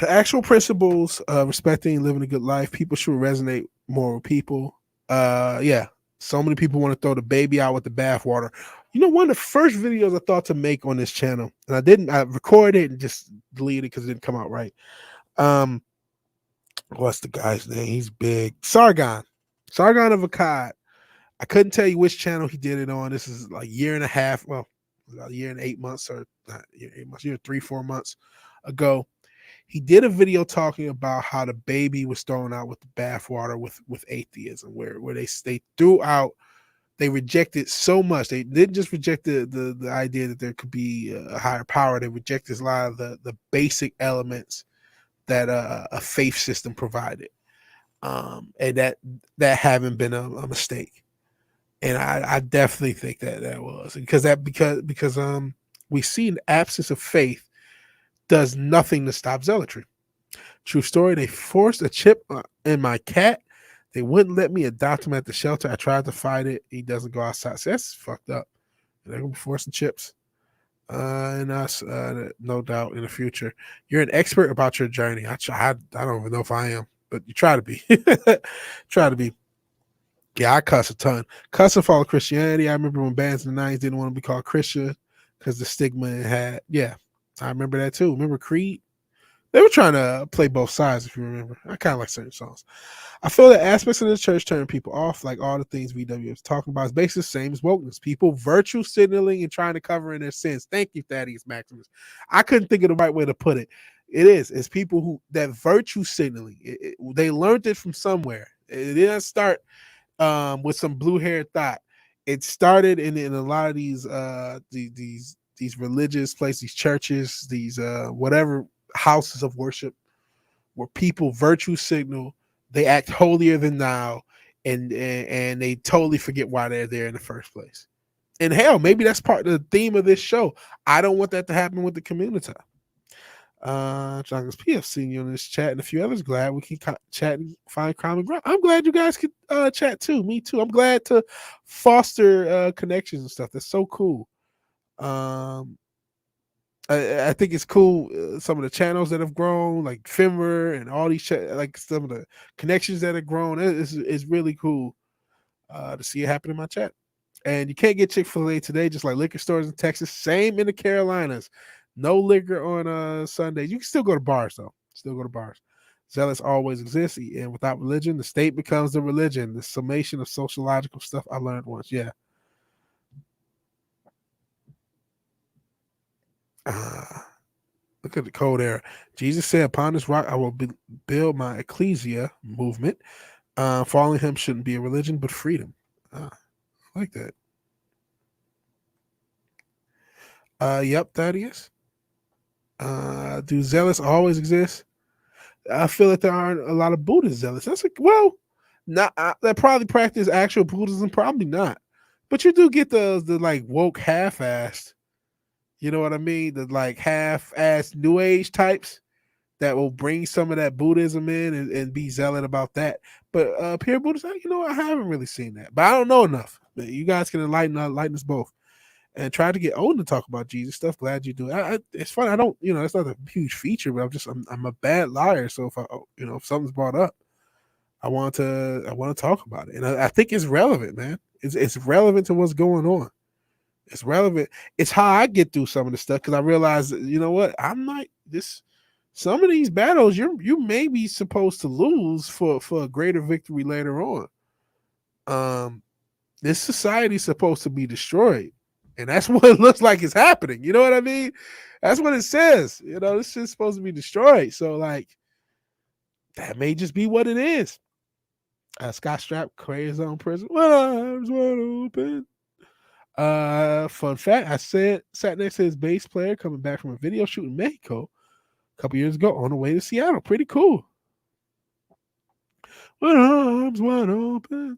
The actual principles of respecting and living a good life, people should resonate more with people. Yeah. So many people want to throw the baby out with the bathwater. One of the first videos I thought to make on this channel, and I recorded it and just deleted it because it didn't come out right. What's the guy's name? He's big. Sargon of Akkad. I couldn't tell you which channel he did it on. This is like a year and a half. Well, a year and 8 months, or not year, 8 months, year 3-4 months ago. He did a video talking about how the baby was thrown out with the bathwater with atheism, where they threw out, they rejected so much. They didn't just reject the idea that there could be a higher power. They rejected a lot of the basic elements that a faith system provided, and that haven't been a mistake. And I definitely think that was because we see an absence of faith does nothing to stop zealotry. True story. They forced a chip in my cat. They wouldn't let me adopt him at the shelter. I tried to fight it. He doesn't go outside. So that's fucked up. They're gonna be forcing chips. And us, no doubt, in the future. You're an expert about your journey. I don't even know if I am, but you try to be. Try to be. Yeah, I cuss a ton. Cuss and follow Christianity. I remember when bands in the 90s didn't want to be called Christian because the stigma it had. Yeah, I remember that too. Remember Creed? They were trying to play both sides, if you remember. I kind of like certain songs. I feel that aspects of the church turn people off, like all the things VW is talking about. It's basically the same as wokeness. People virtue signaling and trying to cover in their sins. Thank you, Thaddeus Maximus. I couldn't think of the right way to put it. It is. It's people who, that virtue signaling. They learned it from somewhere. It didn't start with some blue-haired thought. It started in a lot of these religious places, these churches, these whatever houses of worship, where people virtue signal, they act holier than thou, and they totally forget why they're there in the first place. And hell, maybe that's part of the theme of this show. I don't want that to happen with the community. John's PF seeing you in this chat and a few others. Glad we can chat and find common ground. I'm glad you guys could chat too. Me too. I'm glad to foster connections and stuff. That's so cool. I think it's cool. Some of the channels that have grown, like Fimmer and all these, like some of the connections that have grown. It's really cool to see it happen in my chat. And you can't get Chick-fil-A today, just like liquor stores in Texas. Same in the Carolinas. No liquor on Sundays. You can still go to bars, though. Still go to bars. Zealots always exist. And without religion, the state becomes the religion. The summation of sociological stuff I learned once. Yeah. Look at the code error. Jesus said, upon this rock I will build my ecclesia movement. Following him shouldn't be a religion, but freedom. I like that. Yep, Thaddeus. Do zealots always exist? I feel like there aren't a lot of Buddhist zealots. That's like, well, not that probably practice actual Buddhism, probably not. But you do get the like woke half-assed. You know what I mean? The like half-assed New Age types that will bring some of that Buddhism in and be zealot about that. But pure Buddhists, you know, I haven't really seen that. But I don't know enough. You guys can enlighten us both. And try to get Odin to talk about Jesus stuff. Glad you do. It's fun. I don't, you know, it's not a huge feature, but I'm a bad liar. So if something's brought up, I want to talk about it, and I think it's relevant, man. It's relevant to what's going on. It's relevant. It's how I get through some of the stuff because I realize, you know what, I'm not this. Some of these battles you may be supposed to lose for a greater victory later on. This society is supposed to be destroyed. And that's what it looks like is happening. You know what I mean? That's what it says. You know, this shit's supposed to be destroyed. So, like, that may just be what it is. Scott Strapp created his own prison. Well, arms wide open. Fun fact, I sat next to his bass player coming back from a video shoot in Mexico a couple years ago on the way to Seattle. Pretty cool. With arms wide open.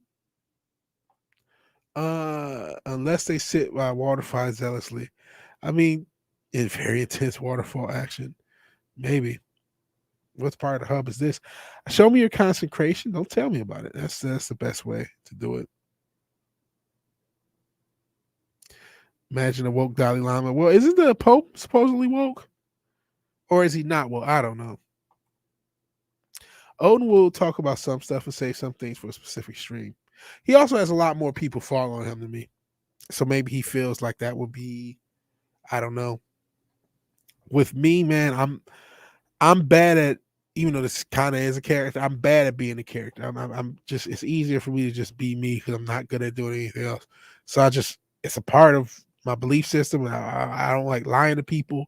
Unless they sit by waterfall zealously. I mean, in very intense waterfall action. Maybe. What part of the hub is this? Show me your consecration. Don't tell me about it. That's the best way to do it. Imagine a woke Dalai Lama. Well, isn't the Pope supposedly woke? Or is he not woke? I don't know. Odin will talk about some stuff and say some things for a specific stream. He also has a lot more people following him than me. So maybe he feels like that would be, I don't know. With me, man, I'm bad at, even though this kind of is a character, I'm bad at being a character. I'm just, it's easier for me to just be me because I'm not good at doing anything else. So it's a part of my belief system. I don't like lying to people.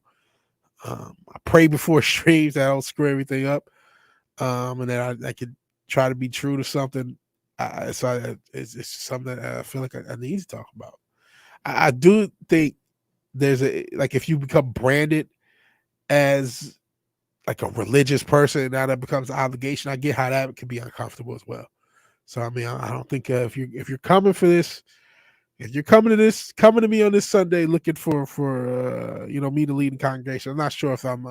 I pray before streams that I don't screw everything up, and that I could try to be true to something. It's something that I feel like I need to talk about. I do think there's like if you become branded as like a religious person, now that becomes an obligation. I get how that can be uncomfortable as well. So I mean, I don't think if you're coming for this, if you're coming to me on this Sunday looking for me to lead the congregation, I'm not sure if I'm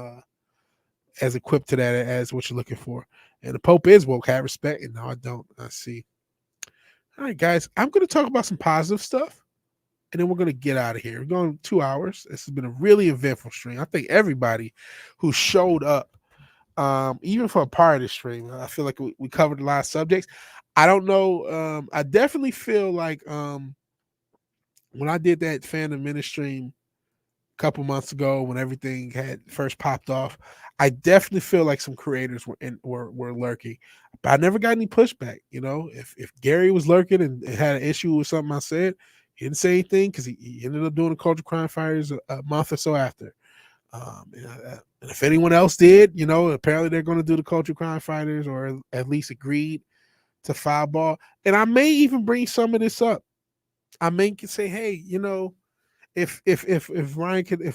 as equipped to that as what you're looking for. And the Pope is woke, have respect, and no, I don't. I see. All right, guys, I'm going to talk about some positive stuff, and then we're going to get out of here. We're going 2 hours. This has been a really eventful stream. I think everybody who showed up, even for a part of the stream, I feel like we covered a lot of subjects. I don't know. I definitely feel like when I did that Fandom mini stream a couple months ago, when everything had first popped off, I definitely feel like some creators were lurking, but I never got any pushback. You know, if Gary was lurking and had an issue with something I said, he didn't say anything because he ended up doing the Culture Crime Fighters a month or so after. And if anyone else did, you know, apparently they're going to do the Culture Crime Fighters, or at least agreed to foul ball. And I may even bring some of this up. I may say, hey, you know, if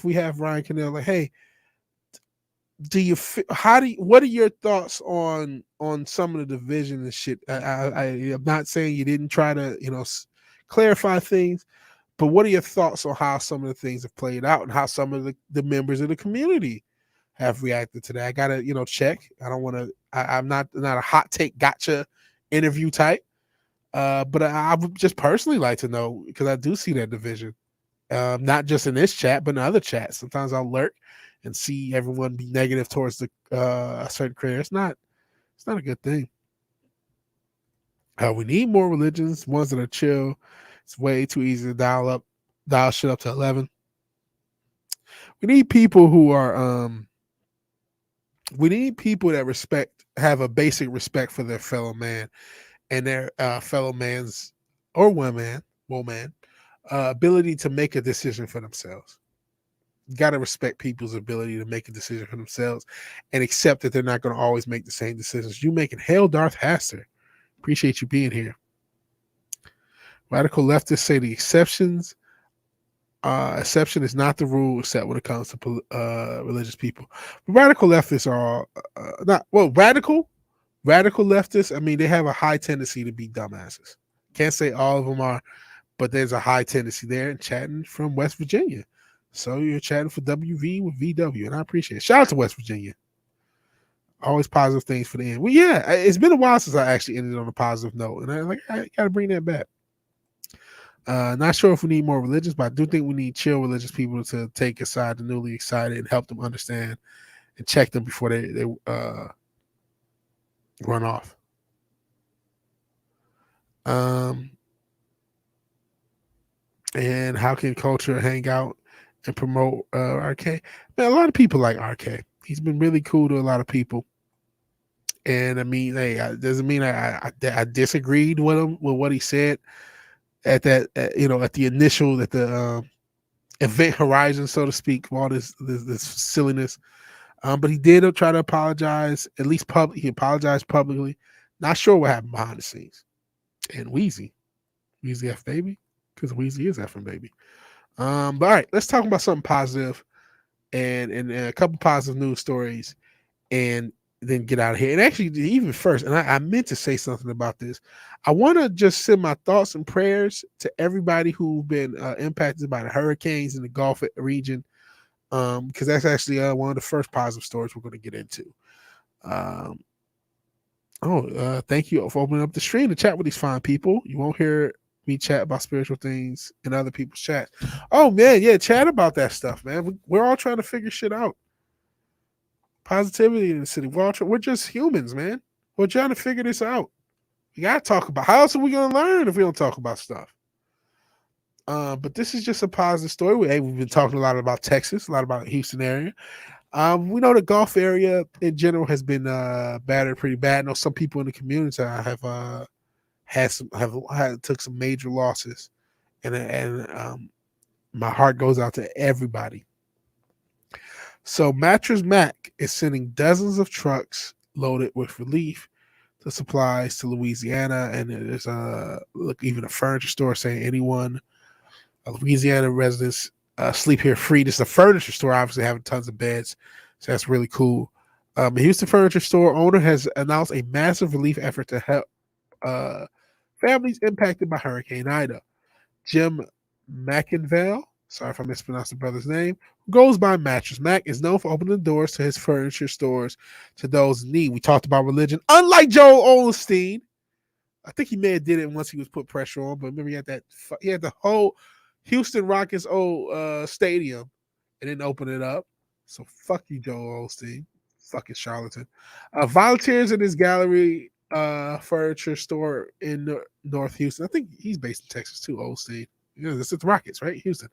we have Ryan Cannell, like, hey, what are your thoughts on some of the division and shit? I'm not saying you didn't try to, you know, clarify things, but what are your thoughts on how some of the things have played out and how some of the members of the community have reacted to that? I gotta, you know, check. I don't want to. I'm not a hot take gotcha interview type, but I would just personally like to know, because I do see that division, not just in this chat, but in other chats. Sometimes I'll lurk and see everyone be negative towards the a certain creator. It's not a good thing. We need more religions, ones that are chill. It's way too easy to dial shit up to 11. We need people who are we need people that have a basic respect for their fellow man and their fellow man's or woman ability to make a decision for themselves. You got to respect people's ability to make a decision for themselves and accept that they're not going to always make the same decisions. You making hell, Darth Haster. Appreciate you being here. Radical leftists say the exception is not the rule, except when it comes to religious people. But radical leftists are not radical leftists. I mean, they have a high tendency to be dumbasses. Can't say all of them are, but there's a high tendency there. And chatting from West Virginia, so you're chatting for WV with VW, and I appreciate it. Shout out to West Virginia. Always positive things for the end. Well, yeah, it's been a while since I actually ended on a positive note, and I got to bring that back. Not sure if we need more religions, but I do think we need chill religious people to take aside the newly excited and help them understand and check them before they run off. And how can culture hang out and promote RK? Man, a lot of people like RK. He's been really cool to a lot of people. And I mean, hey, doesn't mean I disagreed with him with what he said at that, at the initial, at the event horizon, so to speak, of all this silliness. But he did try to apologize, at least public. He apologized publicly. Not sure what happened behind the scenes. And Weezy F baby, because Weezy is F and baby. But all right, let's talk about something positive and a couple positive news stories, and then get out of here. And actually, even first, and I meant to say something about this. I want to just send my thoughts and prayers to everybody who's been impacted by the hurricanes in the Gulf region, because that's actually one of the first positive stories we're going to get into. Thank you for opening up the stream to chat with these fine people. You won't hear me chat about spiritual things in other people's chat. Oh man, yeah, chat about that stuff, man. We're all trying to figure shit out. Positivity in the city. We're just humans, man. We're trying to figure this out. We gotta talk about. How else are we gonna learn if we don't talk about stuff? But this is just a positive story. We've been talking a lot about Texas, a lot about the Houston area. We know the Gulf area in general has been battered pretty bad. I know some people in the community have took some major losses, and my heart goes out to everybody. So Mattress Mac is sending dozens of trucks loaded with relief to supplies to Louisiana, and there's even a furniture store saying anyone Louisiana residents sleep here free. This is a furniture store, obviously having tons of beds, so that's really cool. Houston furniture store owner has announced a massive relief effort to help uh, families impacted by Hurricane Ida. Jim McInvale, sorry if I mispronounced the brother's name, who goes by Mattress Mac, is known for opening the doors to his furniture stores to those in need. We talked about religion. Unlike Joel Osteen, I think he may have did it once he was put pressure on, but remember he had the whole Houston Rockets old stadium and didn't open it up. So fuck you, Joel Osteen. Fucking charlatan. Volunteers in his gallery furniture store in North Houston. I think he's based in Texas too, Osteen. Yeah, this is the Rockets, right? Houston.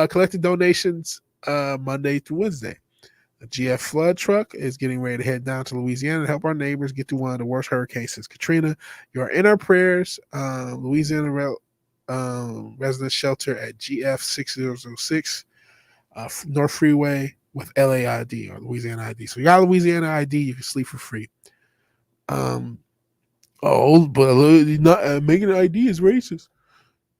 Collected donations Monday through Wednesday. The GF flood truck is getting ready to head down to Louisiana to help our neighbors get through one of the worst hurricanes since Katrina. You are in our prayers. Louisiana resident shelter at GF 6006 North Freeway with LA ID or Louisiana ID. So you got Louisiana ID, you can sleep for free. Making an ID is racist.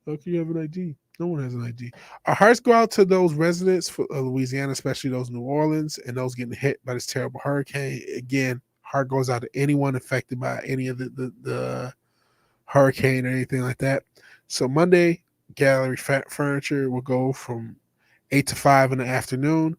How can you have an ID? No one has an ID. Our hearts go out to those residents for Louisiana, especially those New Orleans and those getting hit by this terrible hurricane. Again, heart goes out to anyone affected by any of the hurricane or anything like that. So Monday, gallery furniture will go from 8 to 5 in the afternoon.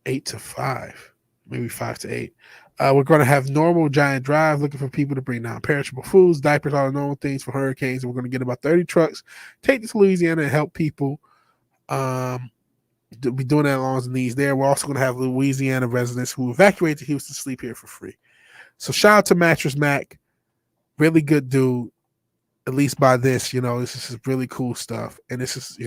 8 to 5, maybe 5 to 8. We're going to have normal giant drive looking for people to bring down perishable foods, diapers, all the normal things for hurricanes. And we're going to get about 30 trucks, take this to Louisiana and help people. Be doing that as long as needs there. We're also going to have Louisiana residents who evacuate to Houston sleep here for free. So shout out to Mattress Mac. Really good dude. At least by this, this is really cool stuff. And this is,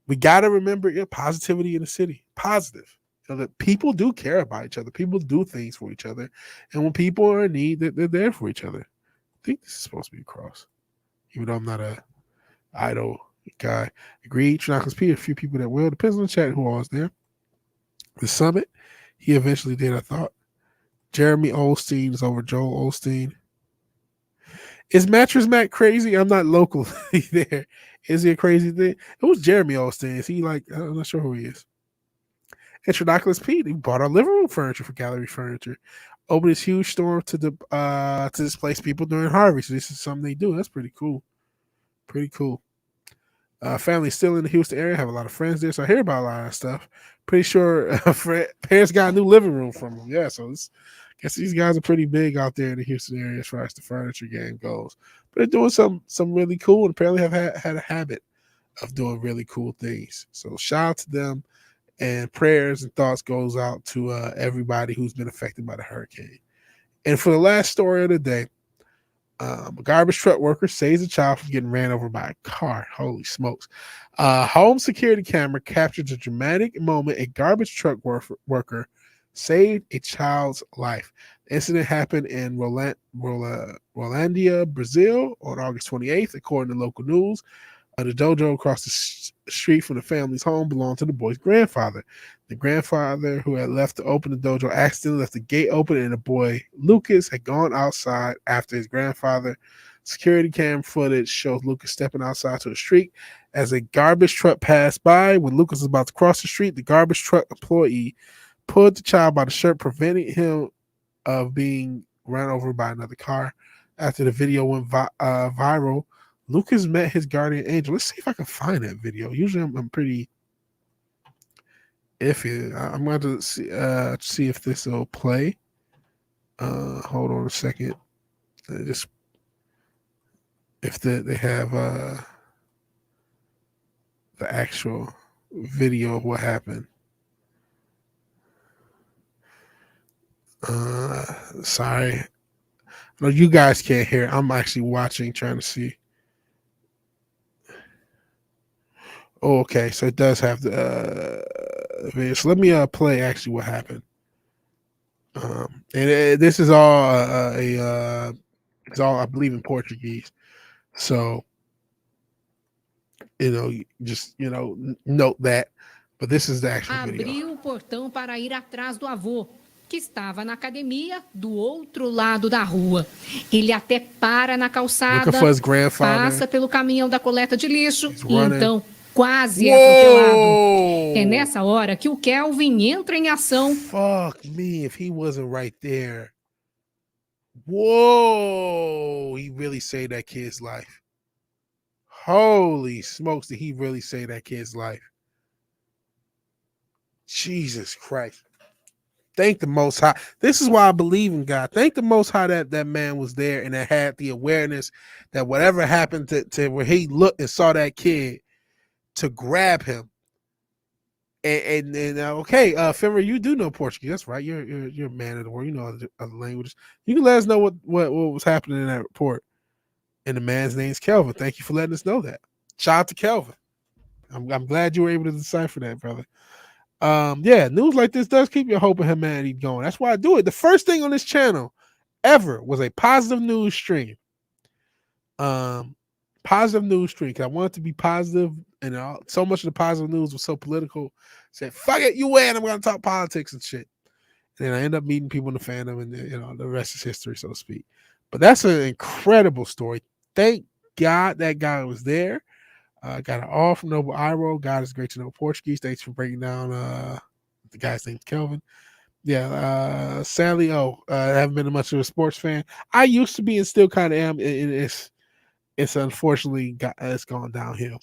we got to remember positivity in the city. Positive. That people do care about each other. People do things for each other. And when people are in need, they're there for each other. I think this is supposed to be a cross. Even though I'm not a idol guy. Agreed. You're not going to be a few people that will. Depends on the chat who was there. The summit, he eventually did, I thought. Jeremy Osteen is over Joel Osteen. Is Mattress Mac crazy? I'm not locally there. Is he a crazy thing? It was Jeremy Osteen. Is he I'm not sure who he is. And Trinoculus Pete, he bought our living room furniture for gallery furniture. Opened this huge store to displace people during Harvey. So this is something they do. That's pretty cool. Pretty cool. Family still in the Houston area. Have a lot of friends there, so I hear about a lot of stuff. Pretty sure parents got a new living room from them. Yeah, so I guess these guys are pretty big out there in the Houston area as far as the furniture game goes. But they're doing some really cool, and apparently have had a habit of doing really cool things. So shout out to them, and prayers and thoughts goes out to everybody who's been affected by the hurricane. And for the last story of the day, a garbage truck worker saves a child from getting ran over by a car. Holy smokes. Home security camera captures a dramatic moment. A garbage truck worker saved a child's life. The incident happened in Rolandia, Brazil on August 28th, according to local news. The dojo across the street from the family's home belonged to the boy's grandfather. The grandfather, who had left to open the dojo, accidentally left the gate open, and the boy, Lucas, had gone outside after his grandfather. Security cam footage shows Lucas stepping outside to the street as a garbage truck passed by. When Lucas was about to cross the street, the garbage truck employee pulled the child by the shirt, preventing him of being run over by another car. After the video went viral, Lucas met his guardian angel. Let's see if I can find that video. Usually I'm pretty iffy. I'm going to see if this will play. Hold on a second. Just if they have the actual video of what happened. Sorry. No, you guys can't hear. I'm actually watching, trying to see. Oh, okay. So it does have the video. So let me play actually what happened. And this is all it's all, I believe, in Portuguese. So just note that. But this is the actual video. Abriu o portão para ir atrás do avô, que estava na academia do outro lado da rua. Ele até para na calçada, passa pelo caminhão da coleta de lixo e então quase é atropelado. É nessa hora que o Kelvin entra em ação. Fuck me if he wasn't right there. Whoa, he really saved that kid's life. Holy smokes, did he really save that kid's life? Jesus Christ. Thank the Most High. This is why I believe in God. Thank the Most High that man was there and that had the awareness that whatever happened to where he looked and saw that kid to grab him. And okay, Fenrir, you do know Portuguese. That's right. You're a man of the world. You know other languages. You can let us know what was happening in that report. And the man's name's Kelvin. Thank you for letting us know that. Shout out to Kelvin. I'm glad you were able to decipher that, brother. Yeah, news like this does keep your hope and humanity going. That's why I do it. The first thing on this channel ever was a positive news stream. Positive news stream. Cause I wanted to be positive, and so much of the positive news was so political. I said, fuck it, you win. I'm gonna talk politics and shit. And then I end up meeting people in the fandom, and the rest is history, so to speak. But that's an incredible story. Thank God that guy was there. Got an all from Noble Iro. God is great to know Portuguese. Thanks for breaking down. The guy's name's Kelvin. Yeah. Sadly, I haven't been much of a sports fan. I used to be and still kind of am. It's unfortunately it's gone downhill.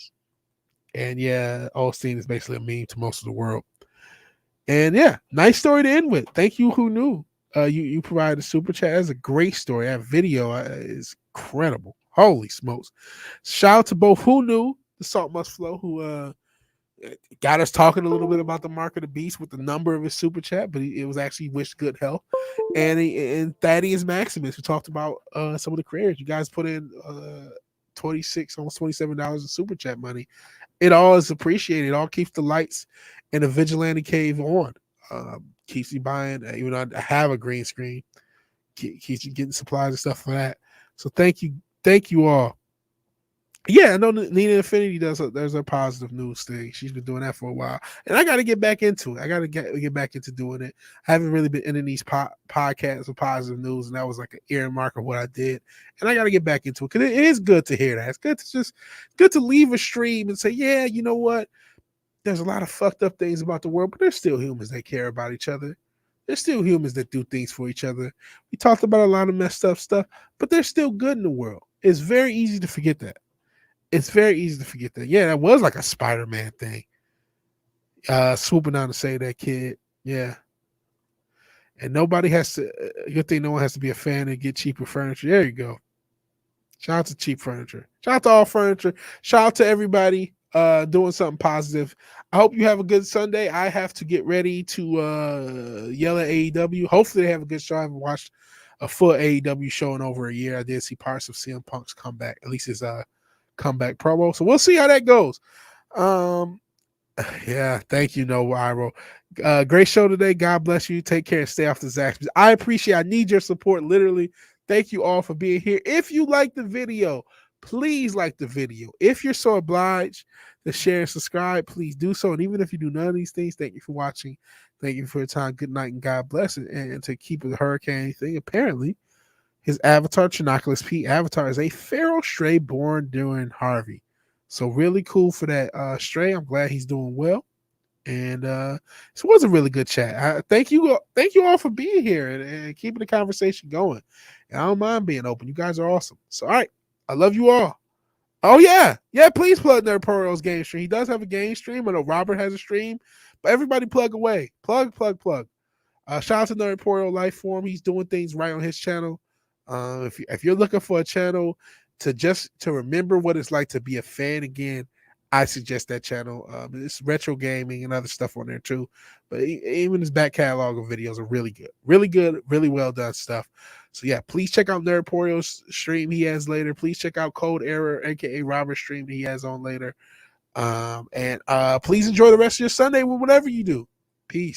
And yeah, Osteen is basically a meme to most of the world. And yeah, nice story to end with. Thank you, Who Knew. You provided a super chat. That's a great story. That video is incredible. Holy smokes. Shout out to both Who Knew, the Salt Must Flow, who got us talking a little bit about the mark of the beast with the number of his super chat, but it was actually wished good health. And Thaddeus Maximus, who talked about some of the creators. You guys put in $26, almost $27 in super chat money. It all is appreciated. It all keeps the lights in the Vigilante Cave on. Keeps you buying, even though I have a green screen, keeps you getting supplies and stuff for that. So thank you all. Yeah, I know Nina Infinity does a positive news thing. She's been doing that for a while, and I got to get back into it. I got to get back into doing it. I haven't really been in these podcasts with positive news, and that was like an earmark of what I did. And I got to get back into it because it is good to hear that. It's good to leave a stream and say, yeah, you know what? There's a lot of fucked up things about the world, but there's still humans that care about each other. There's still humans that do things for each other. We talked about a lot of messed up stuff, but there's still good in the world. It's very easy to forget that. Yeah, that was like a Spider-Man thing. Swooping down to save that kid. Yeah. And nobody has to, good thing no one has to be a fan and get cheaper furniture. There you go. Shout out to cheap furniture. Shout out to all furniture. Shout out to everybody doing something positive. I hope you have a good Sunday. I have to get ready to yell at AEW. Hopefully they have a good show. I haven't watched a full AEW show in over a year. I did see parts of CM Punk's comeback, at least his comeback promo. So we'll see how that goes. Yeah, thank you, No Iro. Great show today. God bless you. Take care and stay off the Zaxby's. I need your support, literally. Thank you all for being here. If you like the video, please like the video. If you're so obliged to share and subscribe, please do so. And even if you do none of these things, thank you for watching. Thank you for your time. Good night and God bless it. And to keep it a hurricane thing, apparently his avatar, Trinoculus Pete avatar, is a feral stray born during Harvey. So really cool for that stray. I'm glad he's doing well. And this was a really good chat. Thank you all for being here and keeping the conversation going. And I don't mind being open. You guys are awesome. So all right, I love you all. Oh yeah, please plug Nerd Poro's game stream. He does have a game stream. I know Robert has a stream, but everybody plug away. Plug. Shout out to Nerd Poro Lifeform. He's doing things right on his channel. If you're looking for a channel to remember what it's like to be a fan again, I suggest that channel. It's retro gaming and other stuff on there too. But even his back catalog of videos are really good, really well done stuff. So yeah, please check out Nerd Poro's stream he has later. Please check out Cold Error, aka Robert's stream that he has on later. And please enjoy the rest of your Sunday with whatever you do. Peace.